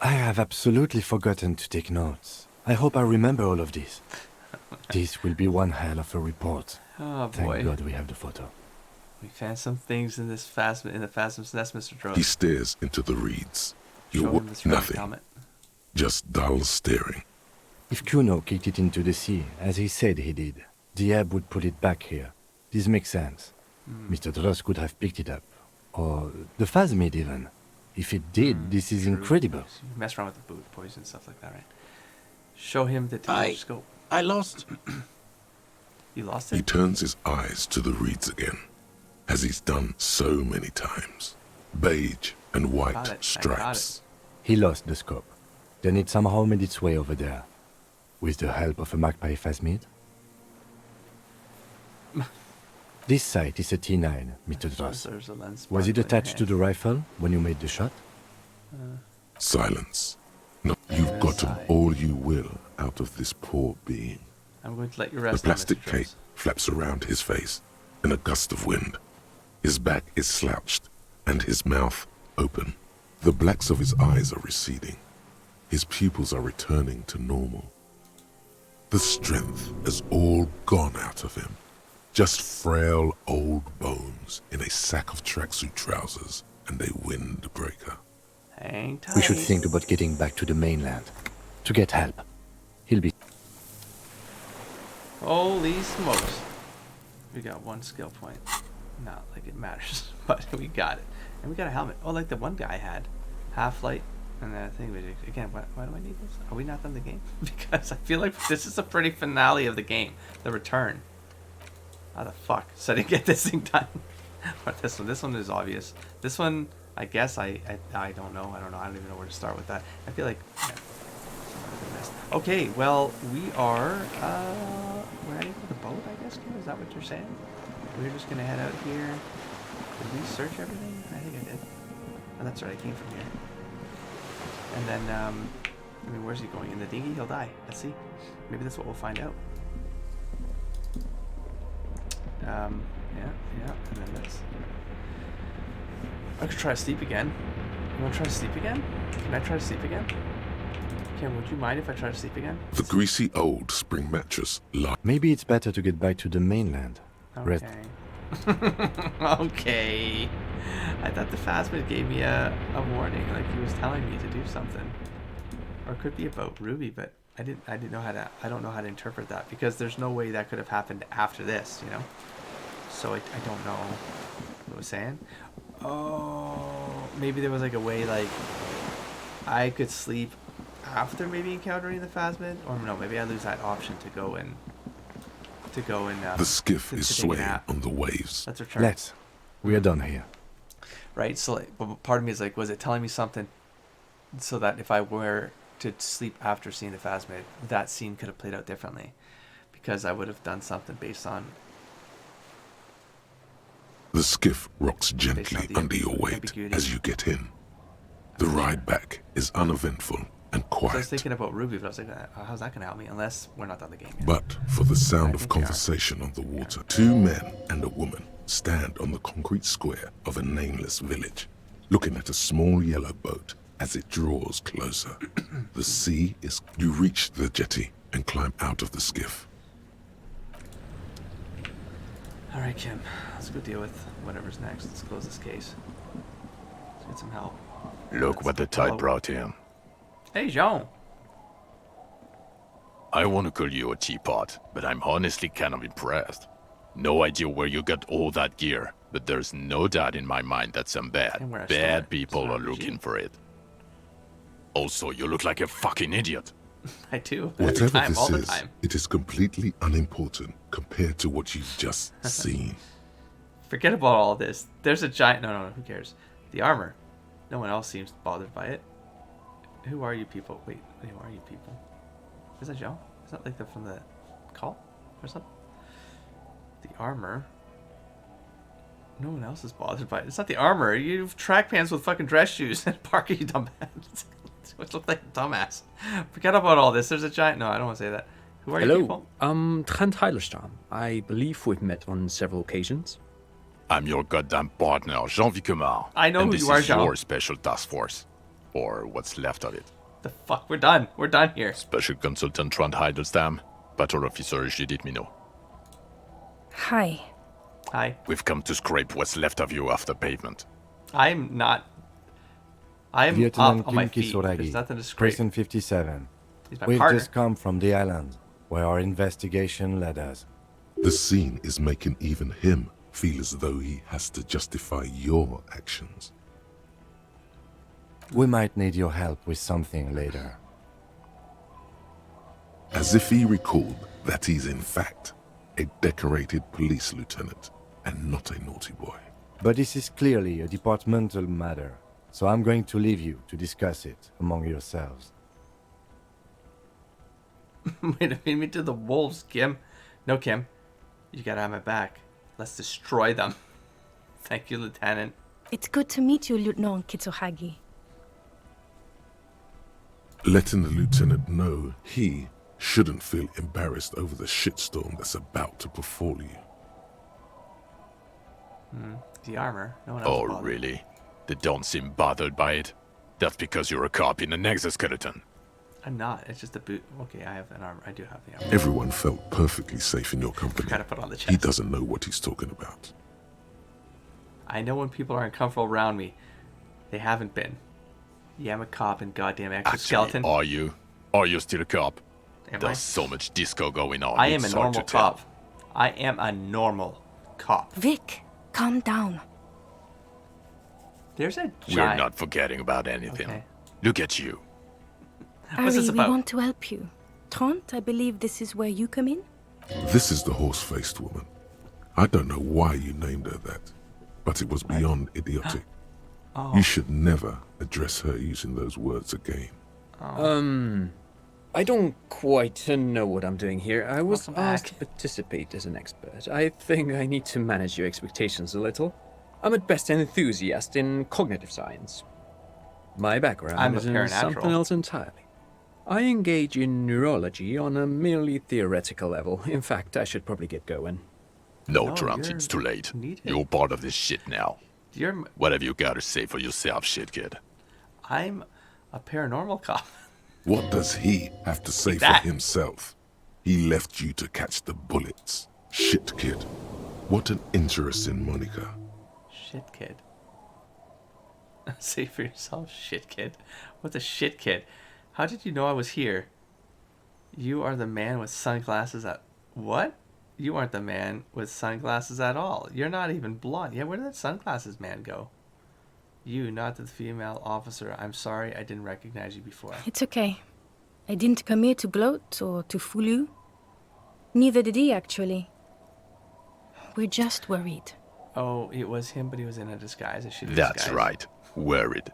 I have absolutely forgotten to take notes. I hope I remember all of this. This will be one hell of a report. Oh Thank boy. God we have the photo. We found some things in this phasmid, in the phasmid's nest, Mr. Dross. He stares into the reeds. Show You're him this red nothing. helmet. Just dull staring. If Kuno kicked it into the sea, as he said he did, the ebb would put it back here. This makes sense. Mr. Dross could have picked it up. Or the phasmid even. If it did, this is True. incredible. You mess around with the boot poison and stuff like that, right? Show him the telescope. I lost. You lost He it? turns his eyes to the reeds again, as he's done so many times. Beige and white Got it. I got stripes. He lost the scope. Then it somehow made its way over there. With the help of a magpie phasmid. This sight is a T9, Mr. Dross. There's a lens Was it sparkling attached to ahead. the rifle when you made the shot? Silence. No, you've gotten Sigh. all you will out of this poor being. I'm going to let you The rest now, plastic Mr. cape Dross. flaps around his face in a gust of wind. His back is slouched and his mouth open. The blacks of his eyes are receding. His pupils are returning to normal. The strength has all gone out of him. Just frail old bones in a sack of tracksuit trousers and a windbreaker. Hang tight. We should think about getting back to the mainland. To get help. He'll be... Holy smokes. We got one skill point. Not like it matters, but we got it. And we got a helmet. Oh, like the one guy had. Half-light. And then I think, again, why do I need this? Are we not done the game? Because I feel like this is a pretty finale of the game. The return. How the fuck? So I didn't get this thing done. But this one is obvious. This one, I guess I don't know. I don't even know where to start with that. I feel like... Yeah. Okay, well, we are... we're heading for the boat, I guess, Kim? Is that what you're saying? We're just going to head out here. Did we search everything? I think I did. Oh, that's right. I came from here. And then, I mean, where's he going? In the dinghy? He'll die. Let's see. Maybe that's what we'll find out. Yeah. And then this. I could try to sleep again. You want to try to sleep again? Can I try to sleep again? Kim, would you mind if I try to sleep again? The greasy old spring mattress lies. Maybe it's better to get back to the mainland. Rest. Okay. Okay. I thought the phasmid gave me a warning, like he was telling me to do something. Or it could be about Ruby, but I don't know how to interpret that, because there's no way that could have happened after this, you know? So I don't know what it was saying. Oh, maybe there was like a way like I could sleep after maybe encountering the phasmid, or no, maybe I lose that option to go and The skiff is take a swaying nap. on the waves. Let's return. Let's. We are done here. Right, so like, but part of me is like, was it telling me something so that if I were to sleep after seeing the phasmid, that scene could have played out differently, because I would have done something based on The skiff rocks gently the under your weight ambiguity. as you get in. The ride back is uneventful and So I was quiet, thinking about Ruby, but I was like, how's that going to help me? Unless we're not done the game yet. but for the sound I of think we are. conversation on the water, two men and a woman stand on the concrete square of a nameless village, looking at a small yellow boat as it draws closer. The sea is... You reach the jetty and climb out of the skiff. All right, Kim, let's go deal with whatever's next. Let's close this case. Let's get some help. Look what the tide brought in. Hey, Jean. I want to call you a teapot, but I'm honestly kind of impressed. No idea where you got all that gear, but there's no doubt in my mind that some And where I stole it. bad people It's are not looking legit. for it. Also, you look like a fucking idiot. I do. All the Whatever time, this all the is, time. it is completely unimportant compared to what you've just seen. Forget about all this. There's a giant... No, who cares? The armor. No one else seems bothered by it. Who are you people? Wait, who are you people? Is that Joe? Is that like from the call or something? The armor. No one else is bothered by it. It's not the armor. You have track pants with fucking dress shoes. And Parker, you dumbass. You look like a dumbass. Forget about all this. There's a giant... No, I don't want to say that. Who are you Hello, people? Trent Heilerstam. I believe we've met on several occasions. I'm your goddamn partner, Jean Vicomar. I know and who this you are, is Jean. your special task force. Or what's left of it. The fuck? We're done. We're done here. Special Consultant Trent Heidelstam, Battle Officer Judith Minot. Hi. Hi. We've come to scrape what's left of you off the pavement. I'm not... I'm Lieutenant up on my Kim feet. Kisoragi, There's nothing to scrape. Prison 57. He's my We've partner. just come from the island, where our investigation led us. The scene is making even him feel as though he has to justify your actions. We might need your help with something later. As if he recalled that he's in fact a decorated police lieutenant and not a naughty boy. But this is clearly a departmental matter, so I'm going to leave you to discuss it among yourselves. Wait, I mean me to the wolves, Kim. No, Kim. You gotta have my back. Let's destroy them. Thank you, Lieutenant. It's good to meet you, Lieutenant Kitsuhagi. Letting the lieutenant know he shouldn't feel embarrassed over the shitstorm that's about to befall you. The armor. No one else Oh, bothered. really? They don't seem bothered by it? That's because you're a cop in an exoskeleton. I'm not. It's just a boot. Okay, I have an armor. I do have the armor. Everyone felt perfectly safe in your company. Gotta put on the He chest. doesn't know what he's talking about. I know when people are uncomfortable around me. They haven't been. Yeah, I'm a cop and goddamn exoskeleton. Actually, are you? Are you still a cop? Am There's I? so much disco going on. I am it's a hard normal to tell. cop. I am a normal cop. Vic, calm down. There's a We're giant... not forgetting about anything. Okay. Look at you. What's this Ari, we about? want to help you. Trent, I believe this is where you come in? This is the horse-faced woman. I don't know why you named her that, but it was beyond idiotic. You should never address her using those words again. I don't quite know what I'm doing here. I was Welcome asked back. to participate as an expert. I think I need to manage your expectations a little. I'm at best an enthusiast in cognitive science. My background I'm a is in paranatural. something else entirely. I engage in neurology on a merely theoretical level. In fact, I should probably get going. No, No, Trump, you're it's too late. needed. You're part of this shit now. You're. What have you got to say for yourself, shit kid? I'm a paranormal cop. What does he have to say for That. himself? He left you to catch the bullets. Shit, kid. What an interesting moniker. Shit kid. Say for yourself, shit kid. What the shit kid? How did you know I was here? You are the man with sunglasses at... What? You aren't the man with sunglasses at all. You're not even blonde. Yeah, where did that sunglasses man go? You, not the female officer. I'm sorry I didn't recognize you before. It's okay. I didn't come here to gloat or to fool you. Neither did he, actually. We're just worried. Oh, it was him, but he was in a disguise. A shitty That's disguise. right. Worried.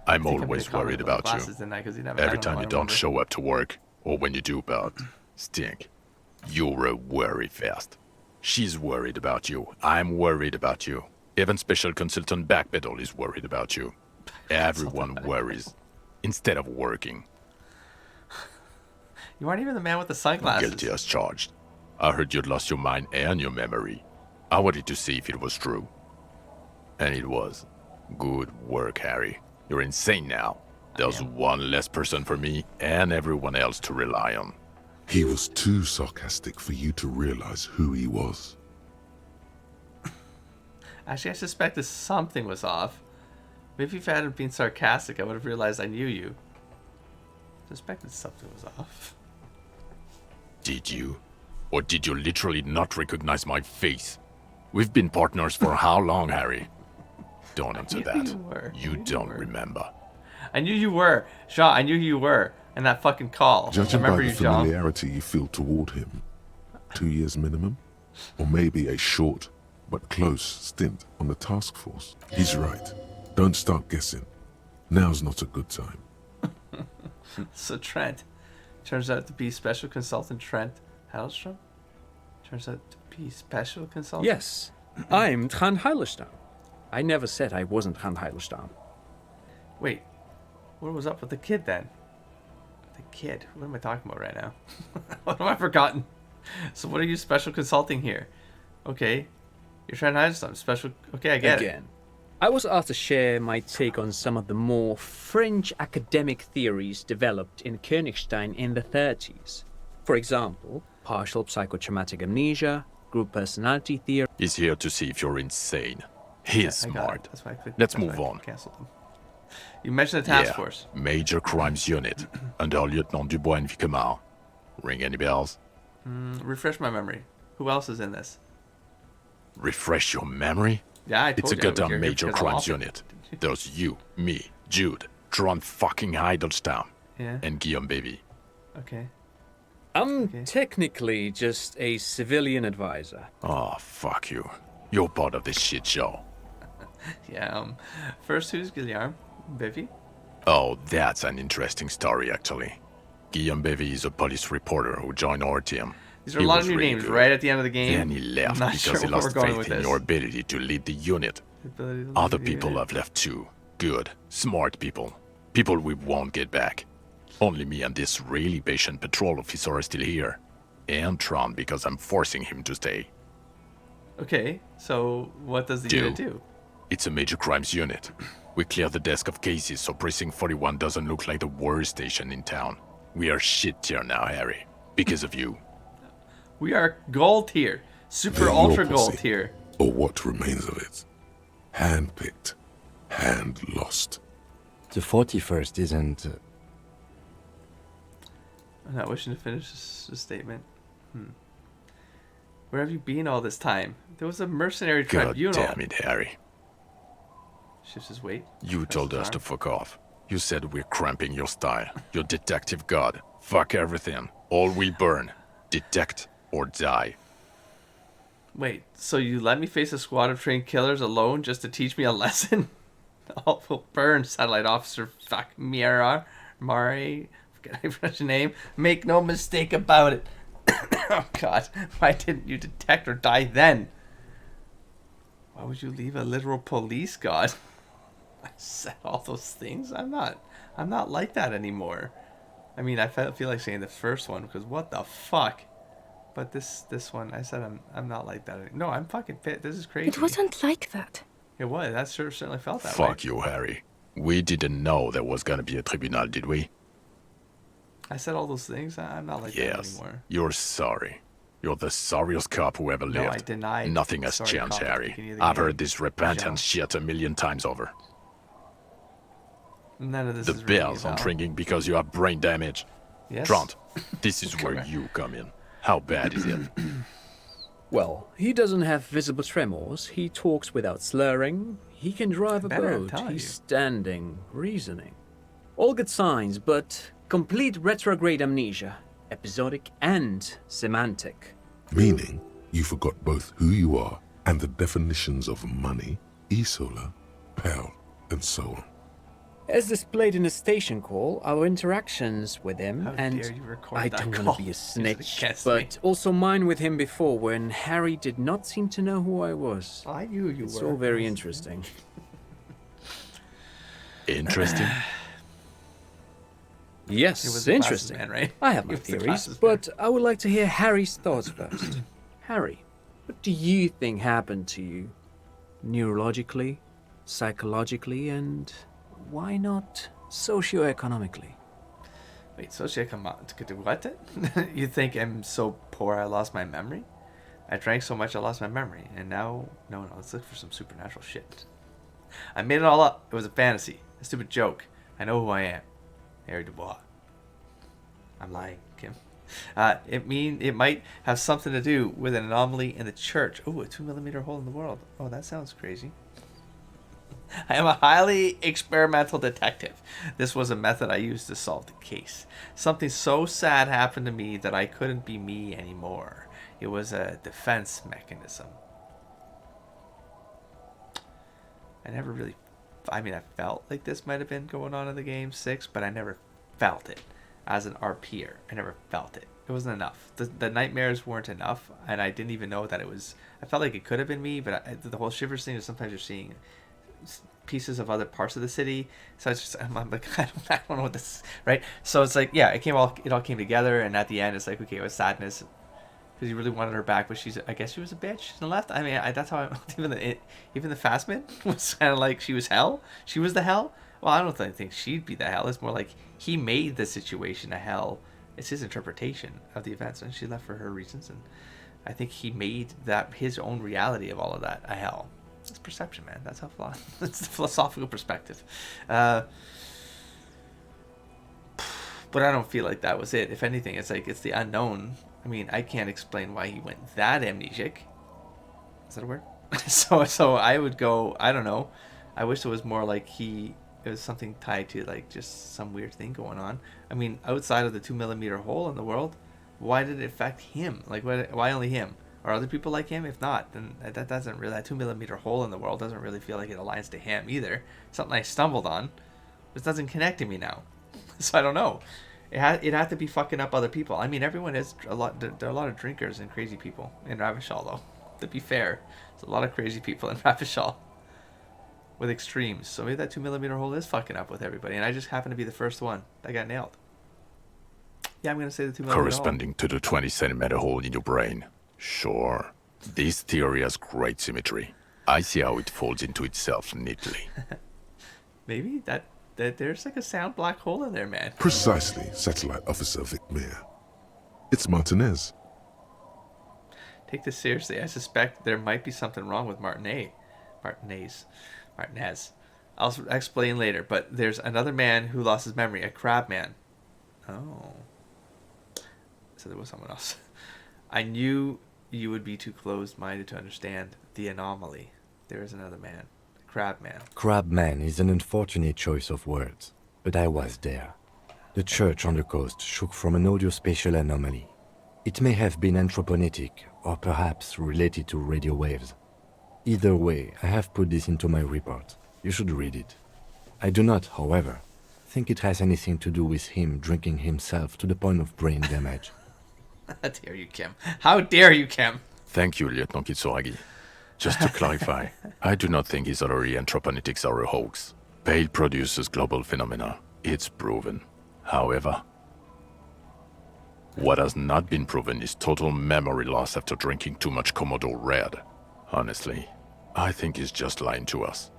I'm I think always made a comment worried about about you. glasses, didn't I? 'Cause he never Every had them, time I you don't remember. show up to work, or when you do about stink. You're a worry fest. She's worried about you. I'm worried about you. Even Special Consultant Backpedal is worried about you. Everyone worries instead of working. You aren't even the man with the sunglasses. Guilty as charged. I heard you'd lost your mind and your memory. I wanted to see if it was true. And it was. Good work, Harry. You're insane now. There's one less person for me and everyone else to rely on. He was too sarcastic for you to realize who he was. Actually, I suspected something was off. Maybe if I hadn't been sarcastic, I would have realized I knew you. Suspected something was off. Did you? Or did you literally not recognize my face? We've been partners for how long, Harry? Don't answer knew that. you were. I You knew you don't were. remember. I knew you were. Jean, I knew who you were. And that fucking call. Judging I by remember the you, Jean. familiarity you feel toward him, 2 years minimum, or maybe a short but close stint on the task force. He's right. Don't start guessing. Now's not a good time. So Trent turns out to be Special Consultant Trent Hellstrom? Turns out to be Special Consultant? Yes, I'm Trant Heilestam. I never said I wasn't Trant Heilestam. Wait, what was up with the kid then? The kid? What am I talking about right now? What have I forgotten? So what are you special consulting here? Okay, you're trying to hide something special. Okay, I get it. Again, I was asked to share my take on some of the more French academic theories developed in Königstein in the 30s. For example, partial psychotraumatic amnesia, group personality theory. He's here to see if you're insane. He's I got it. smart. That's why I clicked. Let's that's move why I on. Canceled them. You mentioned the task Yeah, force. Major Crimes Unit, under Lieutenant Dubois and Vicomar. Ring any bells? Refresh my memory. Who else is in this? Refresh your memory? Yeah, I told It's a you. goddamn you're here Major because I'm Crimes off. Unit. There's you, me, Jude, Trond fucking Heidelstam, Yeah. and Guillaume Baby. Okay. I'm Okay. technically just a civilian advisor. Oh, fuck you. You're part of this shit show. Yeah. First, who's Guillaume? Bevy? Oh, that's an interesting story, actually. Guillaume Bevy is a police reporter who joined our team. These are He a lot was of new really names good. right at the end of the game. Then he left I'm not because sure he where we're lost going faith with in this. your ability to lead the unit. Ability to Other lead the people unit. have left too. Good, smart people. People we won't get back. Only me and this really patient patrol officer are still here. And Tron because I'm forcing him to stay. Okay, so what does the Do. unit do? It's a major crimes unit. We clear the desk of cases so Precinct 41 doesn't look like the worst station in town. We are shit tier now, Harry. Because of you. We are gold tier. Super They're ultra your gold pussy. tier. Or what remains of it. Hand-picked. Hand-lost. The 41st isn't. I'm not wishing to finish this statement. Where have you been all this time? There was a mercenary God tribunal. damn it, Harry. Shifts his weight. You Press told his us to arm. fuck off. You said we're cramping your style. Your detective god. Fuck everything. All will burn. Detect or die. Wait, so you let me face a squad of trained killers alone just to teach me a lesson? Oh, will burn, Satellite Officer fuck Mari. Forget I forgot your name. Make no mistake about it. Oh, God. Why didn't you detect or die then? Why would you leave a literal police god? I said all those things. I'm not like that anymore. I mean, I feel like saying the first one because what the fuck? But this one, I said I'm not like that anymore. No, I'm fucking fit. This is crazy. It wasn't like that. It was. That certainly felt that way. Fuck you, Harry. We didn't know there was gonna be a tribunal, did we? I said all those things. I'm not like that Yes. anymore. You're sorry. You're the sorriest cop who ever lived. No, I denied. Nothing has sorry changed, cop at the Harry. beginning of the I've game. heard this repentance shit a million times over. None of this The is ringing bells a aren't bell. ringing because you have brain damage. Yes. Trant, this is where you come in. How bad is it? Well, he doesn't have visible tremors. He talks without slurring. He can drive a Better, I'm boat. telling He's you. standing, reasoning. All good signs, but complete retrograde amnesia, episodic and semantic. Meaning, you forgot both who you are and the definitions of money, Isola, Pearl, and so on. As displayed in a station call, our interactions with him, How and dare you record I that don't call. want to be a Use it snitch, against but me. also mine with him before when Harry did not seem to know who I was. I knew you It's were. all very interesting. Interesting. Yes, It was the interesting. glasses man, right? I have my It was the theories, glasses man. but I would like to hear Harry's thoughts first. Harry, what do you think happened to you? Neurologically, psychologically, and why not socioeconomically? Wait, what? You think I'm so poor I lost my memory? I drank so much I lost my memory, and now... No, let's look for some supernatural shit. I made it all up. It was a fantasy. A stupid joke. I know who I am. Harry Dubois. I'm lying, Kim. It might have something to do with an anomaly in the church. Ooh, a 2mm hole in the world. Oh, that sounds crazy. I am a highly experimental detective. This was a method I used to solve the case. Something so sad happened to me that I couldn't be me anymore. It was a defense mechanism. I never really... I mean, I felt like this might have been going on in the game 6, but I never felt it. As an RPer, I never felt it. It wasn't enough. The nightmares weren't enough, and I didn't even know that it was... I felt like it could have been me, but the whole shivers thing is sometimes you're seeing pieces of other parts of the city. So it's just, I'm like, I don't know what this is, right? So it's like, yeah, it all came together, and at the end, it's like, okay, it was sadness. Because you really wanted her back, but I guess she was a bitch and left. I mean, that's how even the Fastman was kind of like she was hell. She was the hell. Well, I don't think she'd be the hell. It's more like he made the situation a hell. It's his interpretation of the events, and she left for her reasons. And I think he made that his own reality of all of that a hell. It's perception, man. That's how it's the philosophical perspective. But I don't feel like that was it. If anything, it's like it's the unknown. I mean, I can't explain why he went that amnesic. Is that a word? so I would go, I don't know. I wish it was more like it was something tied to like just some weird thing going on. I mean, outside of the 2mm hole in the world, why did it affect him? Like, why only him? Are other people like him? If not, then that doesn't really, that 2mm hole in the world doesn't really feel like it aligns to him either. Something I stumbled on. This doesn't connect to me now. So I don't know. It had to be fucking up other people. I mean, everyone is a lot. There are a lot of drinkers and crazy people in Ravishal, though. To be fair, there's a lot of crazy people in Ravishal with extremes. So maybe that 2mm hole is fucking up with everybody, and I just happen to be the first one that got nailed. Yeah, I'm gonna say the 2mm hole. Corresponding to the 20cm hole in your brain. Sure. This theory has great symmetry. I see how it folds into itself neatly. Maybe that there's like a sound black hole in there, man. Precisely, Satellite Officer Vicmere. It's Martinez. Take this seriously. I suspect there might be something wrong with Martinez. I'll explain later, but there's another man who lost his memory, a crab man. Oh. So there was someone else. I knew you would be too closed-minded to understand the anomaly. There is another man. Crabman. Crabman is an unfortunate choice of words, but I was there. The church on the coast shook from an audio-spatial anomaly. It may have been anthroponetic, or perhaps related to radio waves. Either way, I have put this into my report. You should read it. I do not, however, think it has anything to do with him drinking himself to the point of brain damage. How dare you, Kim? How dare you, Kim? Thank you, Lieutenant Kitsuragi. Just to clarify, I do not think his other anthropometics are a hoax. Pale produces global phenomena. It's proven. However, what has not been proven is total memory loss after drinking too much Komodo Red. Honestly, I think he's just lying to us.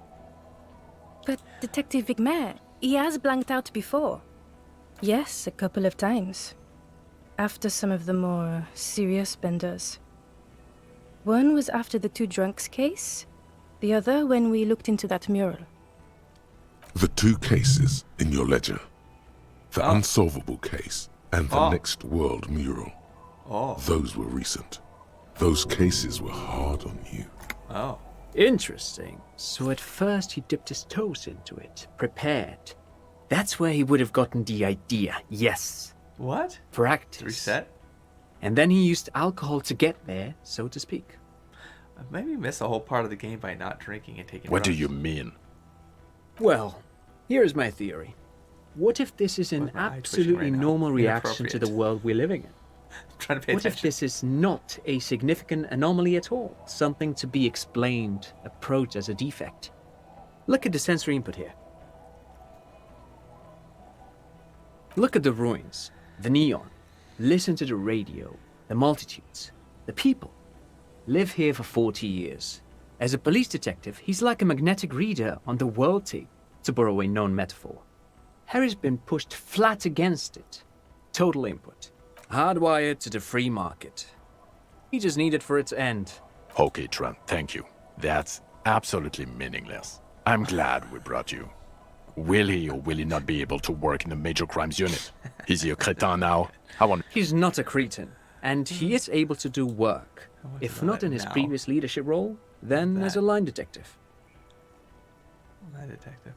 But Detective Vigmer, he has blanked out before. Yes, a couple of times. After some of the more serious benders. One was after the two drunks case, the other when we looked into that mural. The two cases in your ledger. The unsolvable case and the next world mural. Those were recent. Those cases were hard on you. Oh. Interesting. So at first he dipped his toes into it, prepared. That's where he would have gotten the idea, yes. What? Practice. Reset? And then he used alcohol to get there, so to speak. I maybe missed a whole part of the game by not drinking and taking What do drugs. you mean? Well, here's my theory. What if this is an What's my eye twitching absolutely right now? normal reaction to the Inappropriate. world we're living in? I'm trying to pay What if attention. this is not a significant anomaly at all? Something to be explained, approached as a defect? Look at the sensory input here. Look at the ruins, the neon. Listen to the radio, the multitudes, the people. Live here for 40 years. As a police detective, he's like a magnetic reader on the world tape, to borrow a known metaphor. Harry's been pushed flat against it. Total input. Hardwired to the free market. He just needed for its end. Okay, Trent, thank you. That's absolutely meaningless. I'm glad we brought you. Will he or will he not be able to work in the major crimes unit? Is he a cretin now? I want... He's not a cretin, and he is able to do work. If not in his now? previous leadership role, then as a line detective. Lie detective.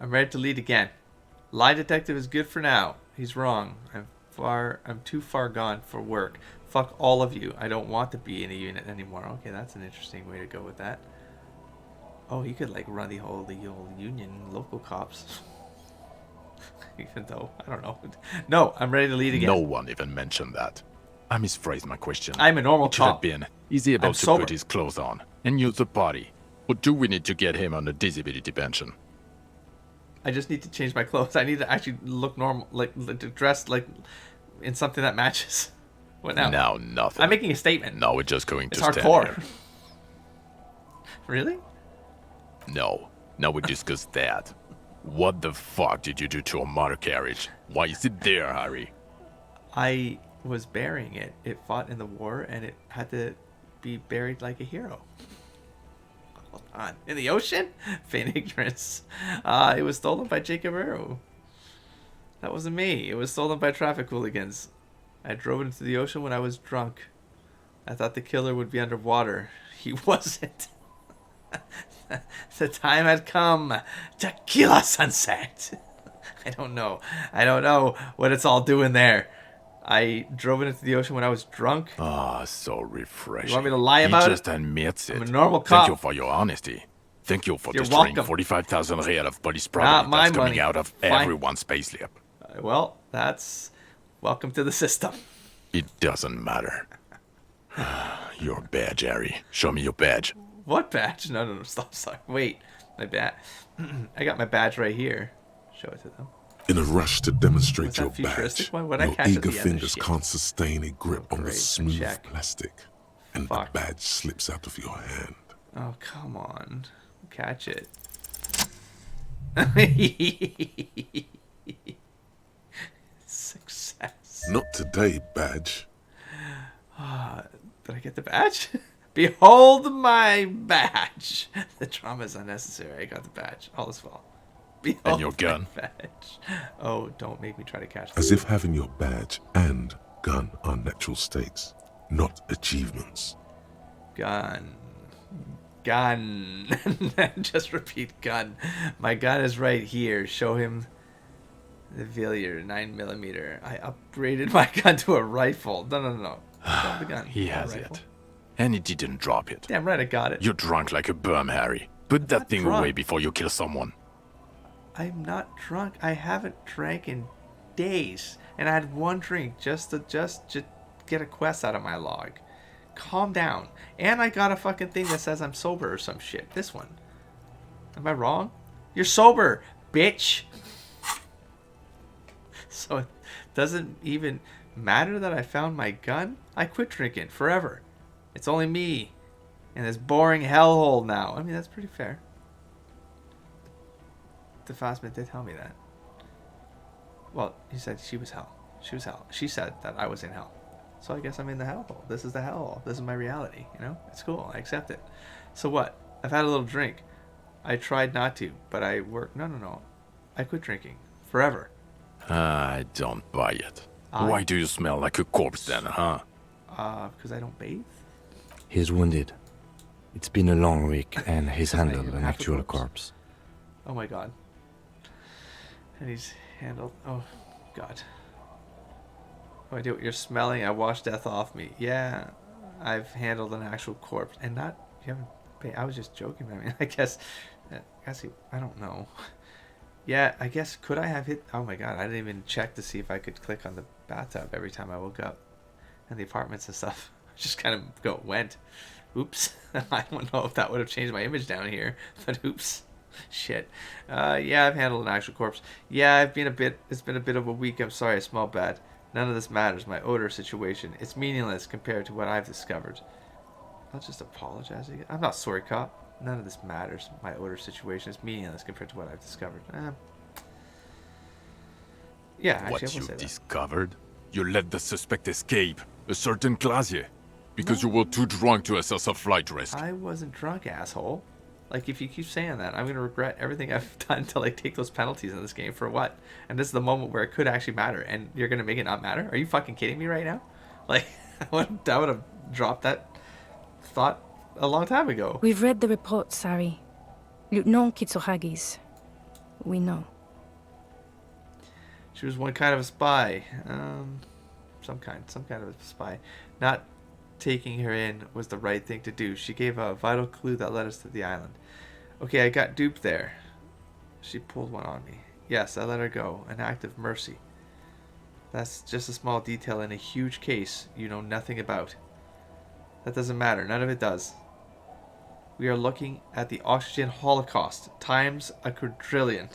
I'm ready to lead again. Lie detective is good for now. He's wrong. I'm too far gone for work. Fuck all of you. I don't want to be in a unit anymore. Okay, that's an interesting way to go with that. Oh, he could like run the old union, local cops. Even though, I don't know. No, I'm ready to lead again. No one even mentioned that. I misphrased my question. I'm a normal It should have cop. been, is he able I'm to sober. put his clothes on and use the body? Or do we need to get him on a disability pension? I just need to change my clothes. I need to actually look normal, like to dress like in something that matches. What now? Now, nothing. I'm making a statement. Now we're just going It's to stand hardcore. here. Really? No. Now we discuss that. What the fuck did you do to a motor carriage? Why is it there, Harry? I was burying it. It fought in the war and it had to be buried like a hero. Hold on. In the ocean? Feign ignorance. It was stolen by Jacob Arrow. That wasn't me. It was stolen by traffic hooligans. I drove it into the ocean when I was drunk. I thought the killer would be underwater. He wasn't. The time had come. Tequila sunset. I don't know. I don't know what it's all doing there. I drove it into the ocean when I was drunk. Ah, so refreshing. You want me to lie about He just it? admits it. I'm a normal Thank cop. you for your honesty. Thank you for You're destroying welcome. 45,000 real of police Not property my that's coming money. out of Fine. everyone's payslip. Well, that's welcome to the system. It doesn't matter. Your badge, Harry. Show me your badge. What badge? No, stop. Wait, my badge. I got my badge right here. Show it to them. In a rush to Was demonstrate that your futuristic badge, one? What'd I your catch at eager the end of fingers shit? can't sustain a grip on the great, smooth check. plastic, and Fuck. the badge slips out of your hand. Oh, come on. Catch it. Success. Not today, badge. Did I get the badge? Behold my badge. The trauma is unnecessary. I got the badge. All is well. Behold And your gun. my badge. Oh, don't make me try to catch As this. if having your badge and gun are natural states, not achievements. Gun. Gun. Just repeat gun. My gun is right here. Show him the Villier 9mm. I upgraded my gun to a rifle. No. Show him the gun. He A has rifle. it. And he didn't drop it. Damn right I got it. You're drunk like a bum, Harry. Put that not thing drunk. away before you kill someone. I'm not drunk. I haven't drank in days, and I had one drink just to get a quest out of my log. Calm down. And I got a fucking thing that says I'm sober or some shit. This one. Am I wrong? You're sober, bitch. So it doesn't even matter that I found my gun? I quit drinking forever. It's only me in this boring hellhole now. I mean, that's pretty fair. The Phasma did tell me that. Well, he said she was hell. She was hell. She said that I was in hell. So I guess I'm in the hellhole. This is the hellhole. This is my reality, you know? It's cool. I accept it. So what? I've had a little drink. I tried not to, but I work. No. I quit drinking. Forever. I don't buy it. Why do you smell like a corpse then, huh? Because I don't bathe? He's wounded. It's been a long week, and he's Not handled even an half a actual corpse. corpse. Oh my god. And he's handled. Oh, god. Oh, I do what you're smelling. I washed death off me. Yeah, I've handled an actual corpse. And not. You haven't paid. I was just joking. I mean, I guess I don't know. Yeah, I guess. Could I have hit. Oh my god. I didn't even check to see if I could click on the bathtub every time I woke up. And the apartments and stuff. Just kind of went. Oops. I don't know if that would have changed my image down here. But oops. Shit. Yeah, I've handled an actual corpse. Yeah, it's been a bit of a week. I'm sorry, I smell bad. None of this matters. My odor situation. It's meaningless compared to what I've discovered. I'll just apologize again. I'm not sorry, cop. None of this matters. My odor situation is meaningless compared to what I've discovered. Yeah, actually, What I will you say that. discovered? You let the suspect escape, a certain Clasier, because you were too drunk to assess a flight risk. I wasn't drunk, asshole. Like, if you keep saying that, I'm going to regret everything I've done to, like, take those penalties in this game for what? And this is the moment where it could actually matter, and you're going to make it not matter? Are you fucking kidding me right now? Like, I would have dropped that thought a long time ago. We've read the report, Sari. Lieutenant Kitsuragis. We know. She was one kind of a spy. Some kind of a spy. Not taking her in was the right thing to do. She gave a vital clue that led us to the island. Okay, I got duped there. She pulled one on me. Yes, I let her go. An act of mercy. That's just a small detail in a huge case you know nothing about. That doesn't matter. None of it does. We are looking at the oxygen holocaust times a quadrillion.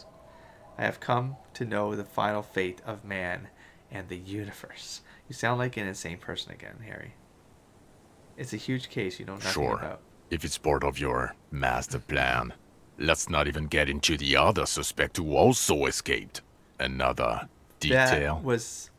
I have come to know the final fate of man and the universe. You sound like an insane person again, Harry. It's a huge case you know nothing Sure, about. if it's part of your master plan. Let's not even get into the other suspect who also escaped. Another detail. That was,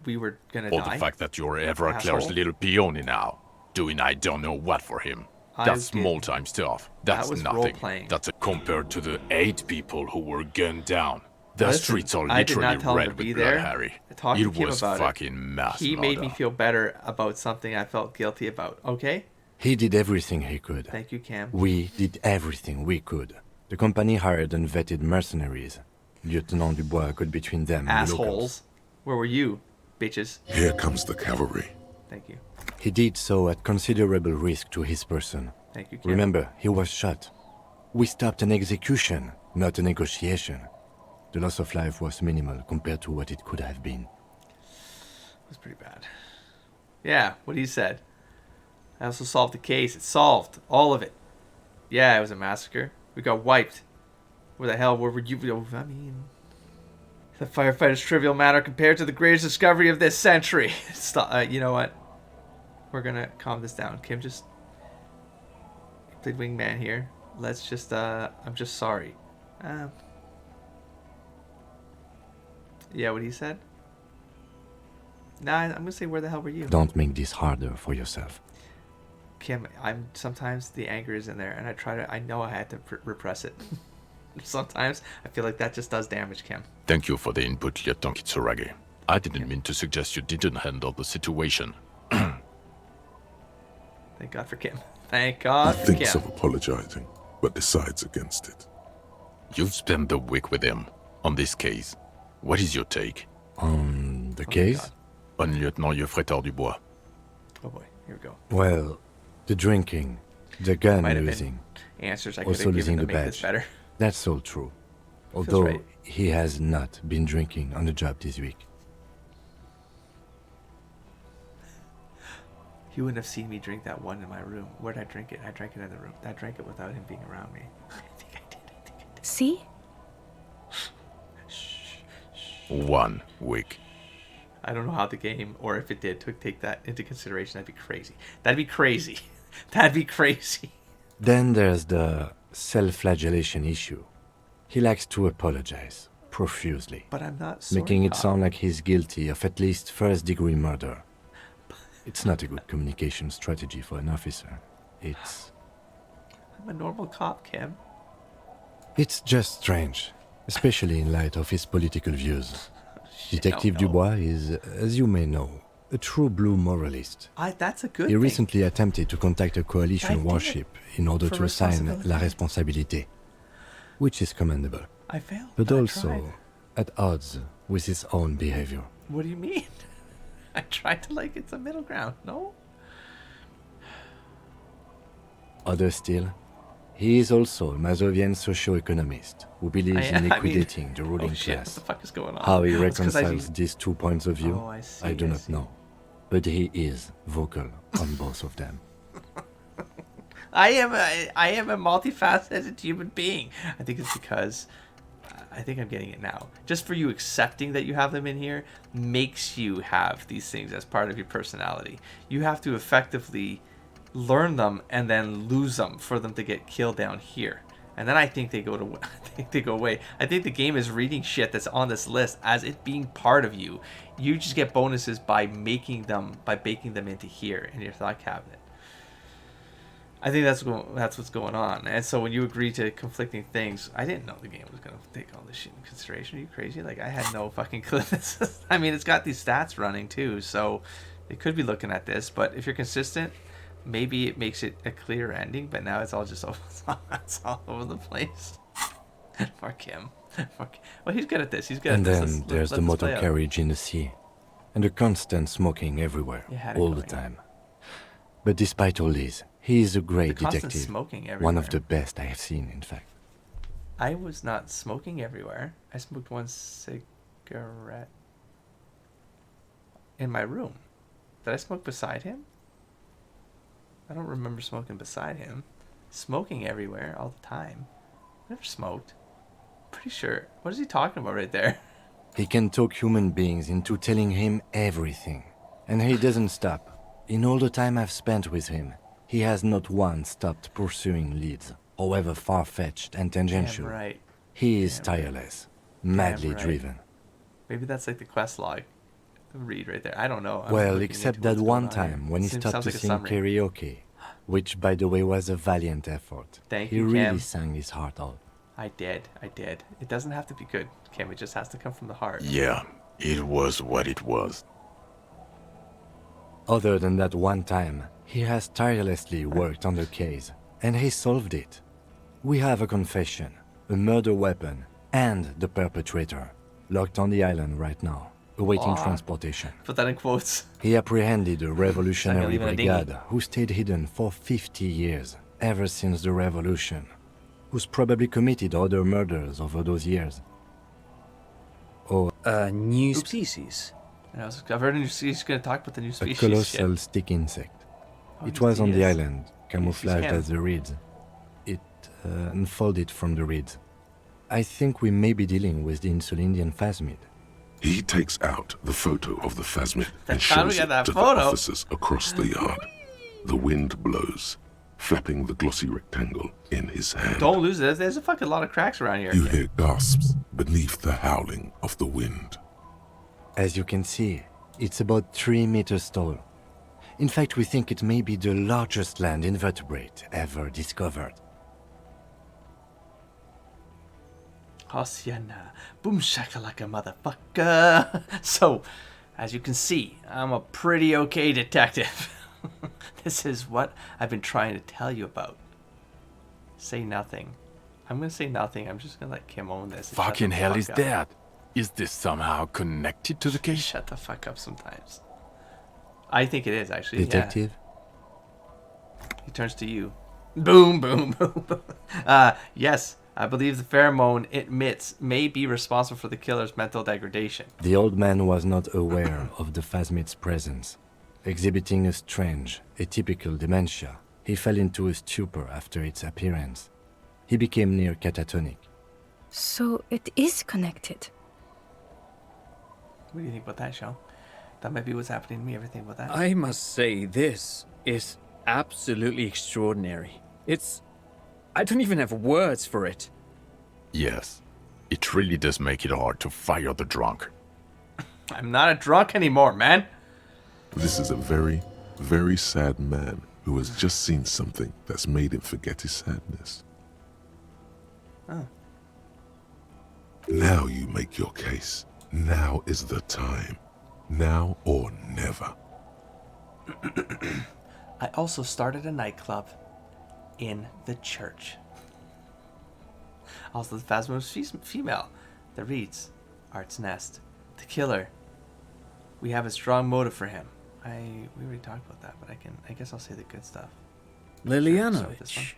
we were gonna Or die. the fact that you're Everclear's Asshole. little peony now, doing I don't know what for him. I That's did- small-time stuff. That's was nothing. role-playing. That's compared to the 8 people who were gunned down. The Listen, streets are I did literally not tell him red to be with blood, there. Harry. I talked to It Kim was about it. fucking mass He made me murder. feel better about something I felt guilty about, okay? He did everything he could. Thank you, Cam. We did everything we could. The company hired unvetted mercenaries. Lieutenant Dubois got between them and the locals. Assholes. Where were you, bitches? Here comes the cavalry. Thank you. He did so at considerable risk to his person. Thank you, Cam. Remember, he was shot. We stopped an execution, not a negotiation. The loss of life was minimal compared to what it could have been. It was pretty bad. Yeah, what he said. I also solved the case. It's solved. All of it. Yeah, it was a massacre. We got wiped. Where the hell were you? I mean, the firefighter's trivial matter compared to the greatest discovery of this century. Stop. You know what? We're gonna calm this down. Kim just played wingman here. Let's just, I'm just sorry. Yeah, what he said? Nah, I'm gonna say, where the hell were you? Don't make this harder for yourself. Kim, sometimes the anger is in there, and I know I had to repress it. Sometimes I feel like that just does damage, Kim. Thank you for the input, Lieutenant Kitsuragi. I didn't mean to suggest you didn't handle the situation. Thank God for Kim. Thank God He for thinks Kim. of apologizing, but decides against it. You've spent the week with him on this case. What is your take? On the my case? God. On Lieutenant Geoffrey Dubois. Oh boy, here we go. Well, the drinking. The gun Might have losing. been answers I could Also have losing given to the make this badge. better. That's all true. Although right. he has not been drinking on the job this week. He wouldn't have seen me drink that one in my room. Where'd I drink it? I drank it in the room. I drank it without him being around me. I think I did. See? 1 week. I don't know how the game, or if it did, take that into consideration. That'd be crazy. That'd be crazy. That'd be crazy. Then there's the self-flagellation issue. He likes to apologize profusely, But I'm not sorry, making it Cop. sound like he's guilty of at least first-degree murder. It's not a good communication strategy for an officer. I'm a normal cop, Kim. It's just strange, especially in light of his political views. Detective I don't know. Dubois is, as you may know, a true blue moralist. That's a good He thing. recently attempted to contact a I coalition did. warship in order For to assign responsibility. la responsabilité, which is commendable, I failed. but I also tried. at odds with his own behavior. What do you mean? I tried to it's a middle ground, no? Other still, he is also a Mazovian socio-economist who believes in I mean- liquidating the ruling Oh shit, what class. the fuck is going on? How he It's 'cause I reconciles do- these 2 points of view, Oh, I see, do I not see. know. But he is vocal on both of them. I am a multifaceted human being. I think it's because I think I'm getting it now. Just for you accepting that you have them in here makes you have these things as part of your personality. You have to effectively learn them and then lose them for them to get killed down here. And then I think they go away. I think the game is reading shit that's on this list as it being part of you. You just get bonuses by baking them into here in your thought cabinet. I think that's what's going on. And so when you agree to conflicting things, I didn't know the game was going to take all this shit into consideration. Are you crazy? I had no fucking clue. I mean, it's got these stats running too, so they could be looking at this. But if you're consistent, maybe it makes it a clear ending. But now it's all just it's all over the place. Fuck him. Well, he's good at this. He's good And at this. then there's the motor carriage in the sea, and the constant smoking everywhere, You had it all the going. time. But despite all this, he is a great The constant detective. smoking One of everywhere. the best I have seen, in fact. I was not smoking everywhere. I smoked one cigarette in my room. Did I smoke beside him? I don't remember smoking beside him. Smoking everywhere all the time. Never smoked. Pretty sure. What is he talking about right there? He can talk human beings into telling him everything, and he doesn't stop. In all the time I've spent with him, he has not once stopped pursuing leads, however far-fetched and tangential. Damn right. He is Damn right. tireless, madly right. driven. Maybe that's like the quest log. Read right there. I don't know. I'm Well, looking except into that what's one going on here. time when he Sounds started to like a sing summary. karaoke, which, by the way, was a valiant effort. Thank he you, really Cam. sang his heart out. I did. It doesn't have to be good, Kim. It just has to come from the heart. Yeah, it was what it was. Other than that one time, he has tirelessly worked on the case, and he solved it. We have a confession, a murder weapon, and the perpetrator, locked on the island right now, awaiting Aw. transportation. Put that in quotes. He apprehended a revolutionary leaving a dinghy. brigade who stayed hidden for 50 years, ever since the revolution, who's probably committed other murders over those years. Oh, A new Oops. species. And I've heard he's going to talk about the new a species. colossal shit. stick insect. Oh, It was on he the is. island, camouflaged him. as the reeds. It unfolded from the reeds. I think we may be dealing with the Insulindian phasmid. He takes out the photo of the phasmid and How do we shows get it that to photo? the officers across the yard. The wind blows, flapping the glossy rectangle in his hand. Don't lose it. There's a fucking lot of cracks around here. You hear gasps beneath the howling of the wind. As you can see, it's about 3 meters tall. In fact, we think it may be the largest land invertebrate ever discovered. Hosiana. Boom shakalaka motherfucker. So, as you can see, I'm a pretty okay detective. This is what I've been trying to tell you about. Say nothing. I'm gonna say nothing. I'm just gonna let Kim own this. and shut Fucking the hell fuck is up. that? Is this somehow connected to the case? Shut the fuck up sometimes. I think it is, actually. Detective? Yeah. He turns to you. Boom, boom, boom, boom. Yes, I believe the pheromone it emits may be responsible for the killer's mental degradation. The old man was not aware of the phasmid's presence. Exhibiting a strange, atypical dementia, he fell into a stupor after its appearance. He became near catatonic. So it is connected. What do you think about that, Shell? That might be what's happening to me. Everything about that. I must say, this is absolutely extraordinary. I don't even have words for it. Yes, it really does make it hard to fire the drunk. I'm not a drunk anymore, man. This is a very, very sad man who has just seen something that's made him forget his sadness. Oh. Now you make your case. Now is the time. Now or never. I also started a nightclub in the church. Also, the Phasma is female. The reads, Art's Nest. The killer. We have a strong motive for him. We already talked about that, but I guess I'll say the good stuff. Lilianovich.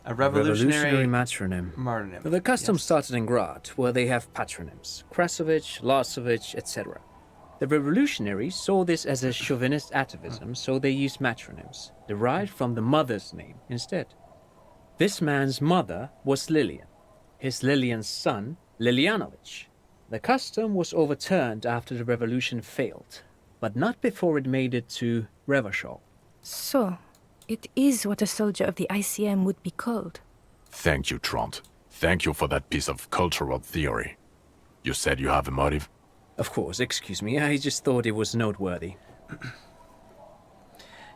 A revolutionary matronym. martyrdom. The custom Yes. started in Grad, where they have patronyms. Krasovich, Lasovich, etc. The revolutionaries saw this as a chauvinist atavism, so they used matronyms, derived from the mother's name instead. This man's mother was Lilian. His Lilian's son, Lilianovich. The custom was overturned after the revolution failed, but not before it made it to Revachol. So, it is what a soldier of the ICM would be called. Thank you, Trant. Thank you for that piece of cultural theory. You said you have a motive? Of course, excuse me, I just thought it was noteworthy.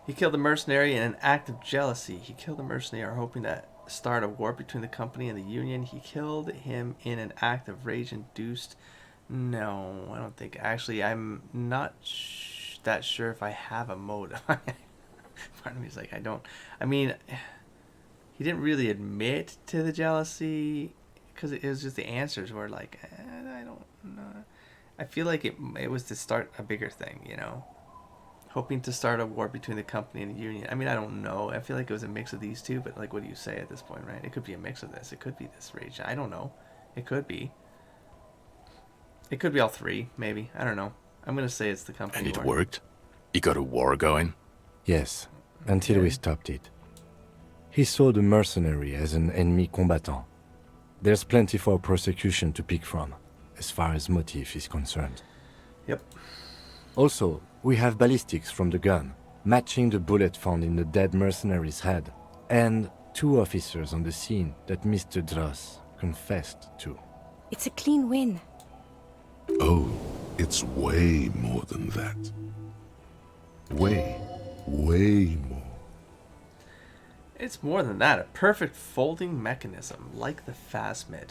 He killed a mercenary in an act of jealousy. He killed a mercenary hoping to start a war between the company and the union. He killed him in an act of rage induced. No, I don't think. Actually, I'm not that sure if I have a motive. Part of me is like, I don't. I mean, he didn't really admit to the jealousy because it was just the answers were like, I don't know. I feel like it was to start a bigger thing, you know? Hoping to start a war between the company and the union. I mean, I don't know. I feel like it was a mix of these two, but like, what do you say at this point, right? It could be a mix of this. It could be this rage. I don't know. It could be. It could be all three, maybe. I don't know. I'm going to say it's the company And it war. worked? He got a war going? Yes, until we stopped it. He saw the mercenary as an ennemi combattant. There's plenty for prosecution to pick from, as far as motive is concerned. Yep. Also, we have ballistics from the gun, matching the bullet found in the dead mercenary's head, and 2 officers on the scene that Mr. Dross confessed to. It's a clean win. Oh, it's way more than that. Way more. It's more than that. A perfect folding mechanism, like the Phasmid.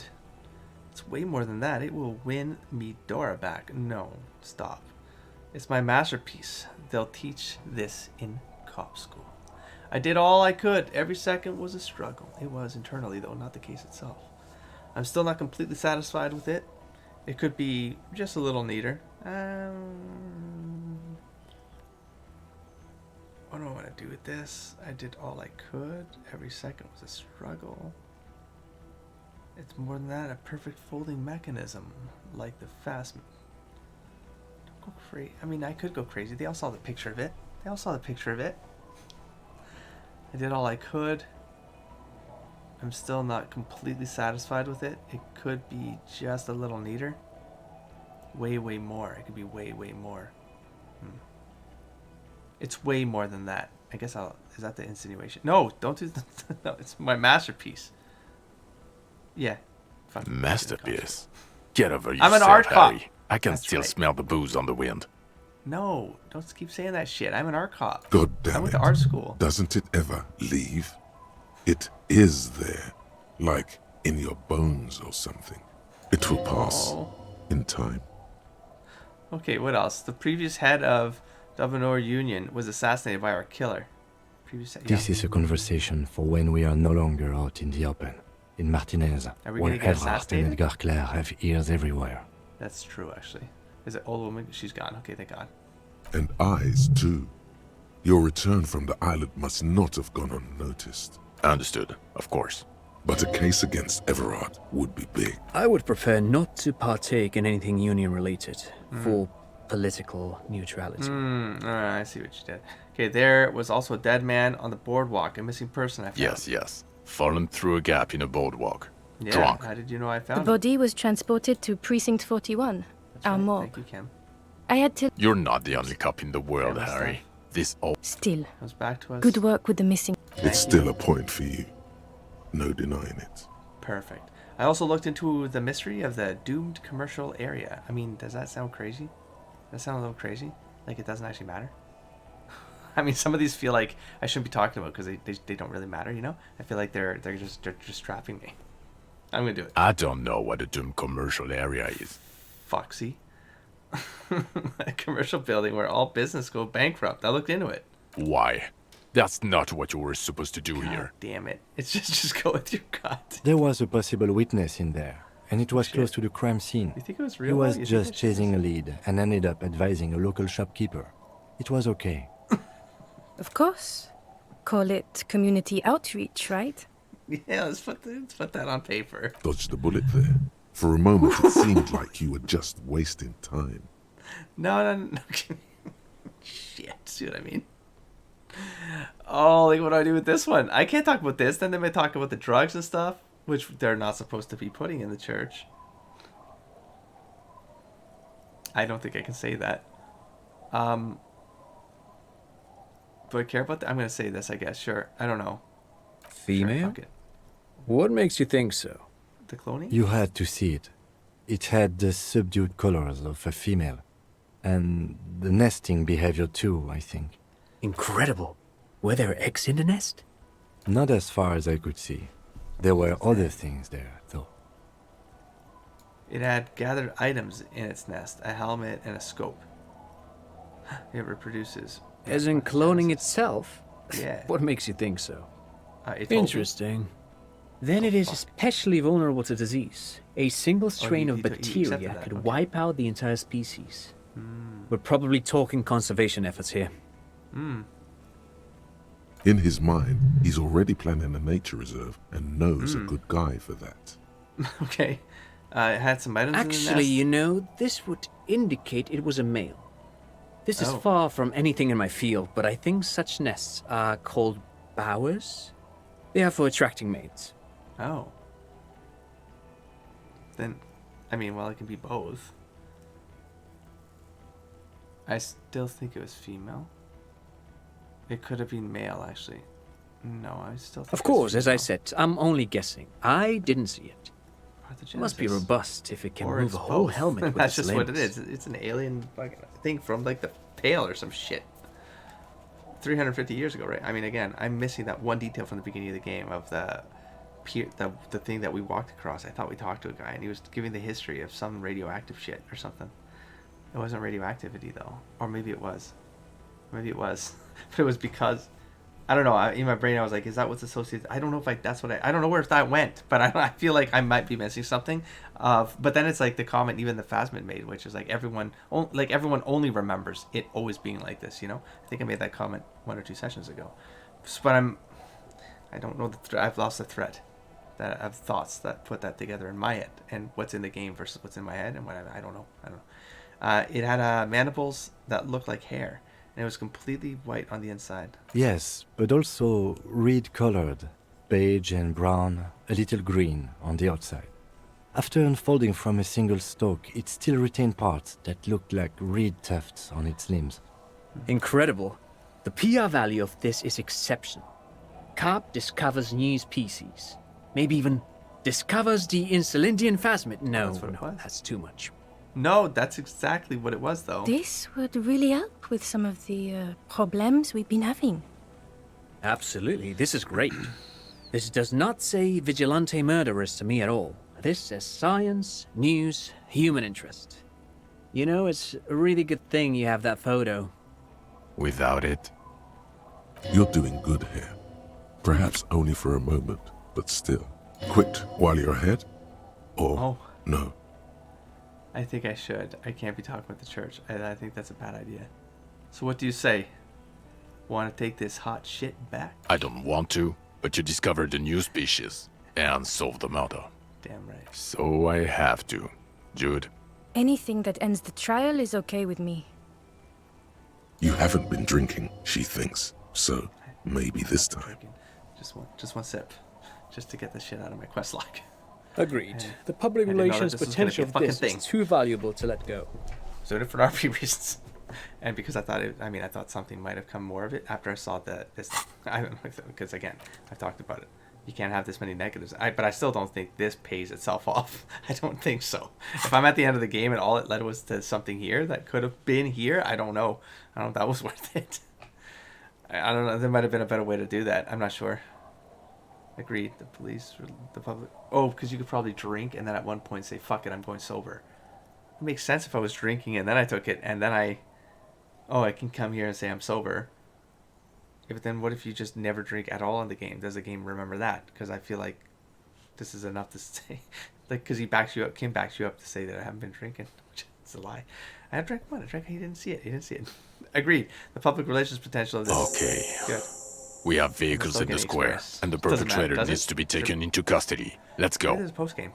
It's way more than that. It will win me Dora back. No, stop. It's my masterpiece. They'll teach this in cop school. I did all I could. Every second was a struggle. It was internally, though, not the case itself. I'm still not completely satisfied with it. It could be just a little neater. What do I want to do with this? I did all I could. Every second was a struggle. It's more than that. A perfect folding mechanism, like the Phasmid. Go crazy. I mean, I could go crazy. They all saw the picture of it. I did all I could. I'm still not completely satisfied with it. It could be just a little neater. Way more. It could be way more. It's way more than that. I guess is that the insinuation? No, don't do no, it's my masterpiece. Yeah. Fine. Masterpiece? Get over I'm an yourself, art cop. Harry. I can That's still right. smell the booze on the wind. No, don't keep saying that shit. I'm an art cop. God I damn went it. to art school. Doesn't it ever leave? It is there, like in your bones or something. It will pass Oh. in time. Okay, what else? The previous head of Davenor Union was assassinated by our killer. This is a conversation for when we are no longer out in the open. In Martinez, Are we where gonna get Evrard and assassinated? Edgar Clare have ears everywhere. That's true, actually. Is it old woman? She's gone. Okay, thank God. And eyes, too. Your return from the island must not have gone unnoticed. Understood, of course. But a case against Everard would be big. I would prefer not to partake in anything union-related for political neutrality. I see what you did. Okay, there was also a dead man on the boardwalk, a missing person I found. Yes. Fallen through a gap in a boardwalk. Yeah, Drunk. how did you know I The found him? body was transported to Precinct 41, That's our right. morgue. Thank you, Kim. I had to... You're not the only cop in the world, Yeah, Harry. This all Still, Comes back to us. good work with the missing. It's still a point for you. No denying it. Perfect. I also looked into the mystery of the doomed commercial area. I mean, does that sound crazy? Does that sound a little crazy? Like it doesn't actually matter? I mean, some of these feel like I shouldn't be talking about because they don't really matter, you know? I feel like they're just trapping me. I'm gonna do it. I don't know what a doomed commercial area is. Foxy. A commercial building where all business go bankrupt. I looked into it. Why? That's not what you were supposed to do here. Damn it. It's just go with your gut. There was a possible witness in there, and it was Shit. close to the crime scene. You think it was He real? was You think just that's chasing a lead and ended up advising a local shopkeeper. It was okay. Of course. Call it community outreach, right? Yeah, let's put that on paper. Dodged the bullet there. For a moment, it seemed like you were just wasting time. No. Shit, see what I mean? Oh, like what do I do with this one? I can't talk about this. Then they may talk about the drugs and stuff, which they're not supposed to be putting in the church. I don't think I can say that. Do I care about that? I'm gonna say this, I guess. Sure. I don't know. Sure, Female? fuck it. What makes you think so? The cloning? You had to see it. It had the subdued colors of a female. And the nesting behavior too, I think. Incredible. Were there eggs in the nest? Not as far as I could see. There were other things there, though. It had gathered items in its nest, a helmet and a scope. It reproduces. As in cloning itself? Yeah. What makes you think so? It told me. Interesting. Then it is especially vulnerable to disease. A single strain you of accepted bacteria that, could okay. wipe out the entire species. We're probably talking conservation efforts here. In his mind, he's already planning a nature reserve and knows a good guy for that. Okay. It had some items in the Actually, nest. you know, this would indicate it was a male. This is Oh. far from anything in my field, but I think such nests are called bowers. They are for attracting mates. Oh. Then, I mean, well, it can be both. I still think it was female. It could have been male, actually. No, I still think Of it's course, as I female. said, I'm only guessing. I didn't see it. It must be Parthenogenesis. robust if it can Or move it's a whole both. helmet with That's its just what it limbs. is. It's an alien fucking thing from like the Pale or some shit. 350 years ago, right? I mean, again, I'm missing that one detail from the beginning of the game of the thing that we walked across. I thought we talked to a guy and he was giving the history of some radioactive shit or something. It wasn't radioactivity though, or maybe it was. Maybe it was, but it was because I don't know. In my brain, I was like, "Is that what's associated?" I don't know if that's what I don't know where that went, but I feel like I might be missing something. But then it's like the comment even the Phasmid made, which is like everyone only remembers it always being like this. You know, I think I made that comment 1 or 2 sessions ago. But I don't know I've lost the thread that of thoughts that put that together in my head and what's in the game versus what's in my head and what I don't know. It had mandibles that looked like hair. And it was completely white on the inside. Yes, but also reed-colored, beige and brown, a little green on the outside. After unfolding from a single stalk, it still retained parts that looked like reed tufts on its limbs. Incredible. The PR value of this is exceptional. Carp discovers new species. Maybe even discovers the Insulindian Phasmid. No, That's what it was. that's too much. No, that's exactly what it was, though. This would really help with some of the problems we've been having. Absolutely, this is great. This does not say vigilante murderers to me at all. This says science, news, human interest. You know, it's a really good thing you have that photo. Without it, You're doing good here. Perhaps only for a moment, but still. Quit while you're ahead? Or Oh. no? I think I should. I can't be talking with the church. I think that's a bad idea. So what do you say? Want to take this hot shit back? I don't want to, but you discovered a new species and solved the murder. Damn right. So I have to. Jude, Anything that ends the trial is okay with me. You haven't been drinking, she thinks. So maybe this time. Drinking. Just one sip. Just to get the shit out of my quest log. Agreed. The public I didn't know that relations this was gonna be potential a of fucking this thing. is too valuable to let go. So for RP reasons. And because I thought I thought something might have come more of it after I saw this. I don't know, because again, I've talked about it. You can't have this many negatives. But I still don't think this pays itself off. I don't think so. If I'm at the end of the game and all it led was to something here that could have been here, I don't know. I don't know if that was worth it. I don't know. There might have been a better way to do that. I'm not sure. Agreed. The police, the public. Oh, because you could probably drink and then at one point say, fuck it, I'm going sober. It makes sense if I was drinking and then I took it and then I can come here and say I'm sober. Yeah, but then what if you just never drink at all in the game? Does the game remember that? Because I feel like this is enough to say, like, because Kim backs you up to say that I haven't been drinking, which is a lie. I have drank one. He didn't see it. Agreed. The public relations potential of this. Okay. Good. We have vehicles in the square, and the perpetrator needs to be taken into custody. Let's go. Where is post game?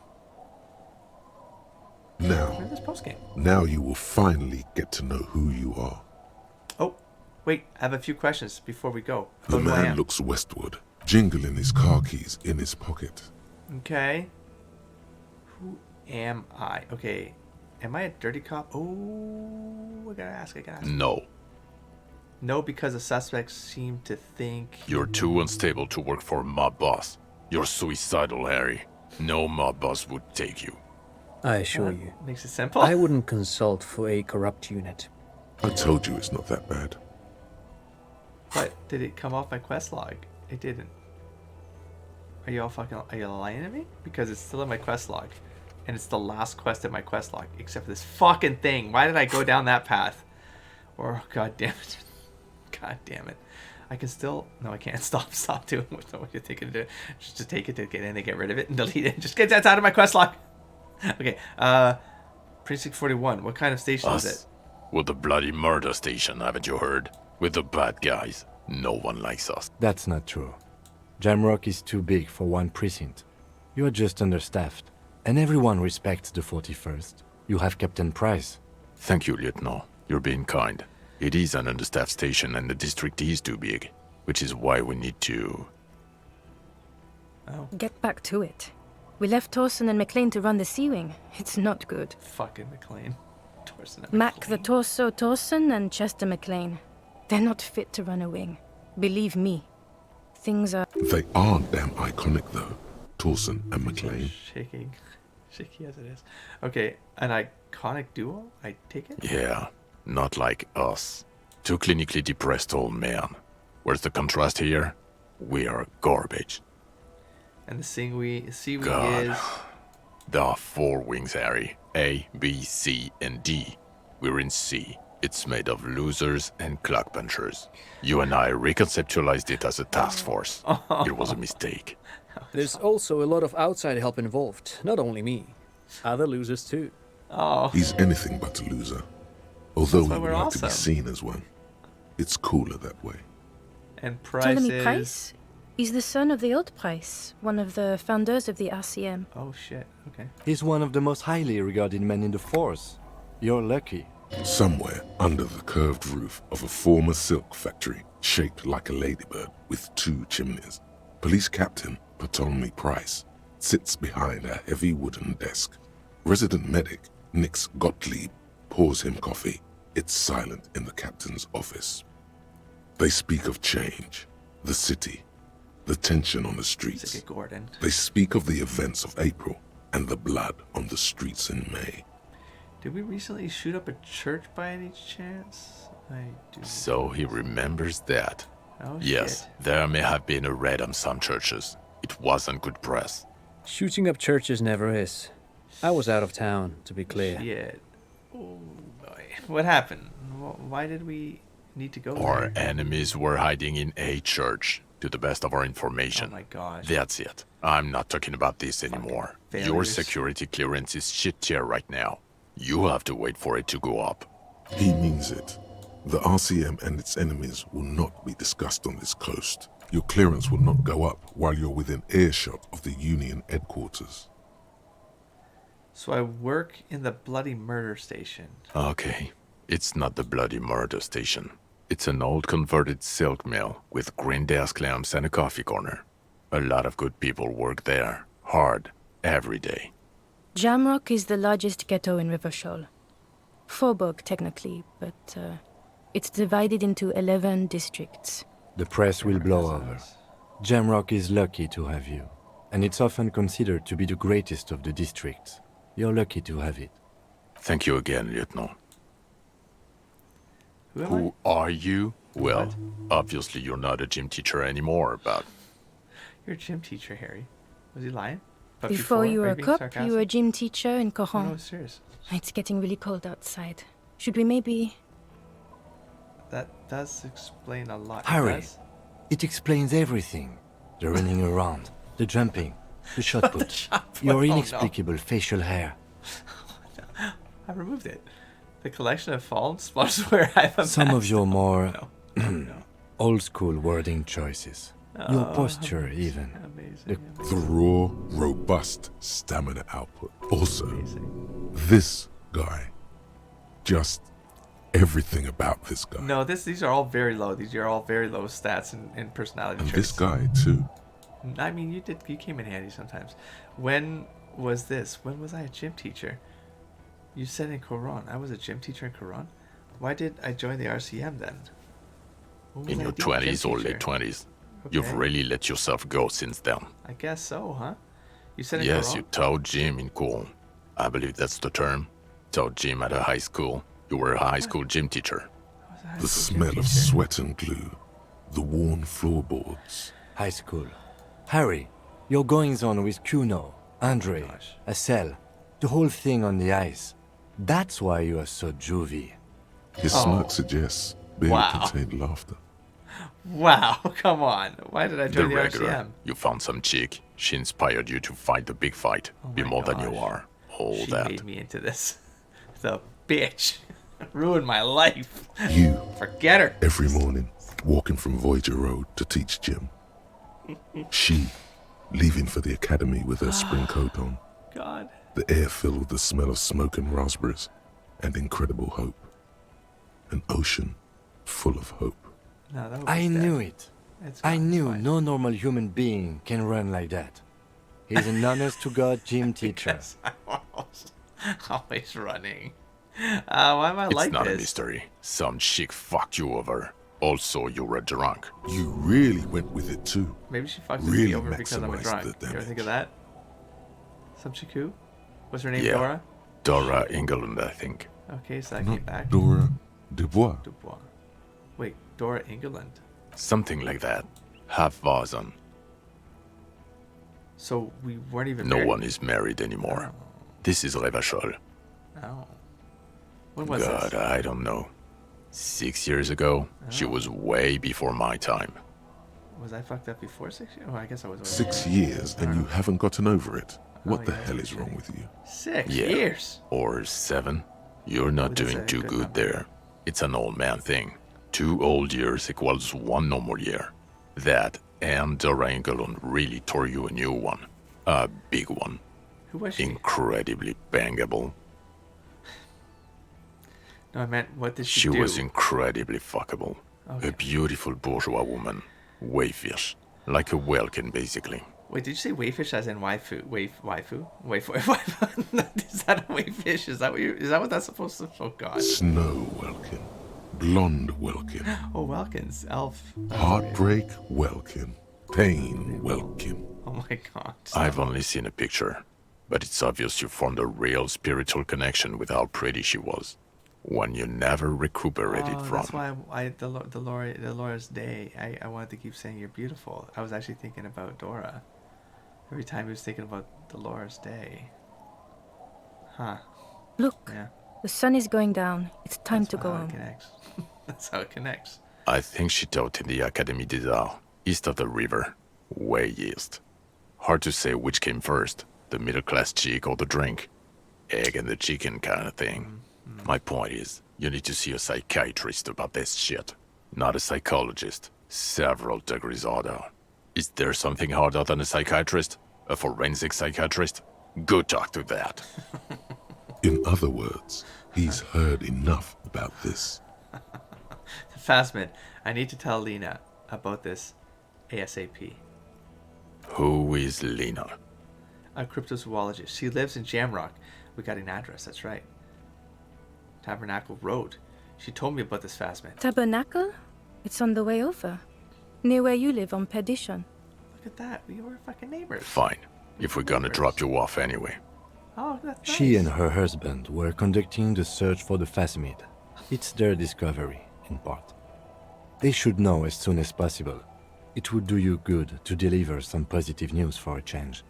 Now, Where is post game? now you will finally get to know who you are. Oh, wait. I have a few questions before we go. The Who I man am. looks westward, jingling his car keys in his pocket. Okay. Who am I? Okay. Am I a dirty cop? Oh, I gotta ask. No, No, because the suspects seem to think... you're too unstable to work for a mob boss. You're suicidal, Harry. No mob boss would take you. I assure you, Makes it simple. I wouldn't consult for a corrupt unit. I told you it's not that bad. But did it come off my quest log? It didn't. Are you lying to me? Because it's still in my quest log. And it's the last quest in my quest log. Except for this fucking thing. Why did I go down that path? Or, god damn it. God damn it. I can still... No, I can't. Stop doing what you're thinking to do. Just to take it to get in and get rid of it and delete it. Just get that out of my quest log. Okay. Precinct 41. What kind of station is it? We're the bloody murder station, haven't you heard? We're the bad guys. No one likes us. That's not true. Jamrock is too big for one precinct. You're just understaffed. And everyone respects the 41st. You have Captain Price. Thank you, Lieutenant. You're being kind. It is an understaffed station and the district is too big, which is why we need to... Oh. Get back to it. We left Torsen and McLean to run the Sea Wing. It's not good. Fucking McLean. Torsen and Mac the McLean. Torso Torsen and Chester McLean. They're not fit to run a wing. Believe me. Things are... They are damn iconic though, Torsen and McLean. Shaky as it is. Okay, an iconic duo, I take it? Yeah, not like us. Two clinically depressed old men. Where's the contrast here? We are garbage. And the Sea-Wing God. is... There are 4 wings, Harry. A, B, C, and D. We're in C. It's made of losers and clock punchers. You and I reconceptualized it as a task force. It was a mistake. There's also a lot of outside help involved, not only me. Other losers too. Oh, He's anything but a loser. Although That's why we would we're like to be awesome. seen as one. It's cooler that way. and Price Ptolemy is... Price? He's the son of the old Price, one of the founders of the RCM. Oh, shit. Okay. He's one of the most highly regarded men in the force. You're lucky. Somewhere under the curved roof of a former silk factory, shaped like a ladybird with 2 chimneys, Police Captain Ptolemy Price sits behind a heavy wooden desk. Resident medic Nix Gottlieb pours him coffee. It's silent in the captain's office. They speak of change, the city, the tension on the streets. Sick Gordon. They speak of the events of April and the blood on the streets in May. Did we recently shoot up a church by any chance? I do. So he remembers that. Oh, Yes, shit. there may have been a raid on some churches. It wasn't good press. Shooting up churches never is. I was out of town, to be clear. Shit. Oh, boy. What happened? Why did we need to go Our there? enemies were hiding in a church, to the best of our information. Oh, my gosh. That's it. I'm not talking about this anymore. Your failures. security clearance is shit tier right now. You have to wait for it to go up. He means it. The RCM and its enemies will not be discussed on this coast. Your clearance will not go up while you're within earshot of the Union headquarters. So I work in the bloody murder station. Okay, it's not the bloody murder station. It's an old converted silk mill with green desk lamps and a coffee corner. A lot of good people work there, hard, every day. Jamrock is the largest ghetto in Rivershoal. Faubourg, technically, but it's divided into 11 districts. The press will blow over. Jamrock is lucky to have you, and it's often considered to be the greatest of the districts. You're lucky to have it. Thank you again, Lieutenant. Who Are you? Well, obviously you're not a gym teacher anymore, but... You're a gym teacher, Harry. Was he lying? But Before you were are a being cop, sarcastic? you were a gym teacher in Oh, Coron. no, serious. It's getting really cold outside. Should we maybe... That does explain a lot. It Harry, does? it explains everything. The running around, the jumping, the shot put, shot put, your oh no. inexplicable facial hair. I removed it. The collection of faults was where I've Some of your more No. old-school wording choices. Your posture, even. Amazing. The raw, robust stamina output. Also, Amazing. this guy. Just everything about this guy. No, these are all very low. These are all very low stats and personality And traits. this guy, too. I mean, you came in handy sometimes. When was this? When was I a gym teacher? You said in Coron. I was a gym teacher in Coron. Why did I join the RCM then? When was In I your being a gym 20s or teacher? late 20s. You've Okay. really let yourself go since then. I guess so, huh? You said in Yes, Coron? you taught gym in Cool. I believe that's the term. Taught gym at a high school. You were a high school gym teacher. I was a high The school gym smell of teacher. sweat and glue. The worn floorboards. High school. Harry, your goings-on with Kuno, Andre, gosh. Acel, the whole thing on the ice. That's why you are so juvie. His Oh. smirk suggests barely Wow. contained laughter. Wow, come on. Why did I The join the, regular. RCM? You found some chick. She inspired you to fight the big fight. Oh Be my more than you gosh. are. All She that. made me into this. The bitch. Ruined my life. You, Forget her. every morning, walking from Voyager Road to teach gym. She, leaving for the academy with her spring coat on. God. The air filled with the smell of smoke and raspberries and incredible hope. An ocean full of hope. No, that I knew it. It's I gone, it's knew fine. no normal human being can run like that. He's an honest-to-God gym teacher. Because I'm always running. Why am I It's like not a this? mystery. Some chick fucked you over. Also, you were drunk. You really went with it too. Maybe she fucked Really me over because I'm a maximized drunk. the You ever think damage. of that? Some chiku? Was her name Yeah. Dora? Dora England, I think. Okay, so that came back. Dora Dubois. Dubois. Wait, Dora England. Something like that. Half Vasan. So we weren't even No married? one is married anymore. This is Revachol. Oh. When was God, this? I don't know. 6 years ago, she Oh. was way before my time. Was I fucked up before 6 years? Oh, I guess I was. 6 years and you haven't gotten over it. What the yeah, hell that's is wrong kidding. with you? 6 Yeah. years. Or 7. You're not Oh, that's doing a too good good number. there. It's an old man thing. 2 old years equals 1 normal year. That and Dora England really tore you a new one. A big one. Who was she? Incredibly bangable. No, I meant what did she, She do? was incredibly fuckable. Okay. A beautiful bourgeois woman. Wayfish. Like a Welkin, basically. Wait, did you say wayfish as in waifu? Waifu? Waifu? Is that a wayfish? Is that what you? Is that what that's supposed to? Oh God. Snow Welkin. Blonde Welkin. Oh, Welkins, elf. Heartbreak Welkin. Pain Welkin. Oh my God. I've only seen a picture, but it's obvious you formed a real spiritual connection with how pretty she was. One you never recuperated from. That's why Dolores Day. I wanted to keep saying you're beautiful. I was actually thinking about Dora. Every time he was thinking about Dolores Day. Huh. Look, Yeah. the sun is going down. It's time That's to go how it home. connects. That's how it connects. I think she taught in the Académie des Arts, east of the river. Way east. Hard to say which came first, the middle-class chick or the drink. Egg and the chicken kind of thing. My point is, you need to see a psychiatrist about this shit. Not a psychologist. Several degrees harder. Is there something harder than a psychiatrist? A forensic psychiatrist? Go talk to that. In other words, he's heard enough about this. Phasmid, I need to tell Lena about this ASAP. Who is Lena? A cryptozoologist. She lives in Jamrock. We got an address, that's right. Tabernacle Road. She told me about this, Phasmid. Tabernacle? It's on the way over. Near where you live on Perdition. Look at that. We were fucking neighbors. Fine. If we're gonna drop you off anyway. Oh, that's nice. She and her husband were conducting the search for the Phasmid. It's their discovery, in part. They should know as soon as possible. It would do you good to deliver some positive news for a change.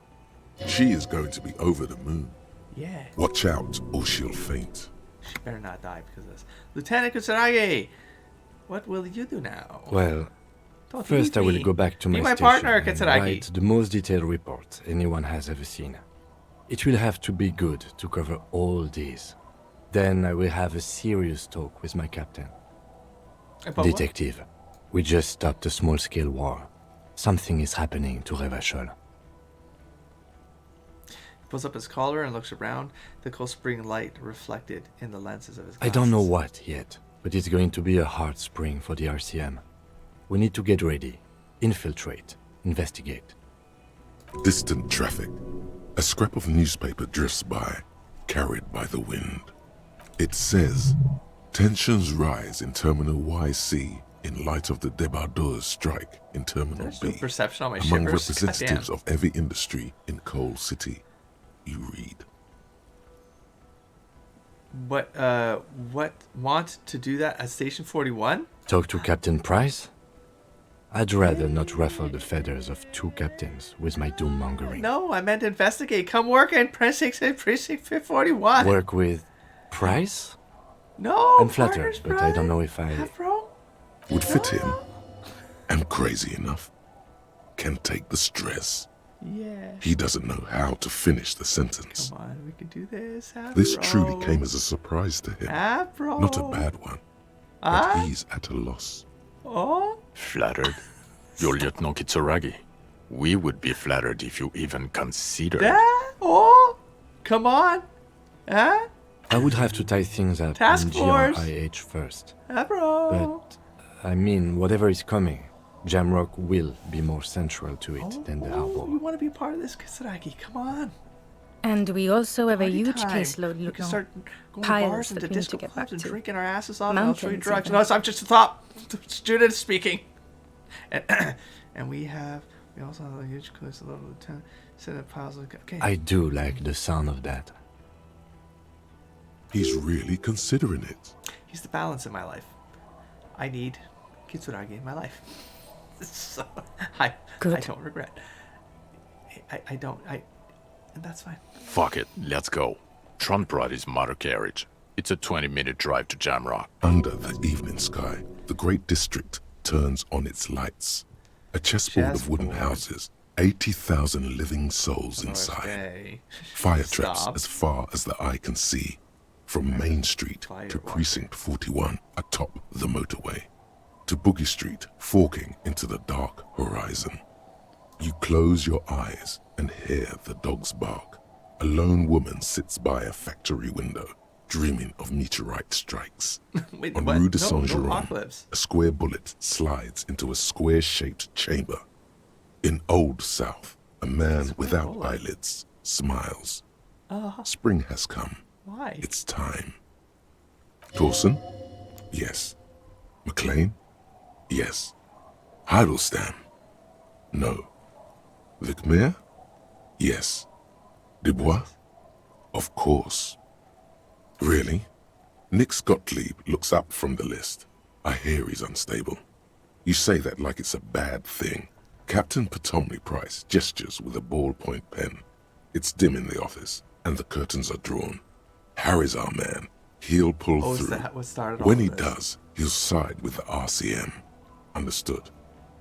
She is going to be over the moon. Yeah. Watch out, or she'll faint. She better not die because of this. Lieutenant Kusanagi! What will you do now? Well, Don't first I leave will me. go back to Be my my station partner, and Katsuragi. write the most detailed report anyone has ever seen. It will have to be good to cover all these. Then I will have a serious talk with my captain. About what? Detective, we just stopped a small-scale war. Something is happening to Revachol. He pulls up his collar and looks around, the cold spring light reflected in the lenses of his I glasses. don't know what yet, but it's going to be a hard spring for the RCM. We need to get ready, infiltrate, investigate. Distant traffic. A scrap of newspaper drifts by, carried by the wind. It says, tensions rise in Terminal YC in light of the débardeurs strike in Terminal There's B. no perception on my Among shivers. representatives Goddamn. of every industry in Coal City. You read. What want to do that at Station 41? Talk to Captain Price? I'd rather not ruffle the feathers of two captains with my doom-mongering. No, I meant investigate. Come work in Precinct 41. Work with Price? No, I'm flattered, partners, but I don't brother. know if I... Afro? Would fit him. Am crazy enough. Can take the stress. Yeah. He doesn't know how to finish the sentence. Come on, we can do this. Afro. This truly came as a surprise to him. Afro. Not a bad one. But Ah? he's at a loss. Oh? Flattered? You're Lieutenant Kitsuragi. We would be flattered if you even considered. That? Oh? Come on. Huh? I would have to tie things up Task in force. GRIH first. Afro. But, I mean, whatever is coming, Jamrock will be more central to it than the You harbor. want to be part of this, Kasaragi? Come on. And we also have a Party huge time. caseload, We can no, start going to piles bars and that to we need disco to get clubs back and to. drinking our asses off. And I'll show you Mountains drugs. even. No, I'm just a thought student speaking. And we also have a huge caseload of lieutenant. Set up piles of. Okay. I do like the sound of that. He's really considering it. He's the balance in my life. I need Kitsuragi in my life. So, I Good. don't regret. I don't. And that's fine. Fuck it, let's go. Tron brought his motor carriage. It's a 20-minute drive to Jamrock. Under the evening sky, the great district turns on its lights. A chessboard of wooden Chessboard. houses, 80,000 living souls inside. Okay. Fire traps Stop. as far as the eye can see. From Main Street Fire to walker. Precinct 41 atop the motorway. To Boogie Street, forking into the dark horizon. You close your eyes and hear the dogs bark. A lone woman sits by a factory window, dreaming of meteorite strikes. Wait, On what? Rue de No, Saint no Jérôme, apocalypse. a square bullet slides into a square-shaped chamber. In Old South, a man without bullet. eyelids smiles. Uh-huh. Spring has come. Why? It's time. Dawson? Yes. McLean? Yes. Heidelstein? No. Vicmere? Yes. Dubois? Of course. Really? Nix Gottlieb looks up from the list. I hear he's unstable. You say that like it's a bad thing. Captain Ptolemy Price gestures with a ballpoint pen. It's dim in the office, and the curtains are drawn. Harry's our man. He'll pull Oh, is through. that what started all When of he this? does, he'll side with the RCM. Understood.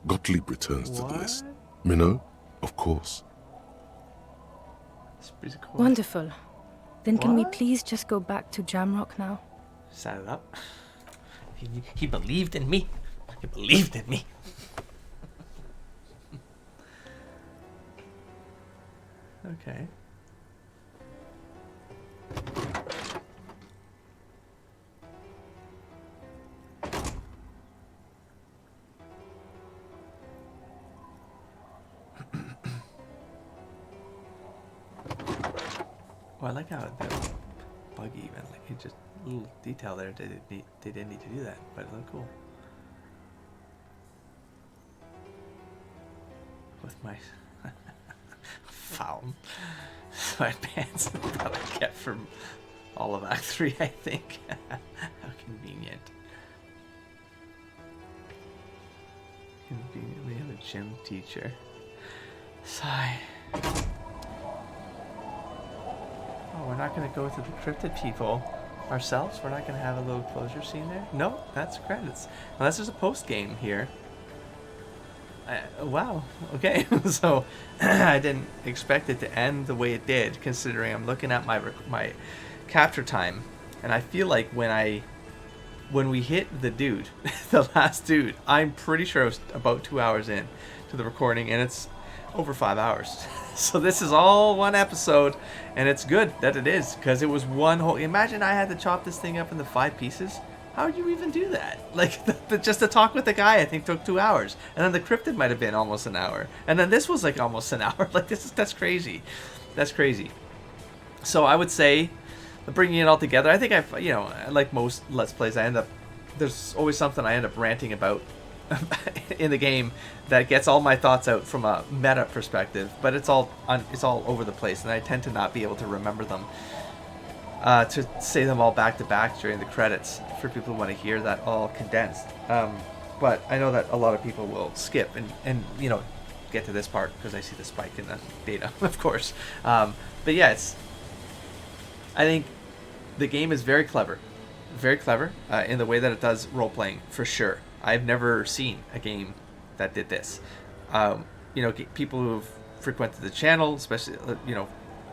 Gottlieb returns to the What? list. Minnow? Of course. It's pretty cool. Wonderful. Then can we What? please just go back to Jamrock now? Set it up. He believed in me. He believed in me. Okay. Oh, I like how the buggy even, like, it just little detail there. They didn't need to do that, but it looked cool. With my foul sweatpants that I get from all of Act 3, I think. How convenient. Conveniently have a gym teacher. Sigh. Oh, we're not going to go to the cryptid people ourselves? We're not going to have a little closure scene there? No, that's credits. Unless there's a post-game here. Wow, okay. So, I didn't expect it to end the way it did, considering I'm looking at my capture time, and I feel like when we hit the dude, the last dude, I'm pretty sure I was about 2 hours in to the recording, and it's over 5 hours. So this is all one episode, and it's good that it is, because it was one whole... Imagine I had to chop this thing up into 5 pieces. How would you even do that? Like, just to talk with the guy, I think, took 2 hours. And then the cryptid might have been almost an hour. And then this was, like, almost an hour. Like, that's crazy. That's crazy. So I would say, bringing it all together, I think like most Let's Plays, there's always something I end up ranting about in the game that gets all my thoughts out from a meta perspective, but it's all over the place, and I tend to not be able to remember them, to say them all back to back during the credits for people who want to hear that all condensed. But I know that a lot of people will skip and get to this part because I see the spike in the data, of course. But yeah, I think the game is very clever in the way that it does role playing, for sure. I've never seen a game that did this. People who have frequented the channel, especially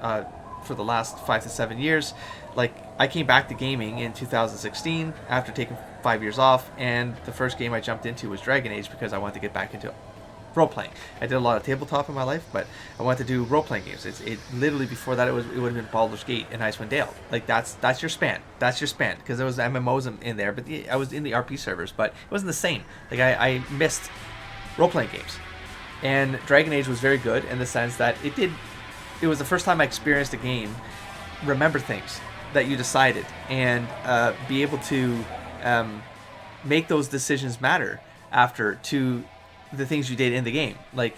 for the last 5 to 7 years, like, I came back to gaming in 2016 after taking 5 years off, and the first game I jumped into was Dragon Age because I wanted to get back into role playing. I did a lot of tabletop in my life, but I wanted to do role playing games. It literally, before that, it would have been Baldur's Gate and Icewind Dale. Like, that's your span. That's your span, because there was MMOs in there, but I was in the RP servers, but it wasn't the same. Like, I missed role playing games, and Dragon Age was very good in the sense that it was the first time I experienced a game remember things that you decided, and be able to make those decisions matter after to the things you did in the game. Like,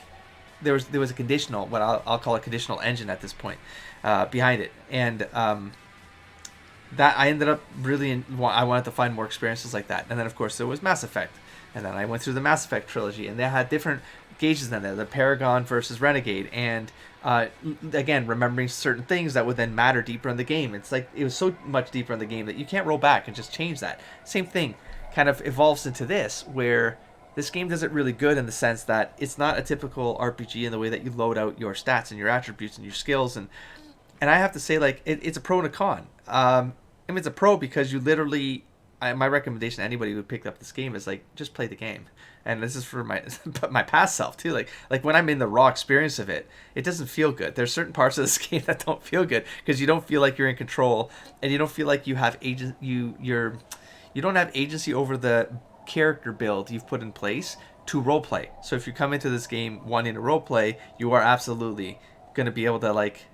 there was a conditional, what I'll call a conditional engine at this point, behind it, and that I ended up really I wanted to find more experiences like that. And then, of course, there was Mass Effect, and then I went through the Mass Effect trilogy, and they had different gauges in there, the Paragon versus Renegade, and again, remembering certain things that would then matter deeper in the game. It's like, it was so much deeper in the game that you can't roll back and just change that. Same thing kind of evolves into this, where this game does it really good in the sense that it's not a typical RPG in the way that you load out your stats and your attributes and your skills, and I have to say, like, it's a pro and a con. It's a pro because you literally, my recommendation to anybody who picked up this game is, like, just play the game. And this is for my past self too. Like when I'm in the raw experience of it, it doesn't feel good. There's certain parts of this game that don't feel good because you don't feel like you're in control, and you don't feel like you have you don't have agency over the character build you've put in place to roleplay. So if you come into this game wanting to roleplay, you are absolutely going to be able to, like,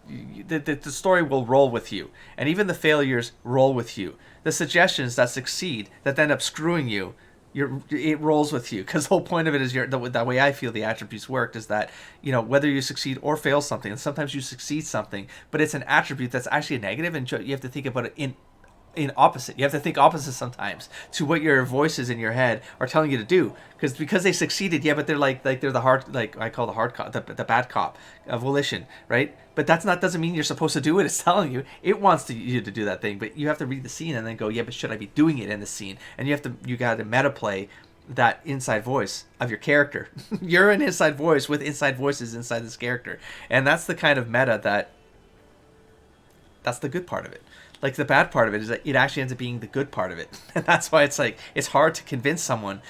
the story will roll with you, and even the failures roll with you. The suggestions that succeed that end up screwing you, it rolls with you, because the whole point of it is the way I feel the attributes worked is that, whether you succeed or fail something, and sometimes you succeed something, but it's an attribute that's actually a negative, and you have to think about it in opposite. You have to think opposite sometimes to what your voices in your head are telling you to do, because they succeeded, but they're like they're the hard, like I call the hard cop, the bad cop of volition, right? But doesn't mean you're supposed to do what it's telling you. It wants you to do that thing, but you have to read the scene and then go, but should I be doing it in the scene? And you got to meta play that inside voice of your character. You're an inside voice with inside voices inside this character, and that's the kind of meta that's the good part of it. Like, the bad part of it is that it actually ends up being the good part of it. And that's why it's like, it's hard to convince someone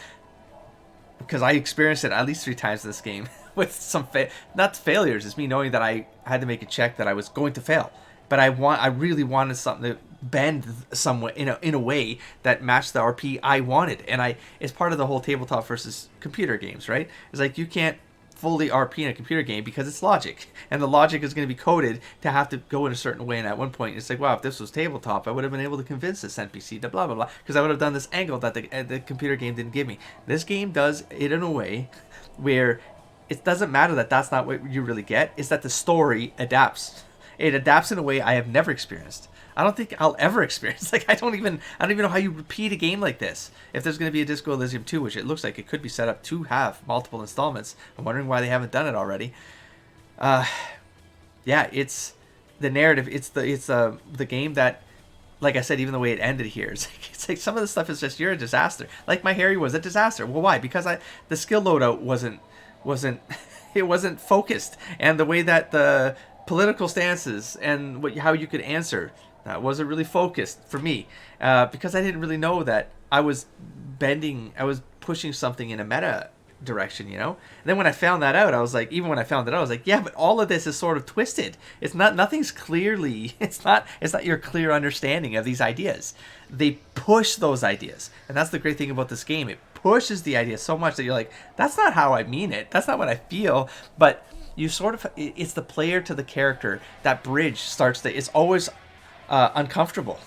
because I experienced it at least 3 times in this game with some not failures. It's me knowing that I had to make a check that I was going to fail, but I really wanted something to bend somewhat in a way that matched the RP I wanted, and it's part of the whole tabletop versus computer games, right? It's like you can't fully RP in a computer game because it's logic, and the logic is going to be coded to have to go in a certain way. And at one point, it's like, wow, if this was tabletop, I would have been able to convince this NPC to blah blah blah, because I would have done this angle that the computer game didn't give me. This game does it in a way where it doesn't matter that that's not what you really get. It's that the story adapts. It adapts in a way I have never experienced. I don't think I'll ever experience. Like I don't even know how you repeat a game like this. If there's going to be a Disco Elysium 2, which it looks like it could be set up to have multiple installments, I'm wondering why they haven't done it already. Yeah, it's the narrative. It's the game that, like I said, even the way it ended here, it's like some of the stuff is just, you're a disaster. Like my Harry was a disaster. Well, why? Because the skill loadout wasn't it wasn't focused, and the way that the political stances and how you could answer that wasn't really focused for me, because I didn't really know that I was pushing something in a meta direction, And then when I found that out, I was like, yeah, but all of this is sort of twisted. It's not, nothing's clearly, it's not your clear understanding of these ideas. They push those ideas, and that's the great thing about this game. It pushes the idea so much that you're like, that's not how I mean it. That's not what I feel. But you sort of, it's the player to the character. That bridge starts to, it's always uncomfortable,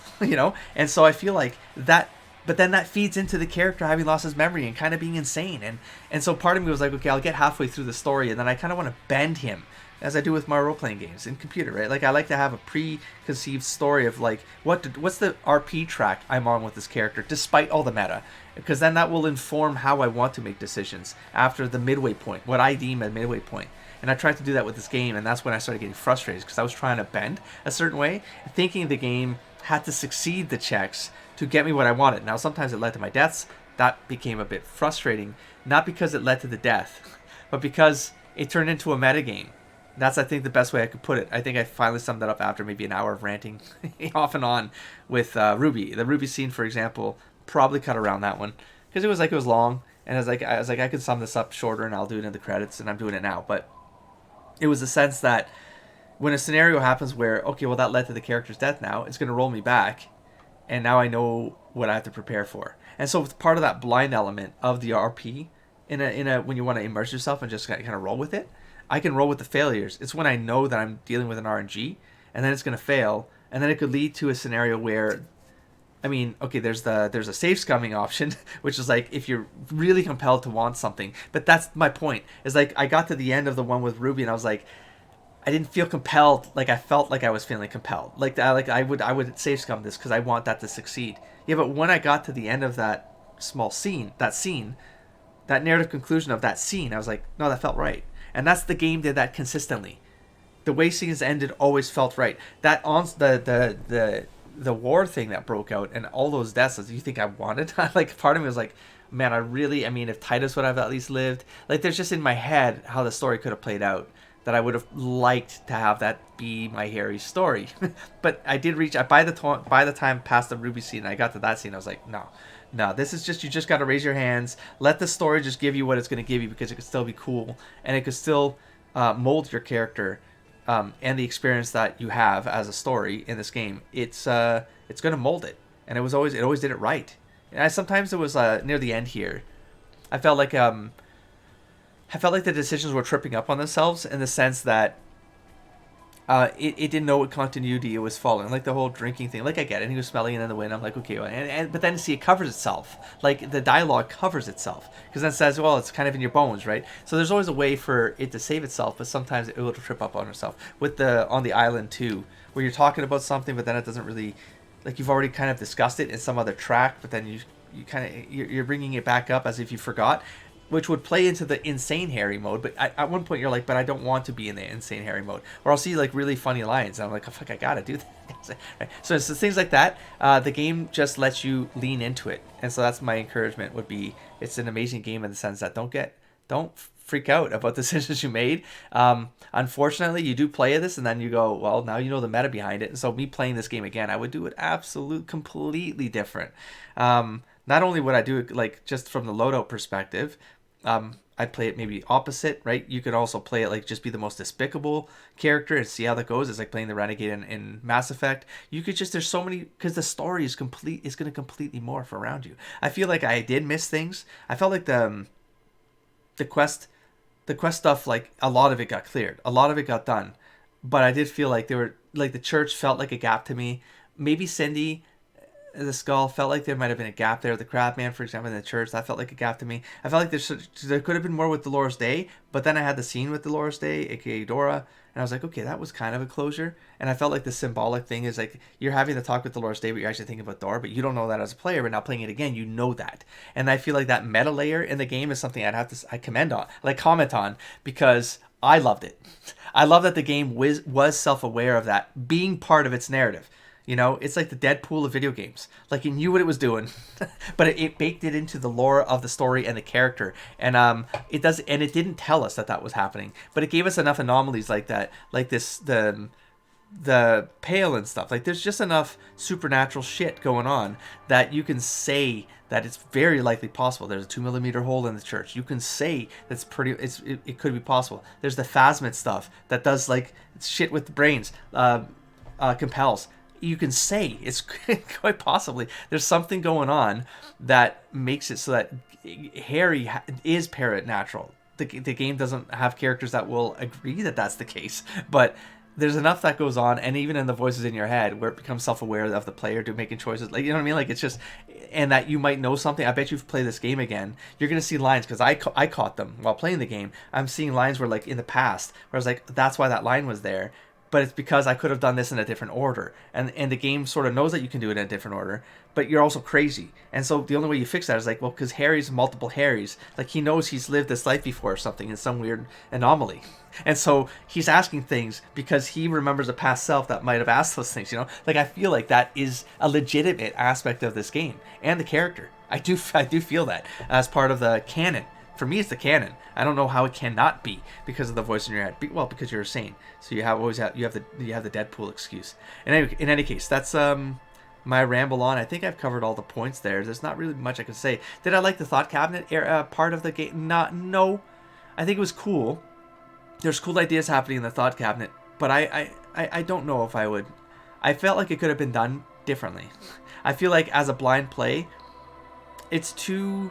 And so I feel like that, but then that feeds into the character having lost his memory and kind of being insane. And so part of me was like, okay, I'll get halfway through the story, and then I kind of want to bend him, as I do with my role-playing games in computer, right? Like I like to have a preconceived story of like, what's the RP track I'm on with this character, despite all the meta, because then that will inform how I want to make decisions after the midway point, what I deem a midway point. And I tried to do that with this game, and that's when I started getting frustrated, because I was trying to bend a certain way, thinking the game had to succeed the checks to get me what I wanted. Now, sometimes it led to my deaths. That became a bit frustrating, not because it led to the death, but because it turned into a metagame. That's, I think, the best way I could put it. I think I finally summed that up after maybe an hour of ranting off and on with Ruby. The Ruby scene, for example, probably cut around that one, because it was long, and I was like, I could sum this up shorter, and I'll do it in the credits, and I'm doing it now. But it was a sense that when a scenario happens where, okay, well, that led to the character's death now, it's going to roll me back, and now I know what I have to prepare for. And so part of that blind element of the RP, in a when you want to immerse yourself and just kind of roll with it, I can roll with the failures. It's when I know that I'm dealing with an RNG, and then it's going to fail, and then it could lead to a scenario where, I mean, okay, there's a safe scumming option, which is like if you're really compelled to want something. But that's my point. Is like I got to the end of the one with Ruby, and I was like, I didn't feel compelled. Like I felt like I was feeling compelled. I would safe scum this because I want that to succeed. Yeah, but when I got to the end of that scene, that narrative conclusion of that scene, I was like, no, that felt right. And that's, the game did that consistently. The way scenes ended always felt right. That on the war thing that broke out and all those deaths, do you think I wanted? Like part of me was like, man, if Titus would have at least lived. Like there's just in my head how the story could have played out, that I would have liked to have that be my Harry story. But I did reach, by the time past the Ruby scene, I got to that scene, I was like, no, this is just, you just got to raise your hands, let the story just give you what it's going to give you, because it could still be cool, and it could still mold your character, and the experience that you have as a story in this game. It's going to mold it, and it always did it right. And sometimes it was near the end here, I felt like the decisions were tripping up on themselves, in the sense that it didn't know what continuity it was following. Like the whole drinking thing, like I get it, and he was smelling it in the wind. I'm like, okay, well, but then see, it covers itself. Like the dialogue covers itself, because then it says, well, it's kind of in your bones, right? So there's always a way for it to save itself, but sometimes it will trip up on itself. With on the island too, where you're talking about something, but then it doesn't really, like you've already kind of discussed it in some other track, but then you're bringing it back up as if you forgot, which would play into the insane Harry mode. But at one point you're like, but I don't want to be in the insane Harry mode. Or I'll see like really funny lines, and I'm like, oh, fuck, I gotta do that. Right? So it's things like that. The game just lets you lean into it. And so that's my encouragement, would be, it's an amazing game in the sense that don't freak out about decisions you made. Unfortunately, you do play this, and then you go, well, now you know the meta behind it. And so me playing this game again, I would do it completely different. Not only would I do it like just from the loadout perspective, I'd play it maybe opposite, right? You could also play it like just be the most despicable character and see how that goes. It's like playing the renegade in Mass Effect. You could just, there's so many, because the story is going to completely morph around you. I feel like I did miss things. I felt like the quest stuff, like a lot of it got cleared, a lot of it got done, but I did feel like there were, like, the church felt like a gap to me. Maybe Cindy the skull felt like there might have been a gap there. The crab man, for example, in the church, that felt like a gap to me. I felt like there could have been more with Dolores Day, but then I had the scene with Dolores Day, aka Dora, and I was like, okay, that was kind of a closure. And I felt like the symbolic thing is like you're having the talk with Dolores Day, but you're actually thinking about Dora, but you don't know that as a player. But now playing it again, you know that. And I feel like that meta layer in the game is something I comment on, because I loved it. I love that the game was self-aware of that being part of its narrative. You know, it's like the Deadpool of video games. Like, it knew what it was doing, but it baked it into the lore of the story and the character. And it didn't tell us that was happening, but it gave us enough anomalies like that, like the pale and stuff. Like, there's just enough supernatural shit going on that you can say that it's very likely possible. There's a 2mm hole in the church. You can say that's it could be possible. There's the Phasmid stuff that does like shit with the brains, compels. You can say it's quite possibly there's something going on that makes it so that Harry is paranatural. The game doesn't have characters that will agree that that's the case, but there's enough that goes on, and even in the voices in your head where it becomes self-aware of the player to making choices, like, you know what I mean, like, it's just, and that you might know something. I bet you've played this game again, you're gonna see lines, because I caught them while playing the game. I'm seeing lines where, like, in the past where I was like, that's why that line was there, but it's because I could have done this in a different order. And the game sort of knows that you can do it in a different order, but you're also crazy. And so the only way you fix that is like, well, because Harry's multiple Harrys. Like, he knows he's lived this life before or something in some weird anomaly. And so he's asking things because he remembers a past self that might have asked those things, you know? Like, I feel like that is a legitimate aspect of this game and the character. I do feel that as part of the canon. For me, it's the canon. I don't know how it cannot be because of the voice in your head. Well, because you're insane. So you have the Deadpool excuse. In any case, that's my ramble on. I think I've covered all the points there. There's not really much I can say. Did I like the thought cabinet part of the game? No. I think it was cool. There's cool ideas happening in the thought cabinet, but I don't know if I would. I felt like it could have been done differently. I feel like as a blind play, it's too.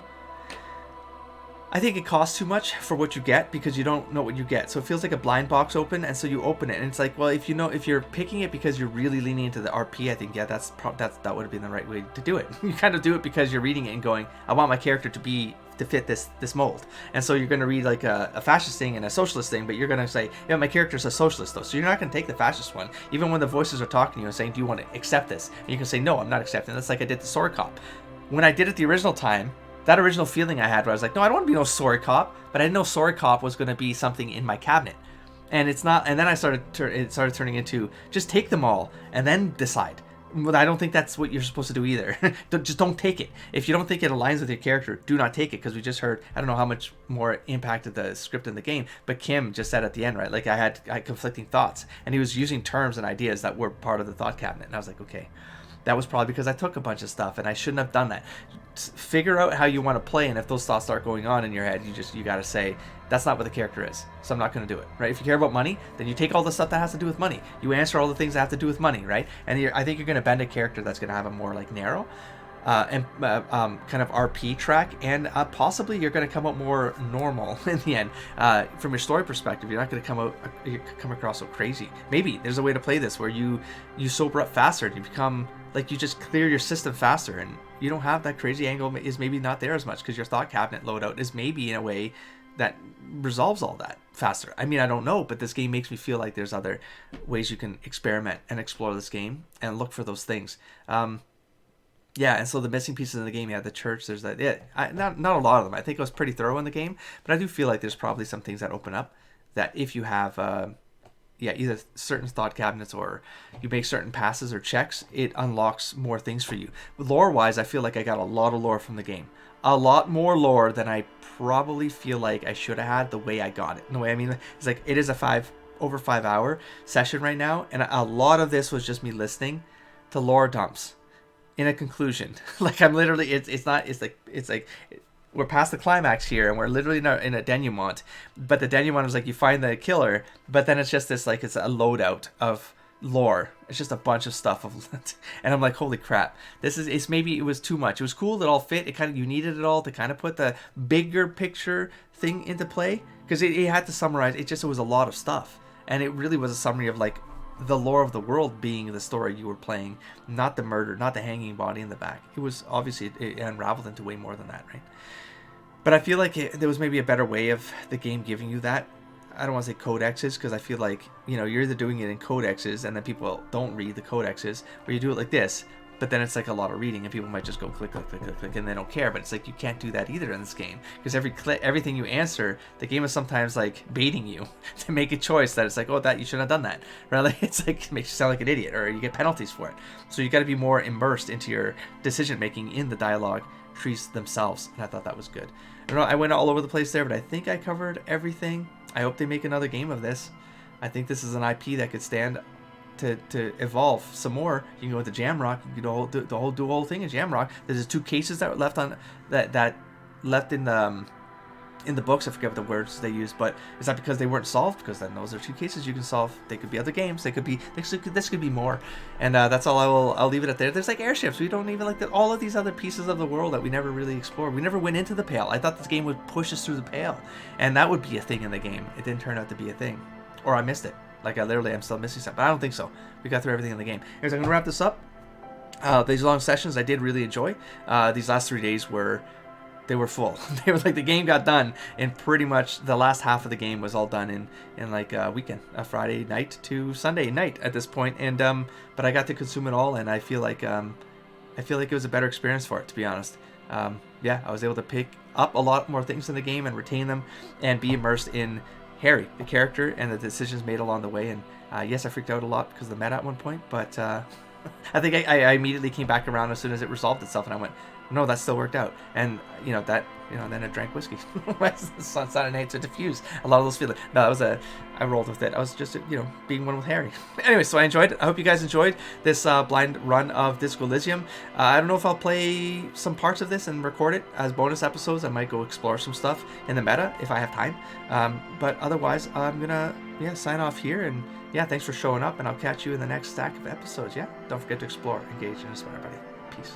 I think it costs too much for what you get because you don't know what you get. So it feels like a blind box open, and so you open it, and it's like, well, if you're picking it because you're really leaning into the RP, I think that would have been the right way to do it. You kind of do it because you're reading it and going, I want my character to fit this mold, and so you're going to read like a fascist thing and a socialist thing, but you're going to say, yeah, my character's a socialist though, so you're not going to take the fascist one, even when the voices are talking to you and saying, do you want to accept this? And you can say, no, I'm not accepting. That's like I did the Sword Cop. When I did it the original time. That original feeling I had where I was like, no, I don't want to be no sorry cop, but I didn't know sorry cop was going to be something in my cabinet. And it's not, and then it started turning into just take them all and then decide. But I don't think that's what you're supposed to do either. Just don't take it. If you don't think it aligns with your character, do not take it, because we just heard, I don't know how much more it impacted the script in the game, but Kim just said at the end, right, like I had conflicting thoughts, and he was using terms and ideas that were part of the thought cabinet, and I was like, okay. That was probably because I took a bunch of stuff, and I shouldn't have done that. Figure out how you want to play, and if those thoughts start going on in your head, you got to say, that's not what the character is, so I'm not going to do it, right? If you care about money, then you take all the stuff that has to do with money. You answer all the things that have to do with money, right? And I think you're going to bend a character that's going to have a more like narrow and kind of RP track, and possibly you're going to come out more normal in the end. From your story perspective, you're not going to come across so crazy. Maybe there's a way to play this where you sober up faster and you become like you just clear your system faster, and you don't have that crazy angle is maybe not there as much because your thought cabinet loadout is maybe in a way that resolves all that faster. I mean, I don't know, but this game makes me feel like there's other ways you can experiment and explore this game and look for those things. Yeah, and so the missing pieces in the game, the church, there's that. Yeah, not a lot of them. I think it was pretty thorough in the game, but I do feel like there's probably some things that open up that if you have, either certain thought cabinets or you make certain passes or checks, it unlocks more things for you. Lore-wise, I feel like I got a lot of lore from the game. A lot more lore than I probably feel like I should have had the way I got it. The way I mean, it's like it is a over 5 hour session right now, and a lot of this was just me listening to lore dumps. In a conclusion, like I'm literally, it's like we're past the climax here, and we're literally in a denouement. But the denouement is like you find the killer, but then it's just this like it's a loadout of lore. It's just a bunch of stuff of, and I'm like, holy crap! It's maybe it was too much. It was cool that it all fit. It kind of you needed it all to kind of put the bigger picture thing into play because it had to summarize. It was a lot of stuff, and it really was a summary of like the lore of the world being the story you were playing, not the murder, not the hanging body in the back. It was obviously it unraveled into way more than that, right? But I feel like there was maybe a better way of the game giving you that. I don't want to say codexes because I feel like, you're either doing it in codexes and then people don't read the codexes, or you do it like this, but then it's like a lot of reading and people might just go click, click, click, click, click, and they don't care. But it's like you can't do that either in this game because everything you answer, the game is sometimes like baiting you to make a choice that it's like, oh, that you shouldn't have done that. Right? It's like it makes you sound like an idiot or you get penalties for it. So you got to be more immersed into your decision making in the dialogue trees themselves, and I thought that was good. I don't know, I went all over the place there, but I think I covered everything. I hope they make another game of this. I think this is an IP that could stand to evolve some more. You can go into Jamrock, you can do the whole thing in Jamrock. There's 2 cases that were left on that left in the books. I forget what the words they used, but is that because they weren't solved? Because then those are 2 cases you can solve. They could be other games. They could be this could be more. And that's all I'll leave it at there. There's like airships. We don't even like all of these other pieces of the world that we never really explored. We never went into the Pale. I thought this game would push us through the Pale, and that would be a thing in the game. It didn't turn out to be a thing, or I missed it. Like I'm still missing something. But I don't think so. We got through everything in the game. Anyways, I'm gonna wrap this up. These long sessions I did really enjoy. These last 3 days were full. They were like the game got done and pretty much the last half of the game was all done in like a weekend, a Friday night to Sunday night at this point. And but I got to consume it all, and I feel like it was a better experience for it, to be honest. I was able to pick up a lot more things in the game and retain them and be immersed in Harry, the character, and the decisions made along the way. And yes, I freaked out a lot because of the meta at one point, but I think I immediately came back around as soon as it resolved itself, and I went, no, that still worked out. And then I drank whiskey. Saturday night to diffuse a lot of those feelings. No, I rolled with it. I was just being one with Harry. Anyway, so I enjoyed it. I hope you guys enjoyed this blind run of Disco Elysium. I don't know if I'll play some parts of this and record it as bonus episodes. I might go explore some stuff in the meta if I have time. But otherwise, I'm gonna sign off here. And thanks for showing up, and I'll catch you in the next stack of episodes. Don't forget to explore, engage, and inspire, buddy. Peace.